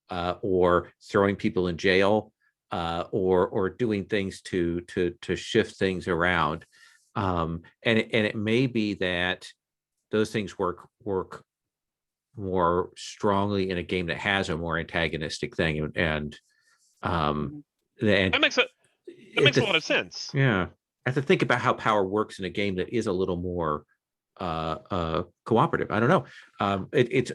or throwing people in jail or doing things to shift things around. And it may be that those things work more strongly in a game that has a more antagonistic thing, and That makes a lot of sense. Yeah, I have to think about how power works in a game that is a little more cooperative. I don't know. It's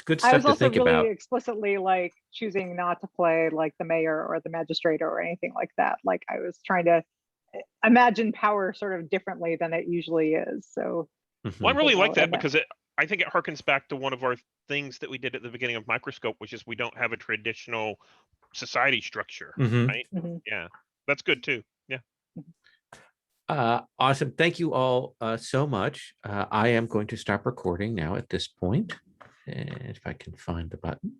good I stuff was to also think really about. explicitly like choosing not to play like the mayor or the magistrate or anything like that. Like I was trying to imagine power sort of differently than it usually is. So Well, I really like that and because I think it harkens back to one of our things that we did at the beginning of Microscope, which is we don't have a traditional society structure, Mhm. right? Yeah, that's good too. Yeah. Awesome. Thank you all so much. I am going to stop recording now at this point. And if I can find the button.